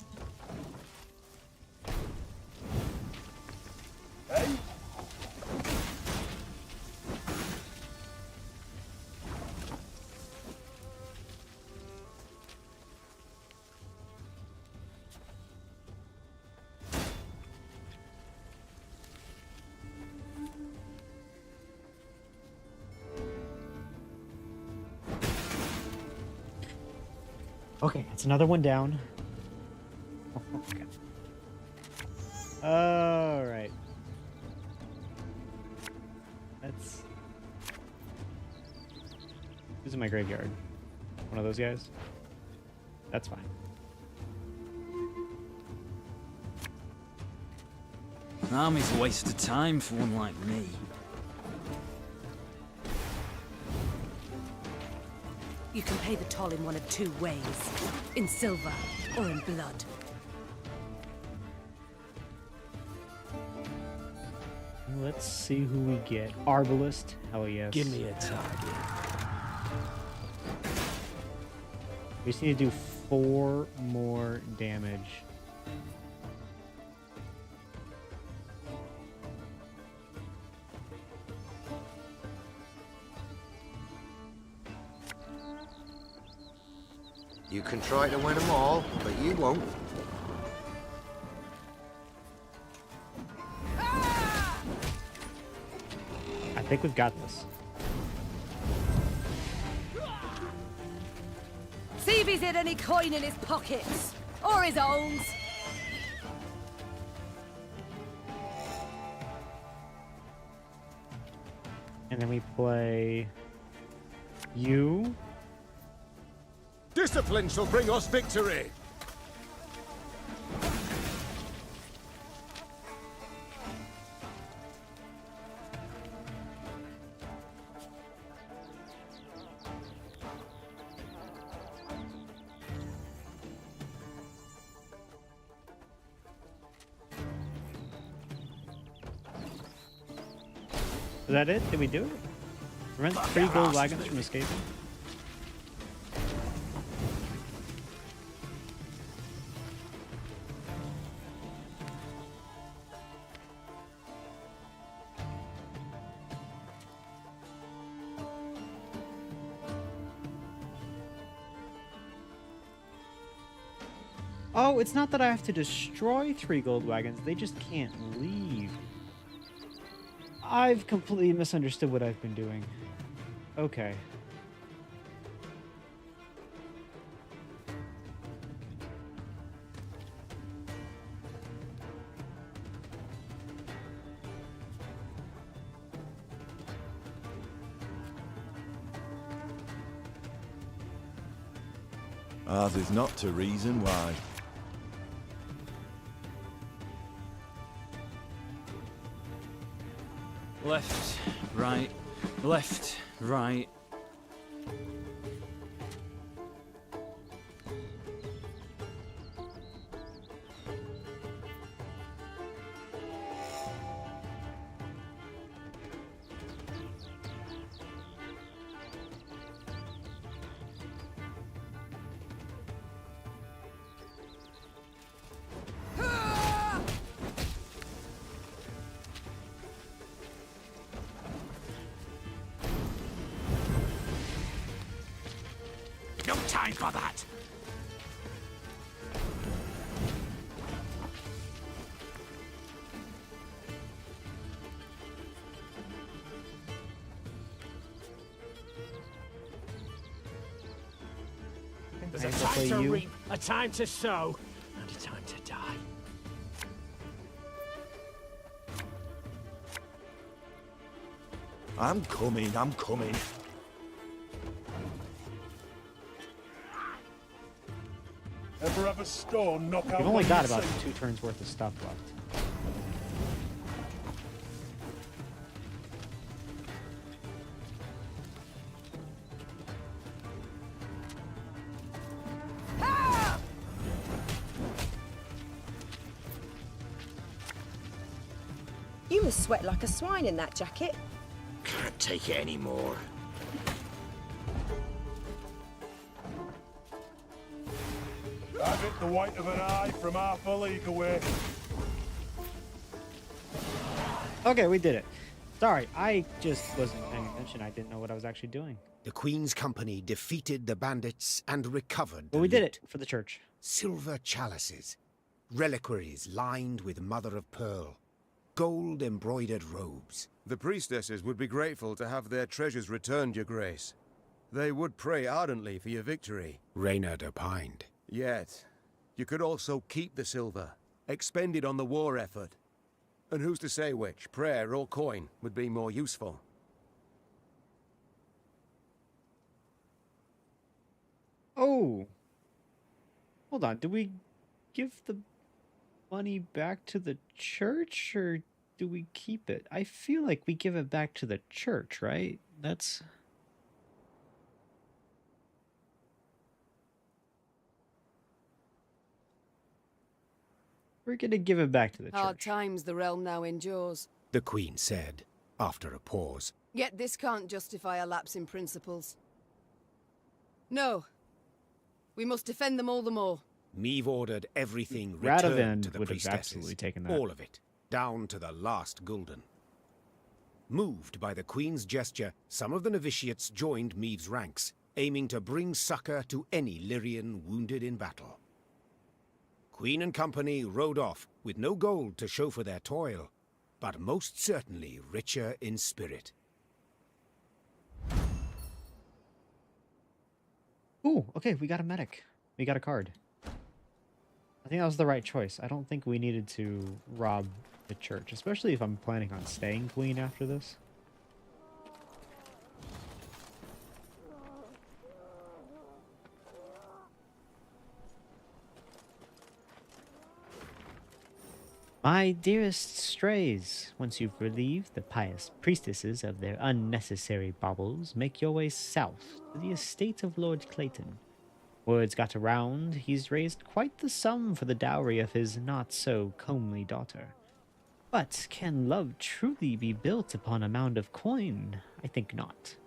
Okay, it's another one down. Okay. All right. That's. Who's in my graveyard? One of those guys? That's fine. An army's a waste of time for one like me. You can pay the toll in one of two ways. In silver or in blood. Let's see who we get. Arbalist. Hell yes. Give me a target. We just need to do 4 more damage. You can try to win them all, but you won't. I think we've got this. See if he's had any coin in his pockets. Or his owns. And then we play you. Discipline shall bring us victory! Is that it? Did we do it? Prevent 3 gold wagons from escaping? Oh, it's not that I have to destroy 3 gold wagons. They just can't leave. I've completely misunderstood what I've been doing. Okay. Ours is not to reason why. Left, right, left, right. time for that. There's a time to reap, a time to sow, and a time to die. I'm coming, I'm coming. Ever have a stone knock out? We've only got about 2 turns worth of stuff left. You must sweat like a swine in that jacket. Can't take it anymore. I've hit the white of an eye from half a league away. Okay, we did it. Sorry, I just wasn't paying attention. I didn't know what I was actually doing. The Queen's company defeated the bandits and recovered Well, we did it for the church. Silver chalices, reliquaries lined with mother of pearl, gold-embroidered robes. The priestesses would be grateful to have their treasures returned, Your Grace. They would pray ardently for your victory. Reynard opined. Yet, you could also keep the silver, expend it on the war effort. And who's to say which, prayer or coin, would be more useful? Oh. Hold on, do we give the money back to the church, or do we keep it? I feel like we give it back to the church, right? That's... We're gonna give it back to the Hard church. times the realm now endures. The Queen said, after a pause. Yet this can't justify a lapse in principles. No. We must defend them all the more. Meave ordered everything Radovan returned to the would have priestesses. absolutely taken that. All of it, down to the last gulden. Moved by the Queen's gesture, some of the novitiates joined Meave's ranks, aiming to bring succor to any Lyrian wounded in battle. Queen and company rode off with no gold to show for their toil, but most certainly richer in spirit. Ooh, okay, we got a medic. We got a card. I think that was the right choice. I don't think we needed to rob the church, especially if I'm planning on staying queen after this. My dearest strays, once you've relieved the pious priestesses of their unnecessary baubles, make your way south to the estate of Lord Clayton. Words got around, he's raised quite the sum for the dowry of his not-so-comely daughter. But can love truly be built upon a mound of coin? I think not.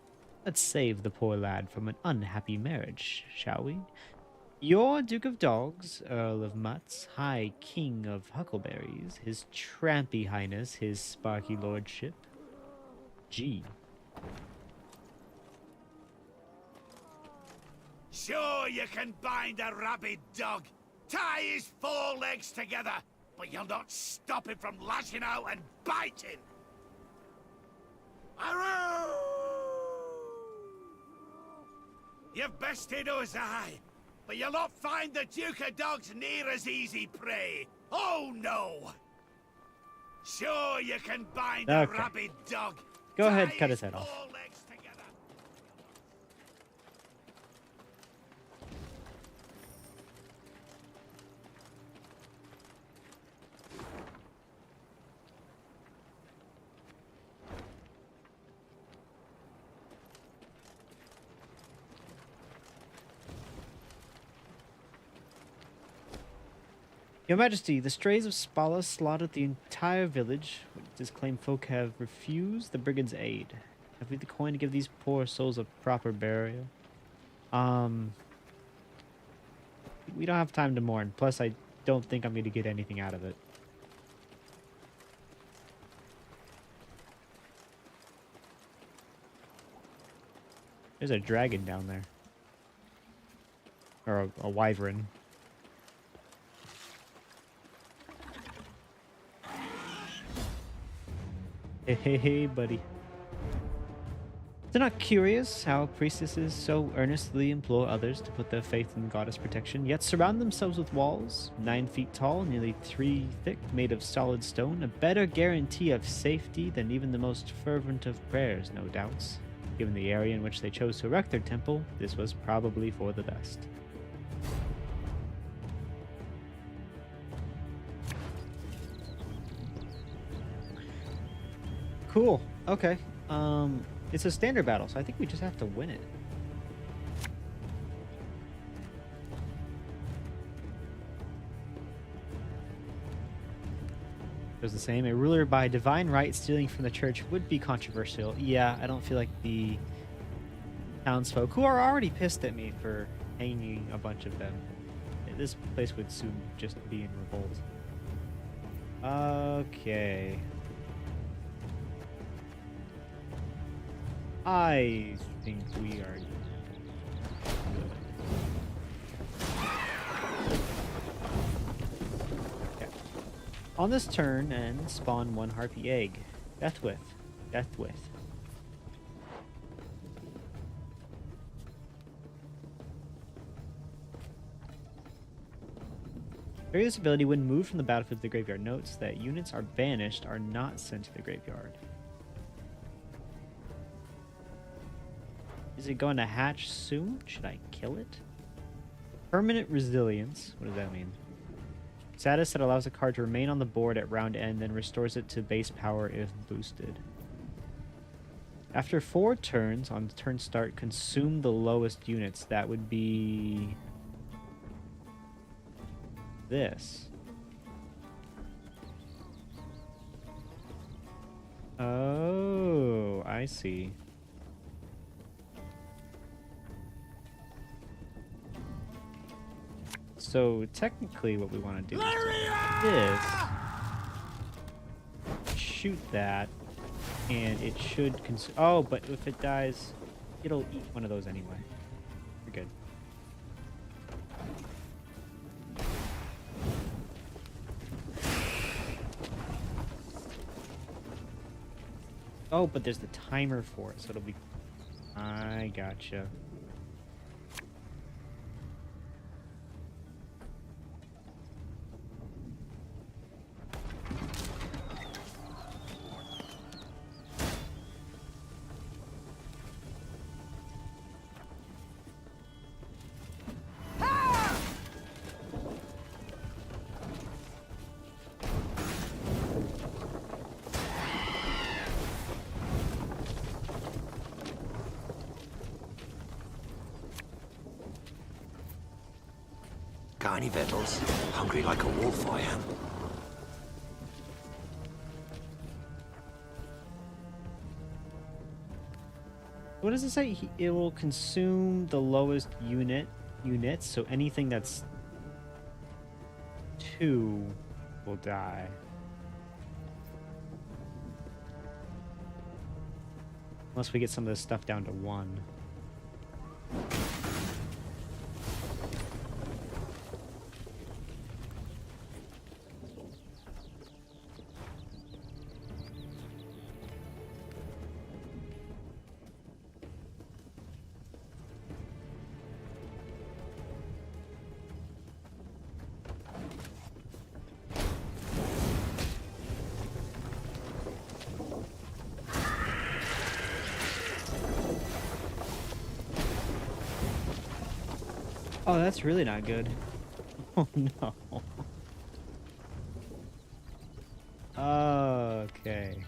Let's save the poor lad from an unhappy marriage, shall we? Your Duke of Dogs, Earl of Mutts, High King of Huckleberries, His Trampy Highness, His Sparky Lordship, G. Sure you can bind a rabid dog, tie his 4 legs together, but you'll not stop him from lashing out and biting. Aroo! You've bested us, aye, but you'll not find the Duke of Dogs near as easy prey. Oh no! Sure you can bind a rabid dog. Go ahead, cut his head off. Your Majesty, the strays of Spala slaughtered the entire village. Disclaimed folk have refused the brigand's aid. Have we the coin to give these poor souls a proper burial? We don't have time to mourn. Plus, I don't think I'm going to get anything out of it. There's a dragon down there. Or a wyvern. Hey, buddy. They're not curious how priestesses so earnestly implore others to put their faith in goddess protection, yet surround themselves with walls, 9 feet tall, nearly 3 thick, made of solid stone, a better guarantee of safety than even the most fervent of prayers, no doubts. Given the area in which they chose to erect their temple, this was probably for the best. Cool. Okay. It's a standard battle, so I think we just have to win it. It was the same. A ruler by divine right stealing from the church would be controversial. Yeah, I don't feel like the townsfolk, who are already pissed at me for hanging a bunch of them, this place would soon just be in revolt. Okay. I think we are good. Okay. On this turn, and spawn 1 harpy egg. Death with. During this ability, when moved from the battlefield to the graveyard, notes that units are banished are not sent to the graveyard. Is it going to hatch soon? Should I kill it? Permanent resilience. What does that mean? Status that allows a card to remain on the board at round end, then restores it to base power if boosted. After 4 turns, on turn start, consume the lowest units. That would be this. Oh, I see. So technically what we want to do is this. Shoot that. And it should consume... Oh, but if it dies, it'll eat one of those anyway. We're good. Oh, but there's the timer for it, so it'll be... I gotcha. Got any victuals? Hungry like a wolf, I am. What does it say? It will consume the lowest units, so anything that's 2 will die. Unless we get some of this stuff down to 1. Oh, that's really not good. Oh, no. Okay.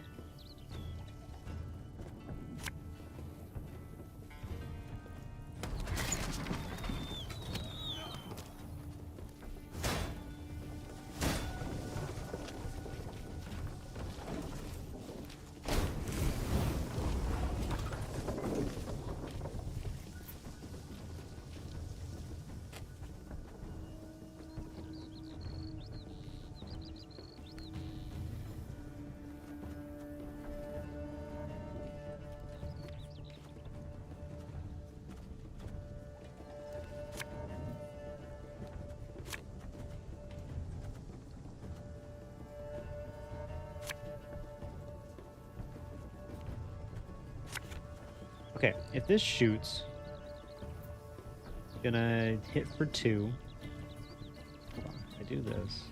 Okay, if this shoots, gonna hit for 2. Hold on, I do this.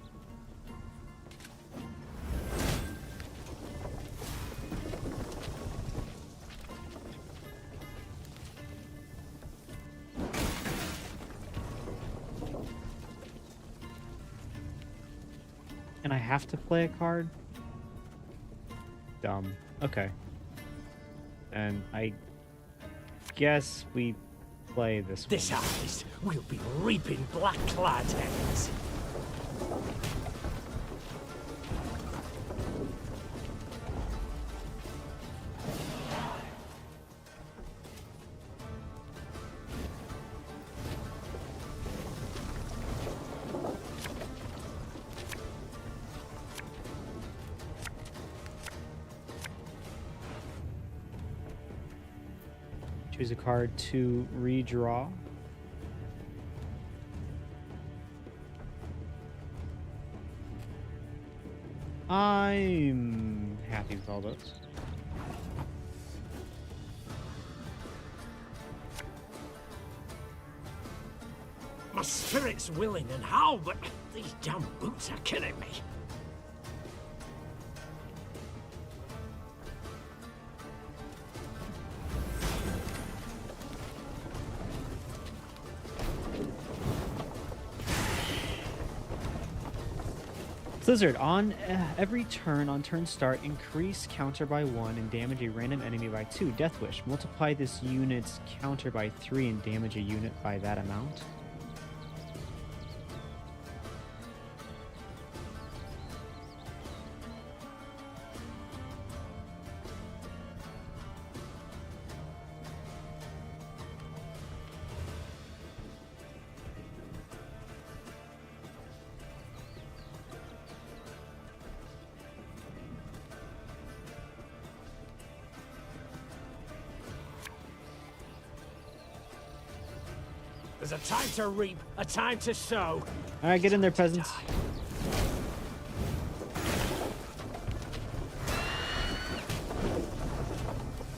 And I have to play a card? Dumb. Okay. And I guess we play this one. This harvest, we'll be reaping black-clad heads. Choose a card to redraw. I'm happy with all those. My spirit's willing and how, but these damn boots are killing me. Blizzard, on every turn, on turn start, increase counter by 1 and damage a random enemy by 2. Death Wish, multiply this unit's counter by 3 and damage a unit by that amount. There's a time to reap, a time to sow. All right, get in there, peasants.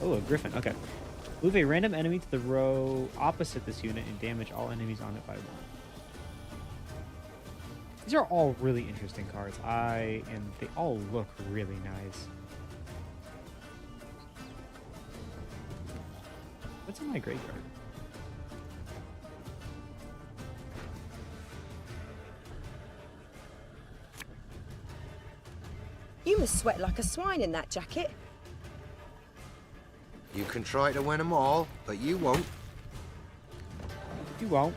Oh, a griffin. Okay. Move a random enemy to the row opposite this unit and damage all enemies on it by 1. These are all really interesting cards. And they all look really nice. What's in my graveyard? You must sweat like a swine in that jacket. You can try to win them all, but you won't. You won't.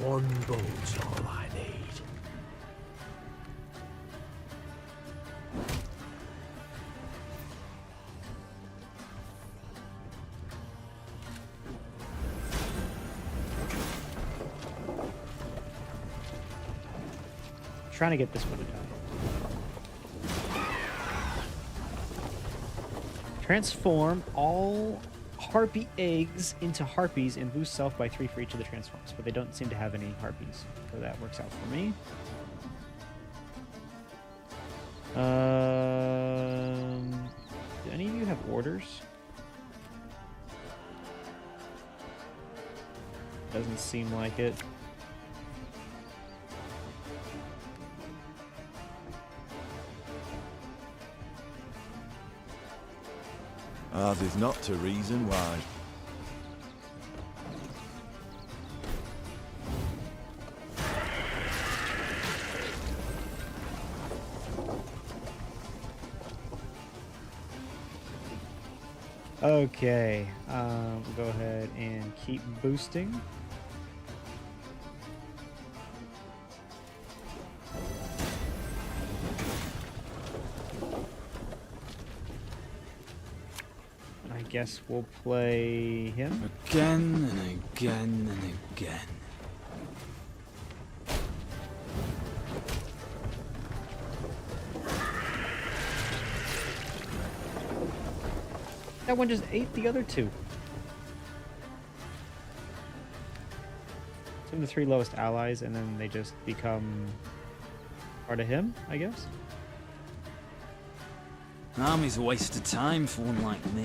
One boat's all I need. Trying to get this one to die. Transform all harpy eggs into harpies and boost self by 3 for each of the transforms, but they don't seem to have any harpies, so that works out for me. Do any of you have orders? Doesn't seem like it. Ours is not to reason why. Okay, we'll go ahead and keep boosting. I guess we'll play him. Again and again and again. That one just ate the other two. from the 3 lowest allies, and then they just become part of him, I guess. An army's a waste of time for one like me.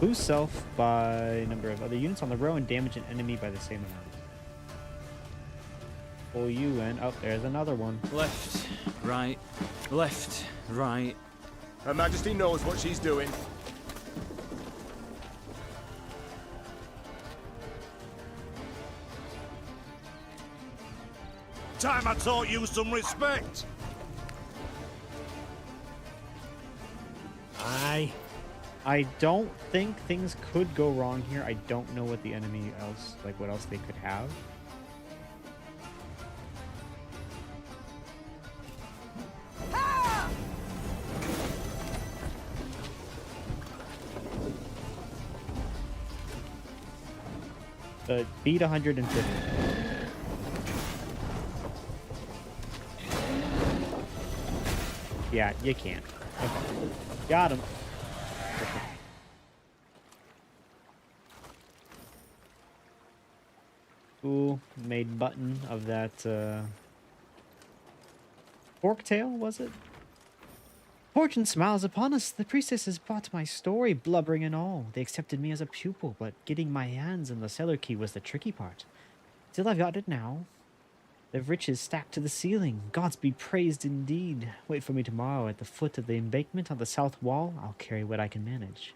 Boost self by number of other units on the row and damage an enemy by the same amount. Pull you in. Oh, there's another one. Left, right, left, right. Her Majesty knows what she's doing. Time I taught you some respect. Aye. I don't think things could go wrong here. I don't know what the enemy else, like what else they could have. But beat 150. Yeah, you can't. Okay. Got him. Cool. Made button of that fork tail, was it? Fortune smiles upon us. The priestesses bought my story, blubbering and all. They accepted me as a pupil, but getting my hands on the cellar key was the tricky part. Still, I've got it now. The riches stacked to the ceiling. Gods be praised indeed. Wait for me tomorrow at the foot of the embankment on the south wall. I'll carry what I can manage.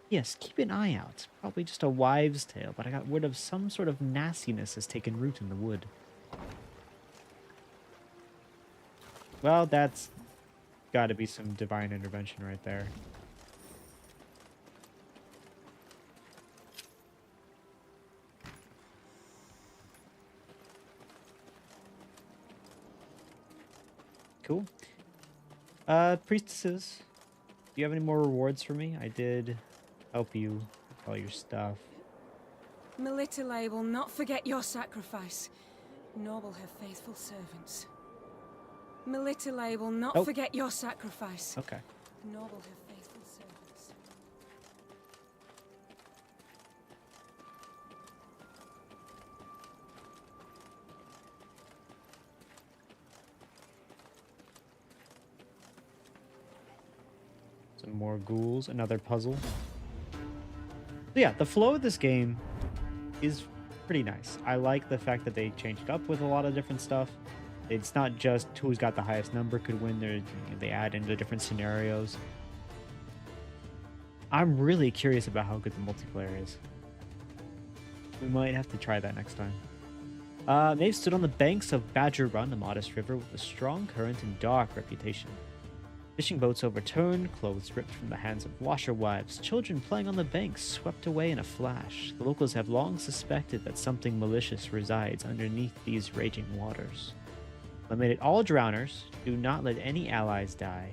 Yes, keep an eye out. Probably just a wives' tale, but I got word of some sort of nastiness has taken root in the wood. Well, that's got to be some divine intervention right there. Cool. Priestesses, do you have any more rewards for me? I did help you with all your stuff. Melitele will not forget your sacrifice, nor will her faithful servants. Melitele will not forget your sacrifice. Okay. Nor will her faithful servants. Some more ghouls, another puzzle. So yeah, the flow of this game is pretty nice. I like the fact that they changed it up with a lot of different stuff. It's not just who's got the highest number could win. They add into different scenarios. I'm really curious about how good the multiplayer is. We might have to try that next time. They've stood on the banks of Badger Run, a modest river with a strong current and dark reputation. Fishing boats overturned, clothes ripped from the hands of washerwives, children playing on the banks swept away in a flash. The locals have long suspected that something malicious resides underneath these raging waters. Eliminate all drowners. Do not let any allies die.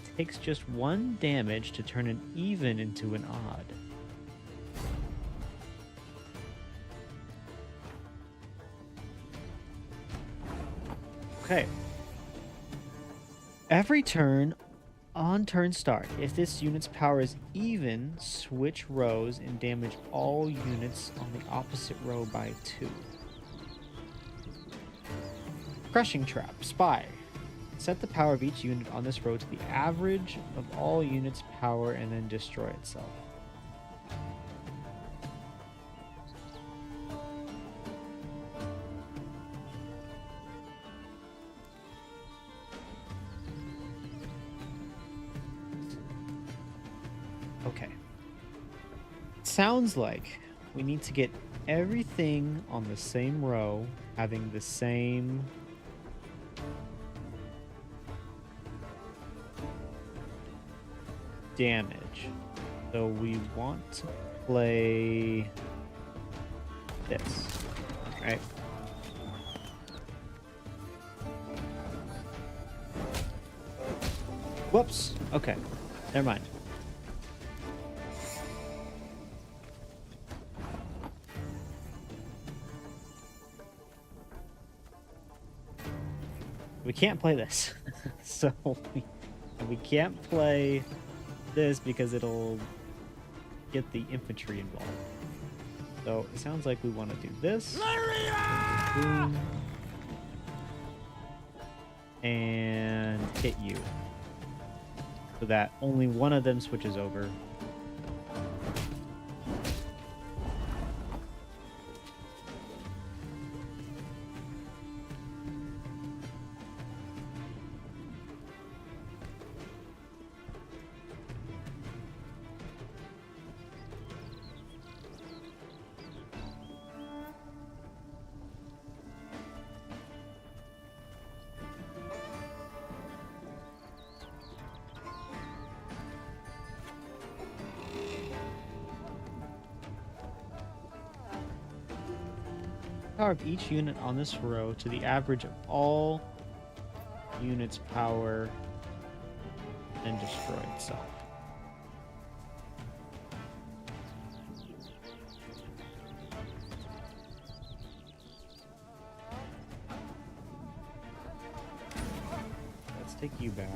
It takes just 1 damage to turn an even into an odd. Okay. Every turn on turn start, if this unit's power is even, switch rows and damage all units on the opposite row by 2. Crushing Trap. Spy. Set the power of each unit on this row to the average of all units' power and then destroy itself. Okay. Sounds like we need to get everything on the same row having the same damage. So we want to play this, right? Whoops. Okay. Never mind. We can't play this. So we can't play this because it'll get the infantry involved. So it sounds like we want to do this. Boom. And hit you. So that only one of them switches over. Power of each unit on this row to the average of all units' power and destroy itself. Let's take you back.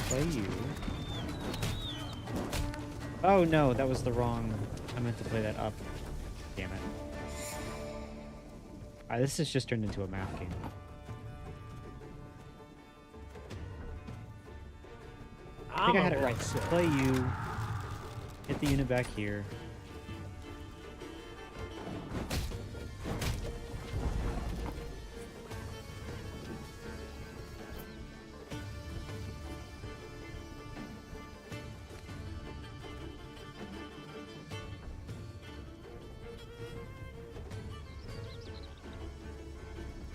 Play you. Oh no, that was the wrong... I meant to play that up. Damn it. This has just turned into a map game. I think I had it right. Play you. Hit the unit back here.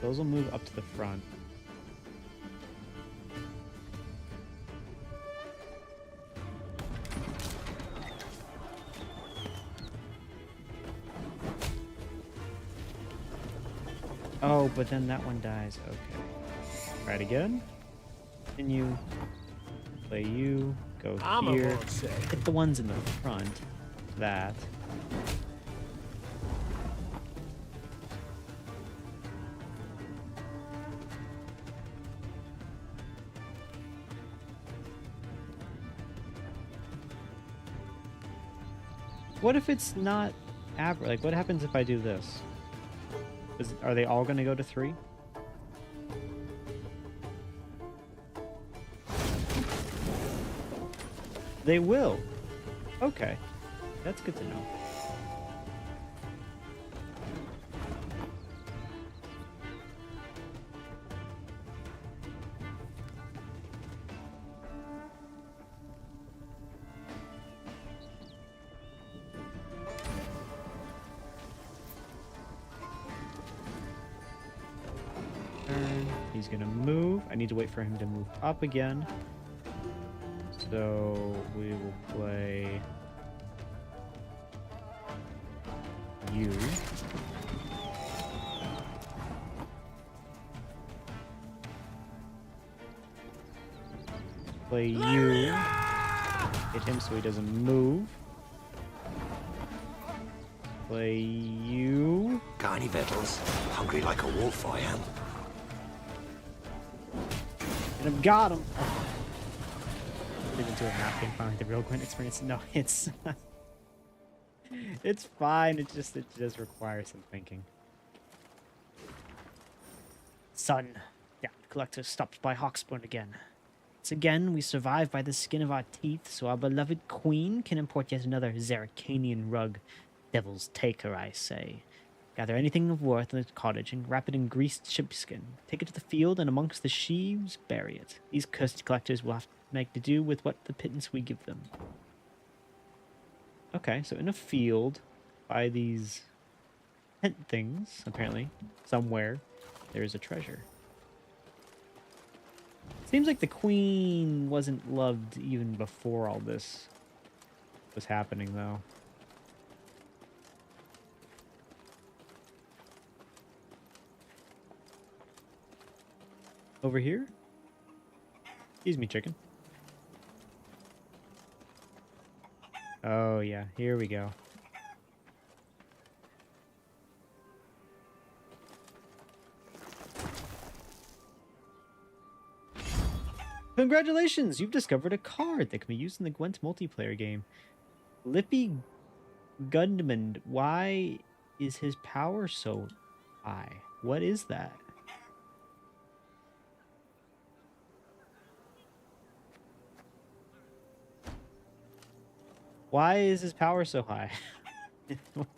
Those will move up to the front. Oh, but then that one dies. Okay. Try it again. Continue. Play you. Go here. Hit the ones in the front. That. What if it's not average? Like, what happens if I do this? Are they all going to go to 3? They will. Okay. That's good to know. He's gonna move. I need to wait for him to move up again. So we will play you. Play you. Hit him so he doesn't move. Play you. Got any victuals? Hungry like a wolf, I am. And I've got him. Into a map game finally, the real Gwent experience. No, it's it's fine. It just requires some thinking. Son, yeah, the collector stopped by Hawksburn again. Once again, we survive by the skin of our teeth, so our beloved queen can import yet another Zerrikanian rug. Devil's take her, I say. Gather anything of worth in the cottage and wrap it in greased sheepskin. Take it to the field, and amongst the sheaves, bury it. These cursed collectors will have to make to do with what the pittance we give them. Okay, so in a field, by these tent things, apparently, somewhere, there is a treasure. Seems like the queen wasn't loved even before all this was happening, though. Over here? Excuse me, chicken. Oh, yeah. Here we go. Congratulations! You've discovered a card that can be used in the Gwent multiplayer game. Lippy Gundamund. Why is his power so high? What is that? Why is his power so high? Like,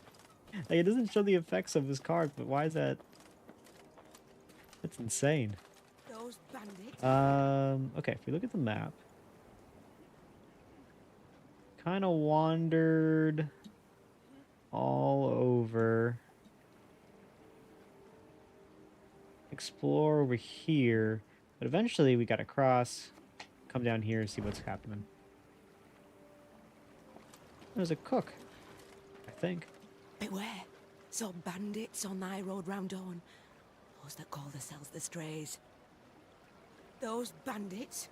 it doesn't show the effects of his card, but why is that? That's insane. Those bandits. Okay, if we look at the map, kind of wandered all over. Explore over here, but eventually we got to cross, come down here and see what's happening. There's a cook, I think. Beware, some bandits on thy road round Dawn. Those that call themselves the Strays. Those bandits,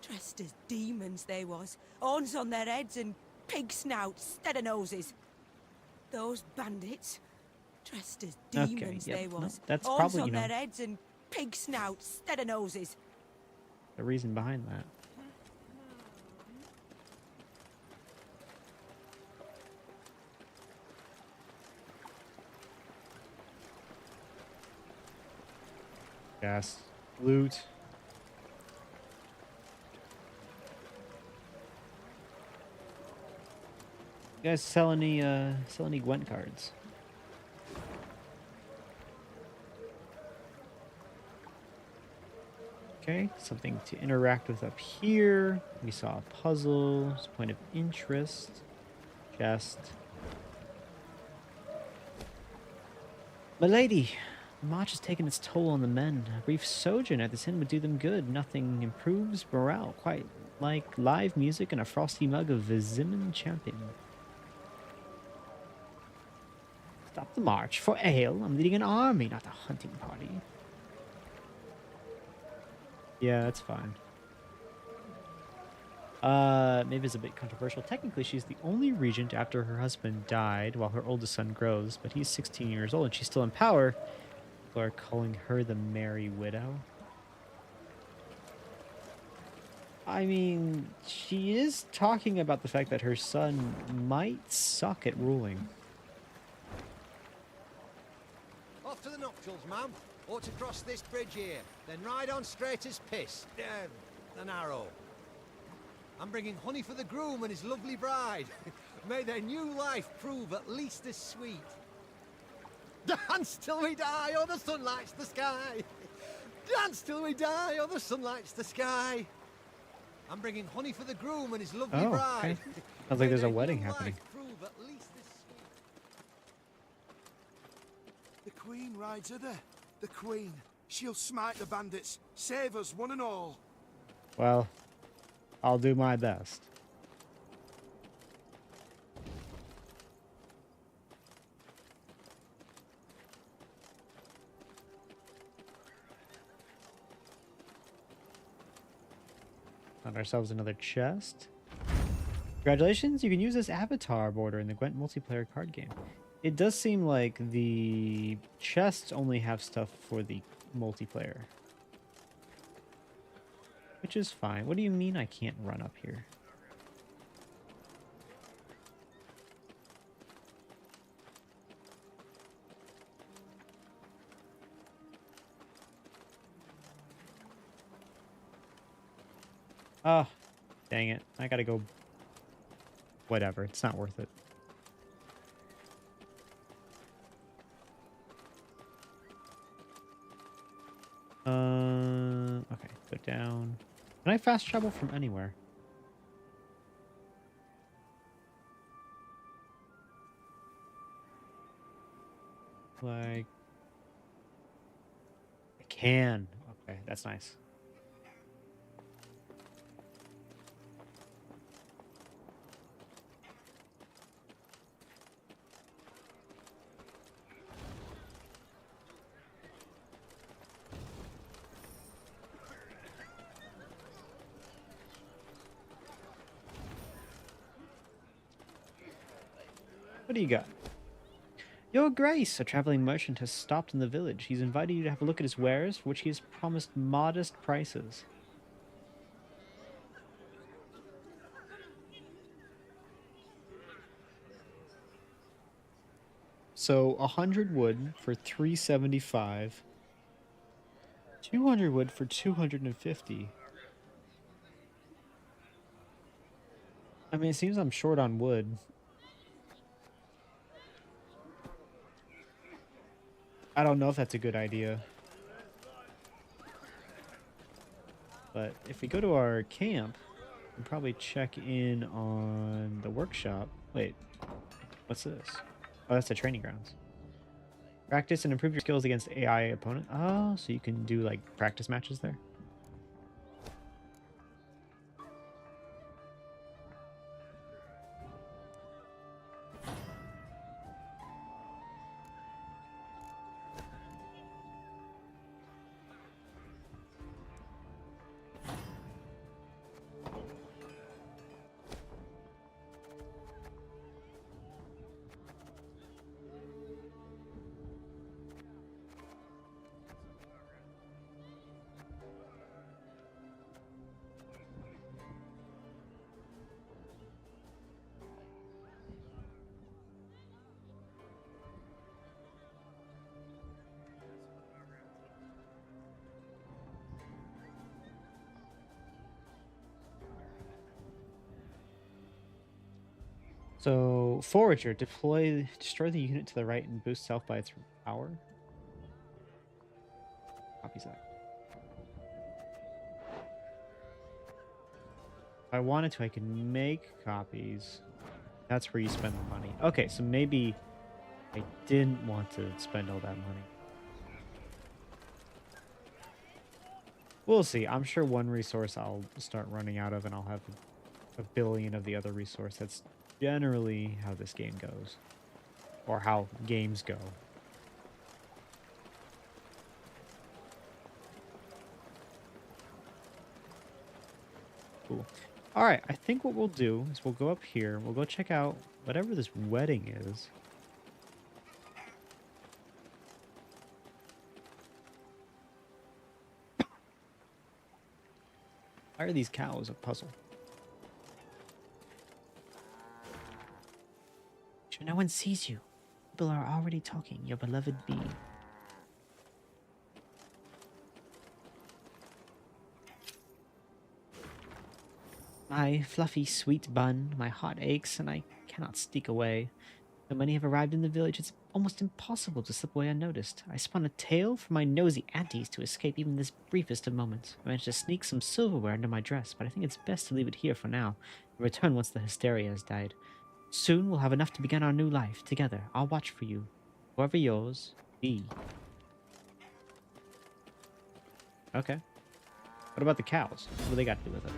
dressed as demons they was, horns on their heads and pig snouts instead of noses. Those bandits, dressed as demons they was, no, that's horns probably, on their heads and pig snouts instead of noses. The reason behind that. Gas, loot. You guys sell any Gwent cards? Okay, something to interact with up here. We saw a puzzle, point of interest, chest. Milady, the march has taken its toll on the men. A brief sojourn at this inn would do them good. Nothing improves morale, quite like live music and a frosty mug of Vizimin champion. Stop the march for ale. I'm leading an army, not a hunting party. Yeah, that's fine. Maybe it's a bit controversial. Technically, she's the only regent after her husband died while her oldest son grows, but he's 16 years old and she's still in power. People are calling her the Merry Widow. I mean, she is talking about the fact that her son might suck at ruling. Off to the nuptials, ma'am. Ought to cross this bridge here, then ride on straight as piss. The narrow. I'm bringing honey for the groom and his lovely bride. May their new life prove at least as sweet. Dance till we die, or the sun lights the sky. Dance till we die, or the sun lights the sky. I'm bringing honey for the groom and his lovely bride. Okay. Sounds like there's a wedding happening. The Queen rides her there. The Queen. She'll smite the bandits. Save us, one and all. Well, I'll do my best. Found ourselves another chest. Congratulations, you can use this avatar border in the Gwent multiplayer card game. It does seem like the chests only have stuff for the multiplayer. Which is fine. What do you mean I can't run up here? Oh, dang it. I gotta go. Whatever, it's not worth it. Okay, go down. Can I fast travel from anywhere? Like... I can. Okay, that's nice. What do you got? Your Grace, a traveling merchant has stopped in the village. He's invited you to have a look at his wares, for which he has promised modest prices. So 100 wood for 375. 200 wood for 250. I mean, it seems I'm short on wood. I don't know if that's a good idea. But if we go to our camp, we'll probably check in on the workshop. Wait, what's this? Oh, that's the training grounds. Practice and improve your skills against AI opponent. Oh, so you can do like practice matches there. So, Forager, destroy the unit to the right and boost self by its power. Copies that. If I wanted to, I could make copies. That's where you spend the money. Okay, so maybe I didn't want to spend all that money. We'll see. I'm sure one resource I'll start running out of, and I'll have a billion of the other resource. That's generally how this game goes, or how games go. Cool. All right, I think what we'll do is we'll go up here. We'll go check out whatever this wedding is. Why are these cows a puzzle? Sure no one sees you. People are already talking, your beloved bee. My fluffy sweet bun, my heart aches and I cannot sneak away. So many have arrived in the village, it's almost impossible to slip away unnoticed. I spun a tale for my nosy aunties to escape even this briefest of moments. I managed to sneak some silverware under my dress, but I think it's best to leave it here for now, and return once the hysteria has died. Soon we'll have enough to begin our new life together. I'll watch for you. Whoever yours be. Okay. What about the cows? What do they got to do with it?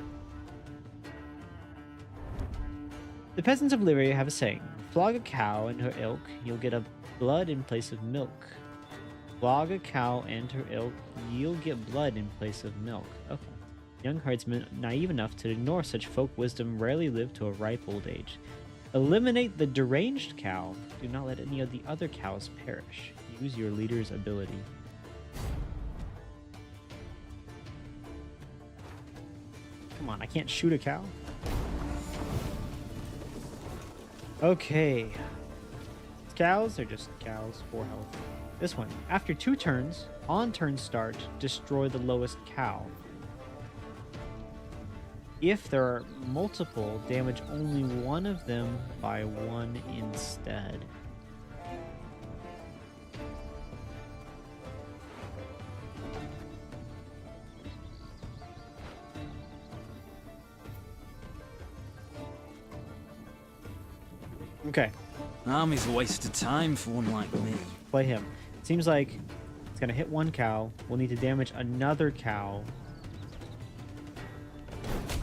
The peasants of Lyria have a saying. Flog a cow and her ilk, you'll get a blood in place of milk. Flog a cow and her ilk, you'll get blood in place of milk. Okay. Young herdsmen naive enough to ignore such folk wisdom rarely live to a ripe old age. Eliminate the deranged cow. Do not let any of the other cows perish. Use your leader's ability. Come on, I can't shoot a cow? Okay. Cows are just cows, 4 health. This one. After 2 turns, on turn start, destroy the lowest cow. If there are multiple, damage only one of them by 1 instead. Okay. Army's a waste of time for one like me. Play him. It seems like it's gonna hit 1 cow. We'll need to damage another cow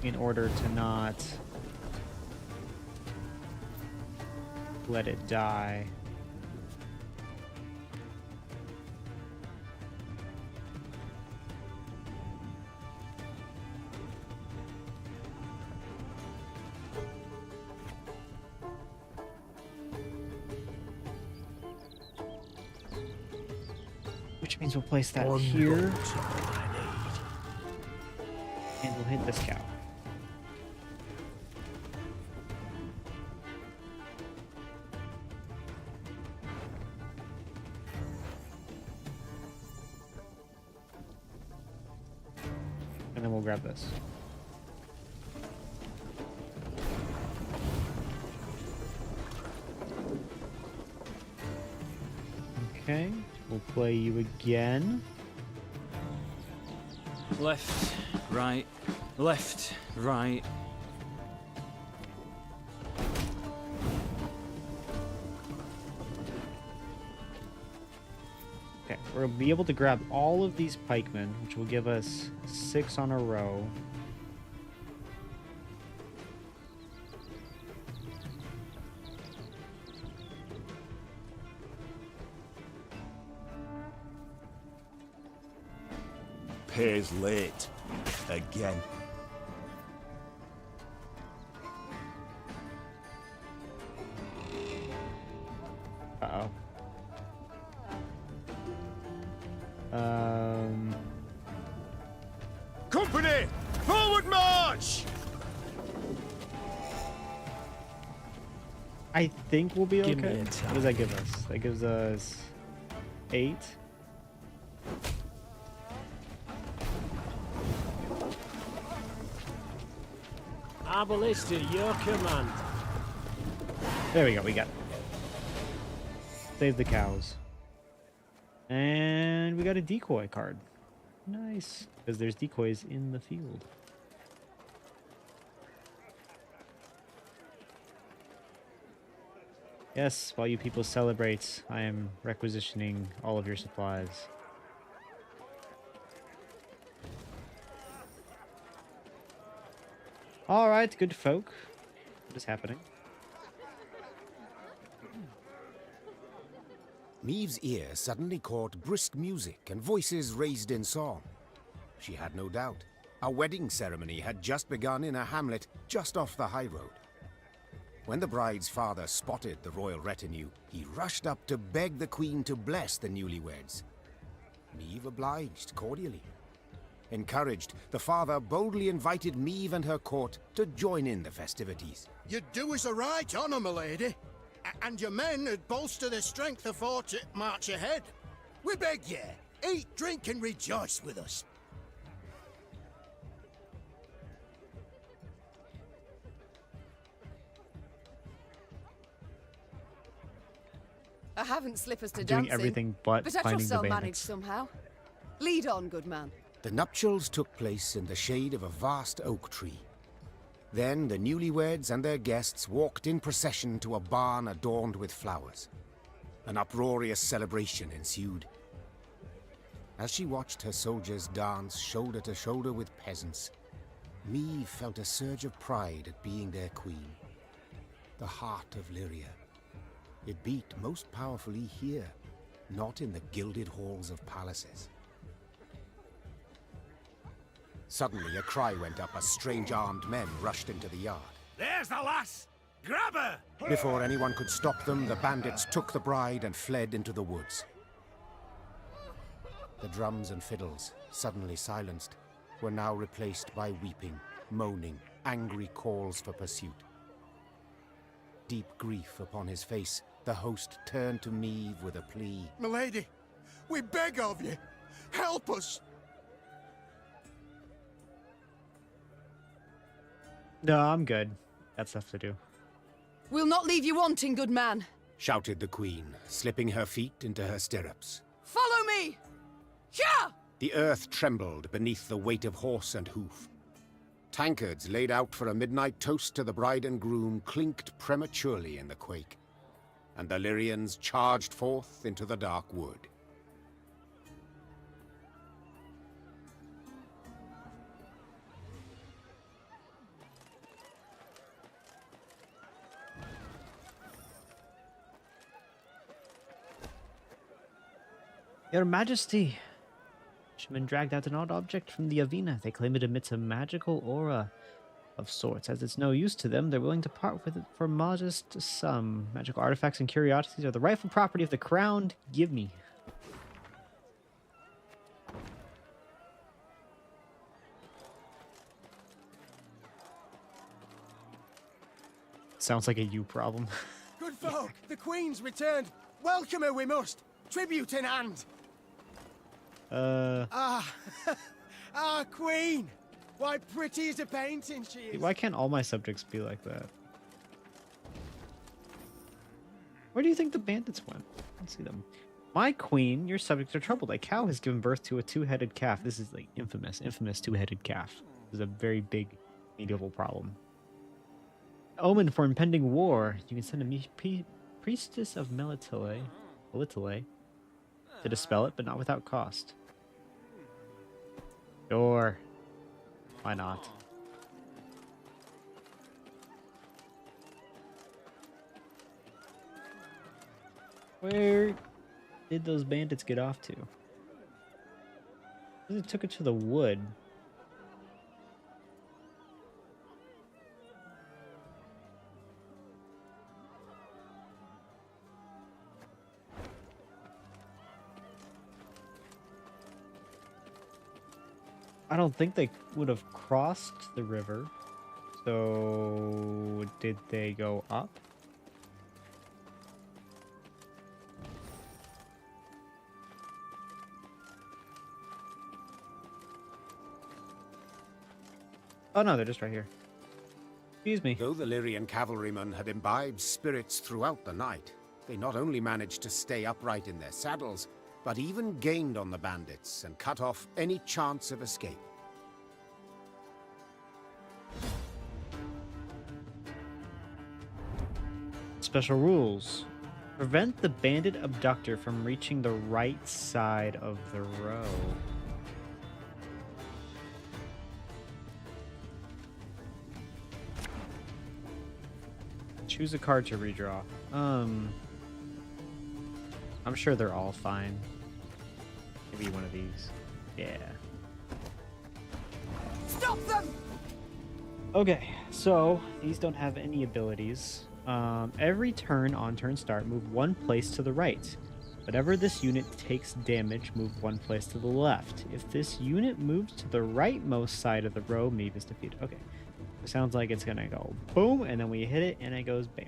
in order to not let it die. which means we'll place that here. And we'll hit this cow. And then we'll grab this. Okay, we'll play you again. Left, right, left, right. Okay, we'll be able to grab all of these pikemen, which will give us 6 on a row. Pays late. Again. Uh-oh. Company! Forward march! I think we'll be Give me okay. a What does that give us? That gives us 8. Our ballista, your command. There we go, we got it. Save the cows. And we got a decoy card. Nice. Because there's decoys in the field. Yes, while you people celebrate, I am requisitioning all of your supplies. Alright, good folk. What is happening? Maeve's ear suddenly caught brisk music and voices raised in song. She had no doubt. A wedding ceremony had just begun in a hamlet just off the high road. When the bride's father spotted the royal retinue, he rushed up to beg the queen to bless the newlyweds. Maeve obliged cordially. Encouraged, the father boldly invited Maeve and her court to join in the festivities. You do us a right honour, my lady. And your men would bolster their strength afore to march ahead. We beg ye, eat, drink, and rejoice with us. I haven't slippers to Doing dancing, everything but I finding trust the I'll manage bandits. somehow. Lead on, good man. The nuptials took place in the shade of a vast oak tree. Then the newlyweds and their guests walked in procession to a barn adorned with flowers. An uproarious celebration ensued. As she watched her soldiers dance shoulder to shoulder with peasants, Maeve felt a surge of pride at being their queen. The heart of Lyria. It beat most powerfully here, not in the gilded halls of palaces. Suddenly, a cry went up as strange armed men rushed into the yard. There's the lass! Grab her! Before anyone could stop them, the bandits took the bride and fled into the woods. The drums and fiddles, suddenly silenced, were now replaced by weeping, moaning, angry calls for pursuit. Deep grief upon his face, the host turned to Maeve with a plea. Milady, we beg of you, help us! No, I'm good. Got stuff to do. We'll not leave you wanting, good man. Shouted the queen, slipping her feet into her stirrups. Follow me! Here! The earth trembled beneath the weight of horse and hoof. Tankards laid out for a midnight toast to the bride and groom clinked prematurely in the quake, and the Lyrians charged forth into the dark wood. Your Majesty! Fishermen dragged out an odd object from the Avina. They claim it emits a magical aura of sorts. As it's no use to them, they're willing to part with it for a modest sum. Magical artifacts and curiosities are the rightful property of the crown. Give me. sounds like a you problem. Good folk, the Queen's returned. Welcome her we must. Tribute in hand. Queen. Why, pretty as a painting she is. Why can't all my subjects be like that? Where do you think the bandits went? Let's see them. My queen, your subjects are troubled. A cow has given birth to a two-headed calf. This is like infamous two-headed calf. This is a very big medieval problem. Omen for impending war. You can send a priestess of Melitele to dispel it, but not without cost. Sure. Why not? Where did those bandits get off to? They took it to the wood. I don't think they would have crossed the river. So did they go up? Oh no, they're just right here. Excuse me. Though the Lyrian cavalrymen had imbibed spirits throughout the night, they not only managed to stay upright in their saddles, but even gained on the bandits and cut off any chance of escape. Special rules. Prevent the bandit abductor from reaching the right side of the row. Choose a card to redraw. I'm sure they're all fine. Maybe one of these. Yeah. Stop them! Okay, so these don't have any abilities. Every turn on turn start, move one place to the right. Whenever this unit takes damage, move one place to the left. If this unit moves to the rightmost side of the row, Meave is defeated. Okay. It sounds like it's gonna go boom, and then we hit it, and it goes bam.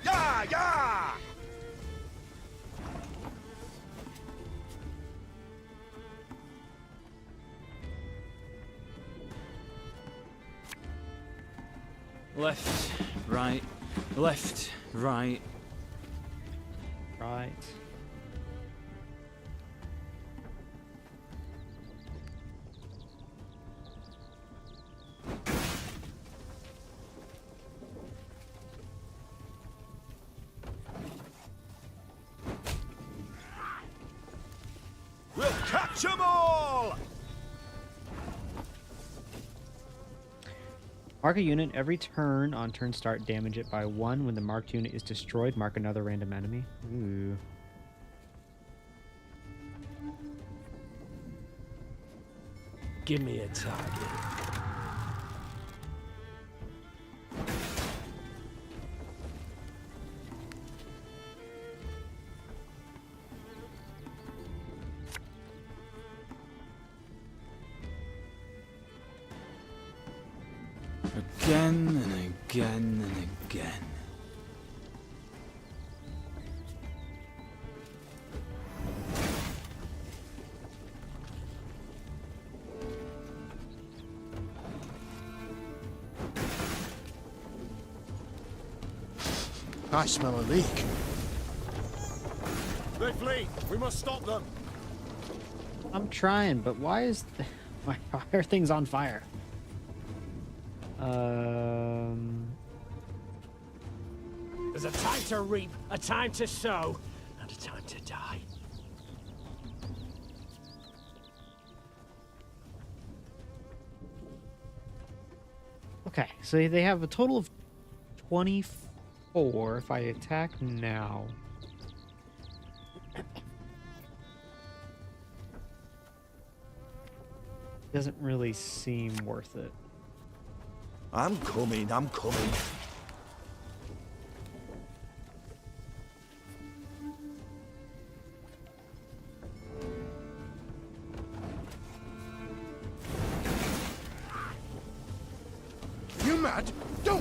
Yeah, yeah! Left, right, left, right. Right. We'll catch 'em all! Mark a unit every turn on turn start, damage it by 1. When the marked unit is destroyed, mark another random enemy. Ooh. Give me a target. Again and again and again. I smell a leak. They flee! We must stop them! I'm trying, but why are things on fire? There's a time to reap, a time to sow, and a time to die. Okay, so they have a total of 24 if I attack now. Doesn't really seem worth it. I'm coming, I'm coming.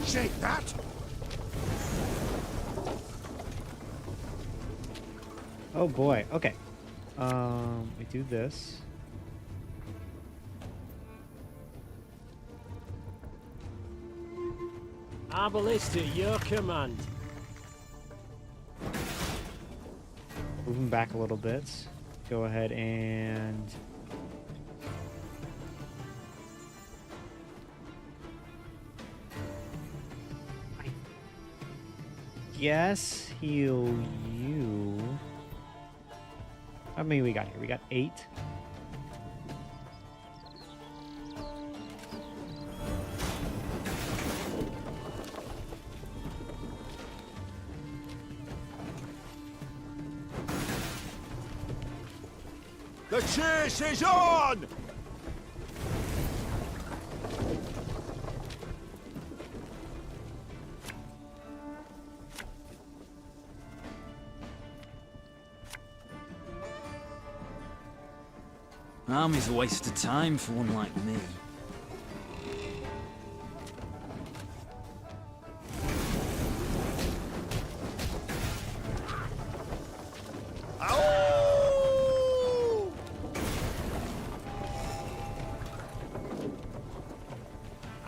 Shake that! Oh boy. Okay. We do this. Arbalist at your command. Moving back a little bit. Go ahead and guess heal you. How many we got here? We got 8. The chase is on! Army's a waste of time for one like me.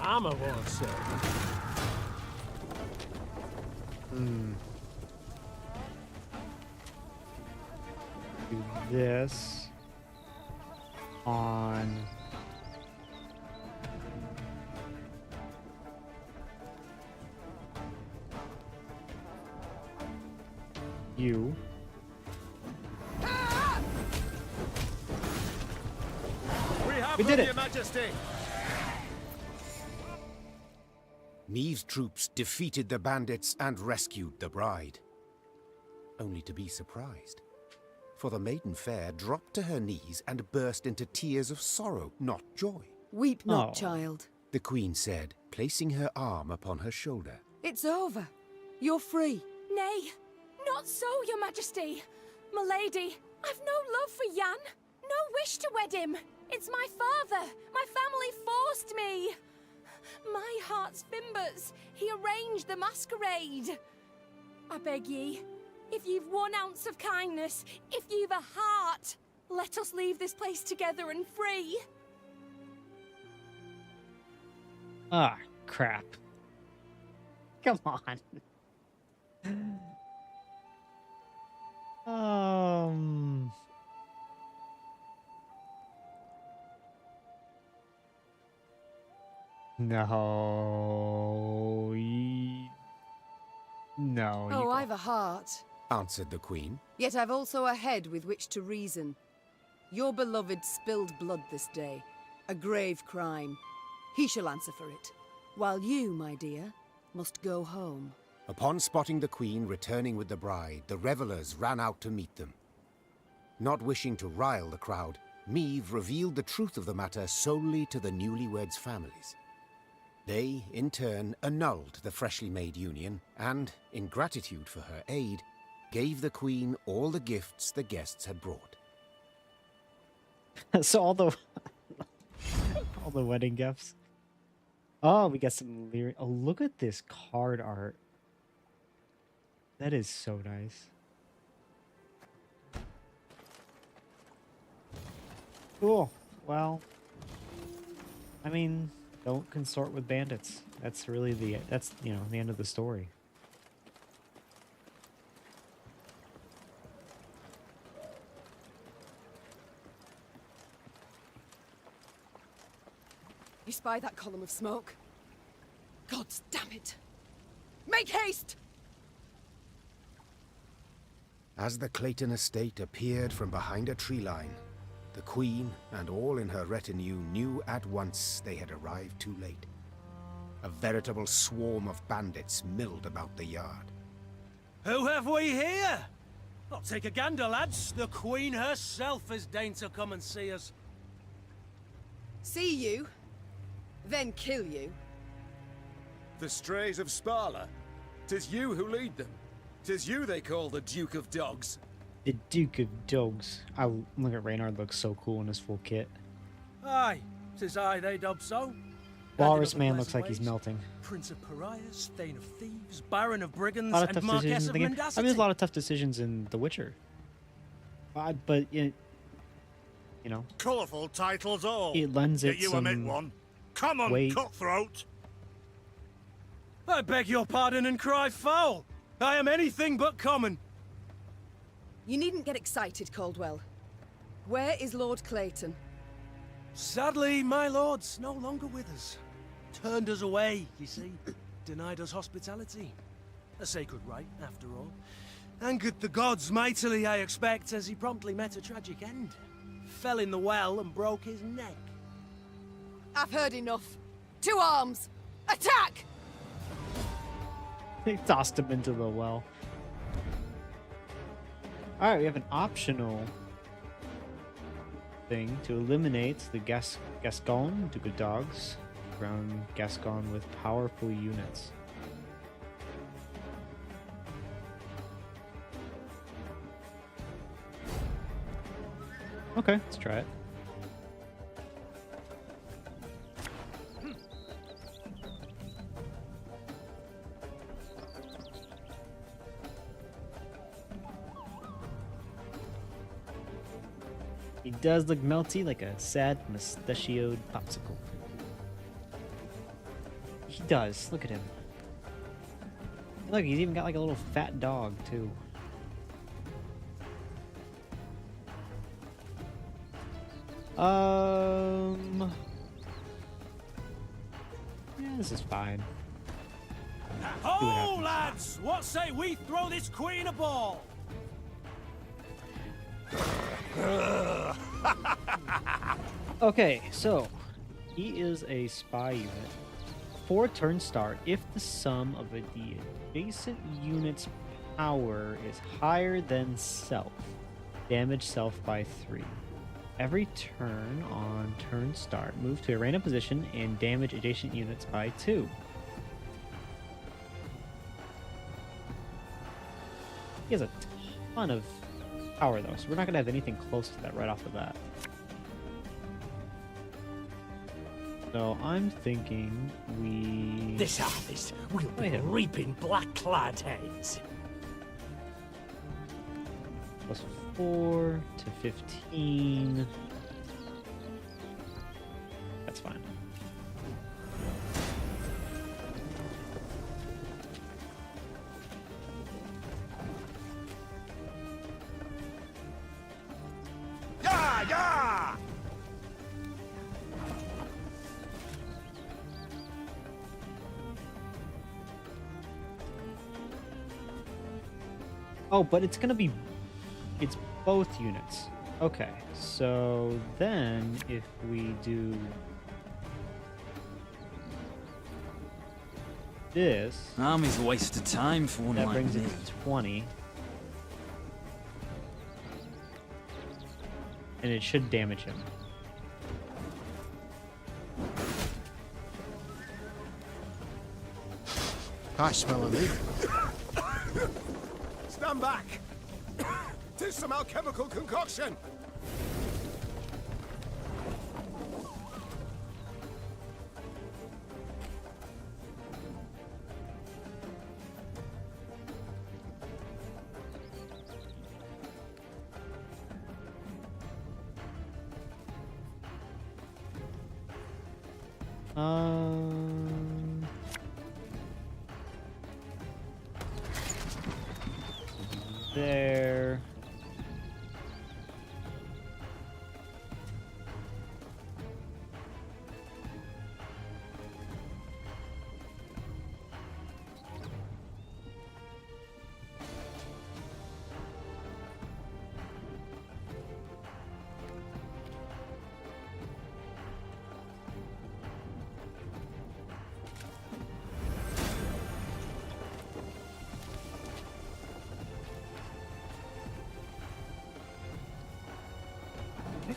Armor won't serve. Do this on you. We did it! Your Majesty. Neve's troops defeated the bandits and rescued the bride. Only to be surprised. For the maiden fair dropped to her knees and burst into tears of sorrow, not joy. Weep not, child. The queen said, placing her arm upon her shoulder. It's over. You're free. Nay, not so, your majesty. Milady, I've no love for Jan. No wish to wed him. It's my father. My family forced me. My heart's fimbers. He arranged the masquerade. I beg ye, if you've 1 ounce of kindness, if you've a heart, let us leave this place together and free. Ah, crap. Come on. No. No. Oh, I've a heart, answered the queen. Yet I've also a head with which to reason. Your beloved spilled blood this day. A grave crime. He shall answer for it. While you, my dear, must go home. Upon spotting the queen returning with the bride, the revelers ran out to meet them. Not wishing to rile the crowd, Meve revealed the truth of the matter solely to the newlyweds' families. They, in turn, annulled the freshly made union and, in gratitude for her aid, gave the queen all the gifts the guests had brought. So all the wedding gifts. Oh, we got some lyric. Oh, look at this card art. That is so nice. Cool. Well, I mean, don't consort with bandits. That's really the the end of the story. You spy that column of smoke? Gods damn it! Make haste! As the Clayton estate appeared from behind a tree line, the queen and all in her retinue knew at once they had arrived too late. A veritable swarm of bandits milled about the yard. Who have we here? I'll take a gander, lads. The queen herself has deigned to come and see us. See you, then kill you. The strays of Sparla. 'Tis you who lead them. 'Tis you they call the Duke of Dogs. The Duke of Dogs. Look at Reynard, looks so cool in his full kit. Aye, 'tis I they dub so. Walrus Man looks like he's melting. Prince of Pariahs, Thane of Thieves, Baron of Brigands, A lot of and tough Marquess decisions in of the game. I Mendacity. mean, there's a lot of tough decisions in The Witcher. But you know, Colourful titles all. it lends it Yet you some omit one. Come on, weight. cutthroat. I beg your pardon and cry foul. I am anything but common. You needn't get excited, Caldwell. Where is Lord Clayton? Sadly, my lord's no longer with us. Turned us away, you see. Denied us hospitality. A sacred right, after all. Angered the gods mightily, I expect, as he promptly met a tragic end. Fell in the well and broke his neck. I've heard enough. To arms! Attack! They tossed him into the well. Alright, we have an optional thing to eliminate the Gascon, Duke of Dogs. Ground Gascon with powerful units. Okay, let's try it. He does look melty, like a sad mustachioed popsicle. He does. Look at him. Look, he's even got like a little fat dog too. Yeah, this is fine. Oh, lads! What say we throw this queen a ball? Okay, so he is a spy unit. For turn start, if the sum of the adjacent unit's power is higher than self, damage self by 3. Every turn on turn start, move to a random position and damage adjacent units by 2. He has a ton of power though, so we're not going to have anything close to that right off the bat. So I'm thinking we... This harvest will be reaping black-clad heads. Plus 4 to 15. That's fine. Yeah, yeah! Oh, but it's gonna be... It's both units. Okay, so then if we do... this... Army's a waste of time for one that like brings me. it to 20. And it should damage him. I smell a leak. Stand back! Tis some alchemical concoction! There.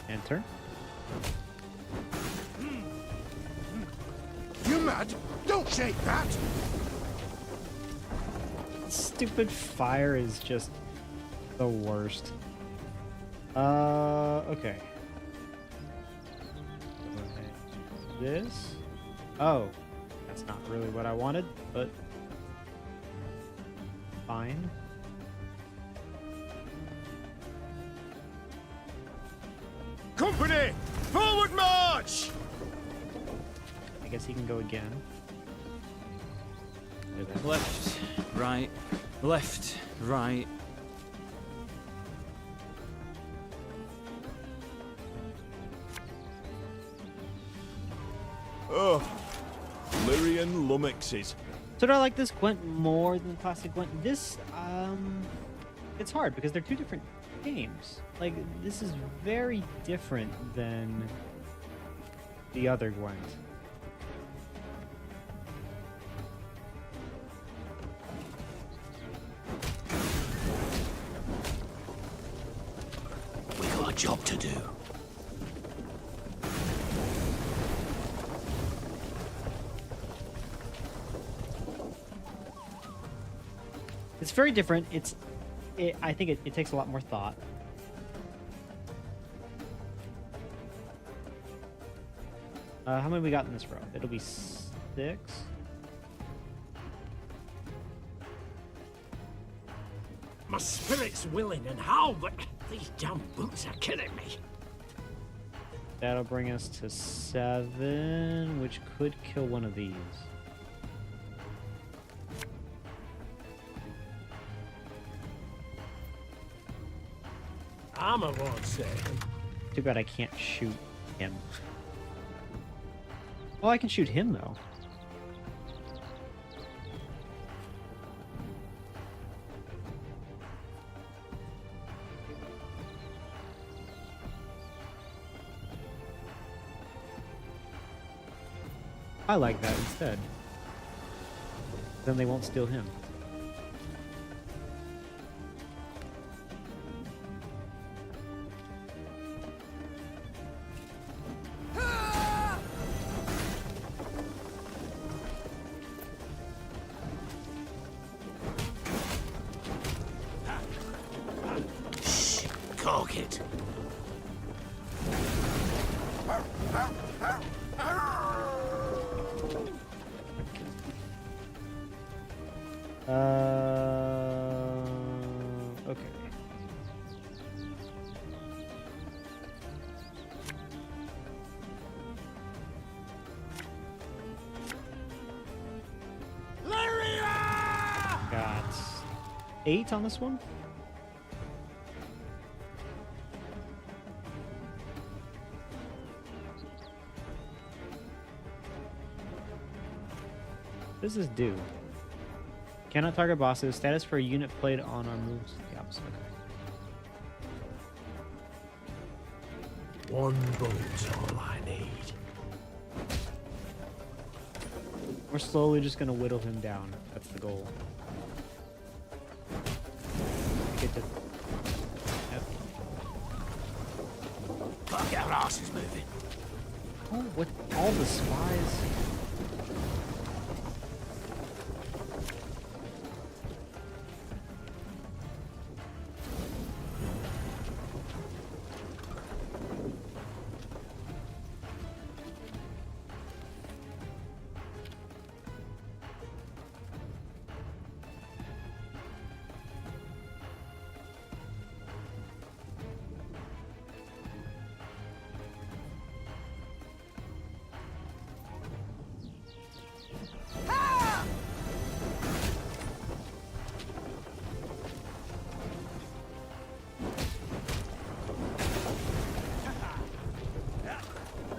Enter. You mad? Don't shake that! Stupid fire is just the worst. Okay. This. Oh, that's not really what I wanted, but fine. Company! Forward march! I guess he can go again. Left, right, left, right. Oh, Lyrian lummoxes. So do I like this Gwent more than classic Gwent? This, it's hard because they're two different games. Like, this is very different than the other Gwent. We got a job to do. It's very different. I think it takes a lot more thought. How many we got in this row? It'll be 6. My spirit's willing and how, but these damn boots are killing me. That'll bring us to 7, which could kill one of these. Armor won't say. Too bad I can't shoot him. Oh, I can shoot him though. I like that instead. Then they won't steal him. Cork it. Okay. Got 8 on this one. What does this do? Cannot target bosses. Status for a unit played on our moves. The opposite. Okay. One bullet's all I need. We're slowly just gonna whittle him down. That's the goal. Get to. Yep. Gotta get our asses moving. Oh, what? All the spies.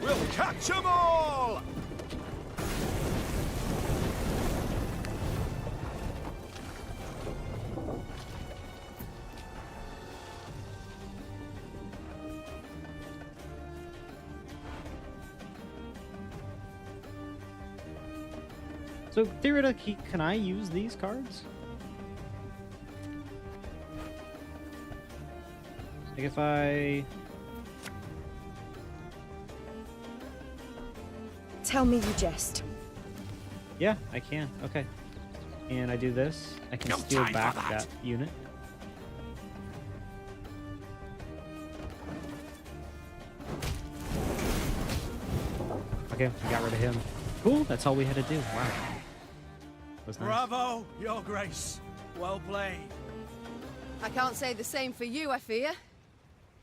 We'll catch 'em all! So theoretically, can I use these cards? Like if I... Tell me you jest. Yeah, I can. Okay. And I do this. I can steal back that unit. Okay, I got rid of him. Cool, that's all we had to do. Wow. Was nice. Bravo, Your Grace. Well played. I can't say the same for you, I fear.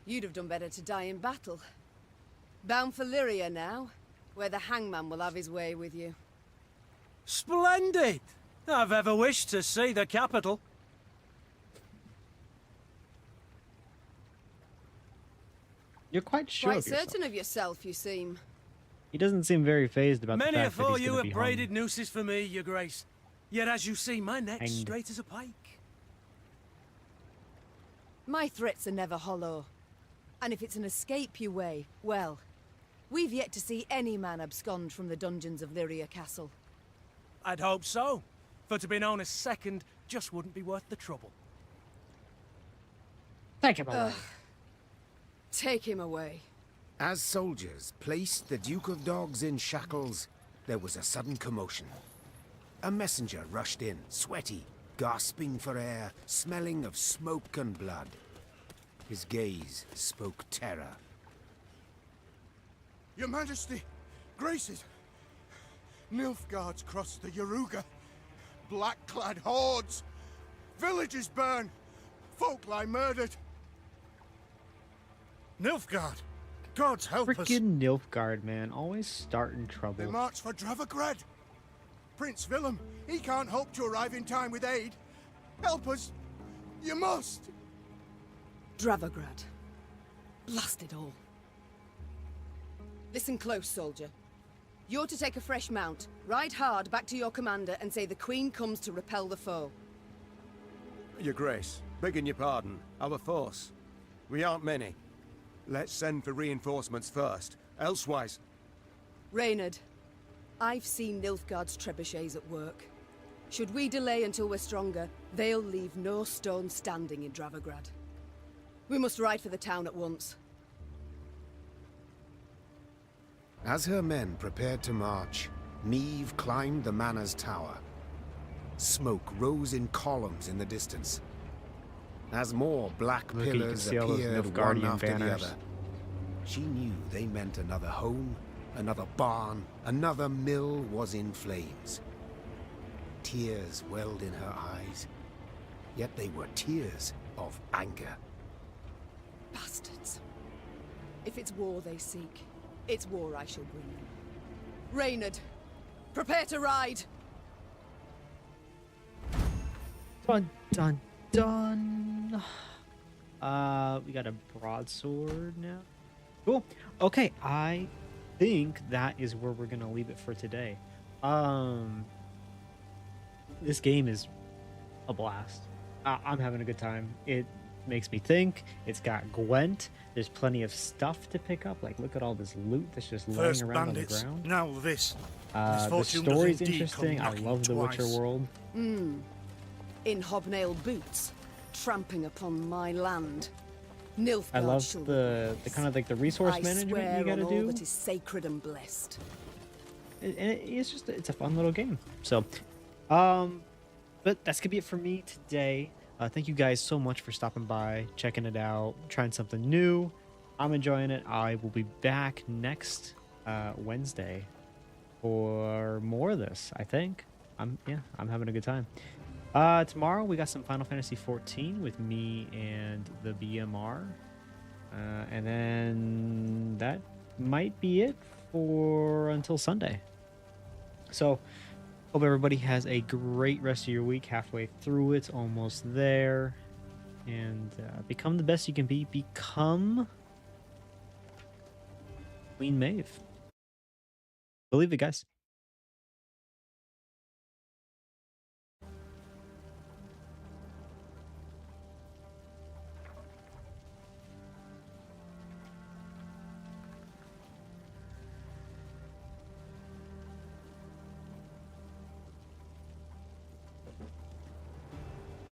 You'd have done better to die in battle. Bound for Lyria now, where the hangman will have his way with you. Splendid! I've ever wished to see the capital. You're quite sure Quite of yourself. certain of yourself, you seem. He doesn't seem very phased about Many the a fact that foe he's you going to be have braided hung. nooses for me, Your Grace. Yet as you see, my neck's Hanged. straight as a pike. My threats are never hollow. And if it's an escape you weigh, well, we've yet to see any man abscond from the dungeons of Lyria Castle. I'd hope so. For to be known as second just wouldn't be worth the trouble. Take him away. Take him away. As soldiers placed the Duke of Dogs in shackles, there was a sudden commotion. A messenger rushed in, sweaty, gasping for air, smelling of smoke and blood. His gaze spoke terror. Your Majesty, Graces, Nilfgaard's crossed the Yaruga. Black-clad hordes. Villages burn. Folk lie murdered. Nilfgaard! Gods help us! Freaking Nilfgaard, man. Always starting They trouble. march for Dravagrad. Prince Willem, he can't hope to arrive in time with aid. Help us. You must. Dravagrad. Blast it all. Listen close, soldier. You're to take a fresh mount, ride hard back to your commander and say the Queen comes to repel the foe. Your Grace, begging your pardon, our force. We aren't many. Let's send for reinforcements first, elsewise... Reynard, I've seen Nilfgaard's trebuchets at work. Should we delay until we're stronger, they'll leave no stone standing in Dravagrad. We must ride for the town at once. As her men prepared to march, Meve climbed the manor's tower. Smoke rose in columns in the distance. As more black Look, you can pillars see all those appeared one Nilfgaardian after the banners. other, she knew they meant another home, another barn, another mill was in flames. Tears welled in her eyes, yet they were tears of anger. Bastards. If it's war they seek, it's war I shall bring them. Reynard, prepare to ride! Dun, dun, dun. We got a broadsword now. Cool. Okay, I think that is where we're gonna leave it for today. This game is a blast. I'm having a good time. It makes me think. It's got Gwent. There's plenty of stuff to pick up. Like, look at all this loot that's just First lying around bandits, on the ground. now this. The Misfortune does story's indeed interesting. come I knocking love the Witcher twice. world. In hobnail boots, tramping upon my land. Nilfgaard I love shall the kind of like the resource I management swear you gotta on do. all that is sacred and blessed. It's just it's a fun little game. So, but that's gonna be it for me today. Thank you guys so much for stopping by, checking it out, trying something new. I'm enjoying it. I will be back next Wednesday for more of this. I think I'm having a good time. Tomorrow we got some Final Fantasy 14 with me and the BMR, and then that might be it for until Sunday. So hope everybody has a great rest of your week. Halfway through it, almost there, and become the best you can be. Become Queen Maeve. Believe it, guys.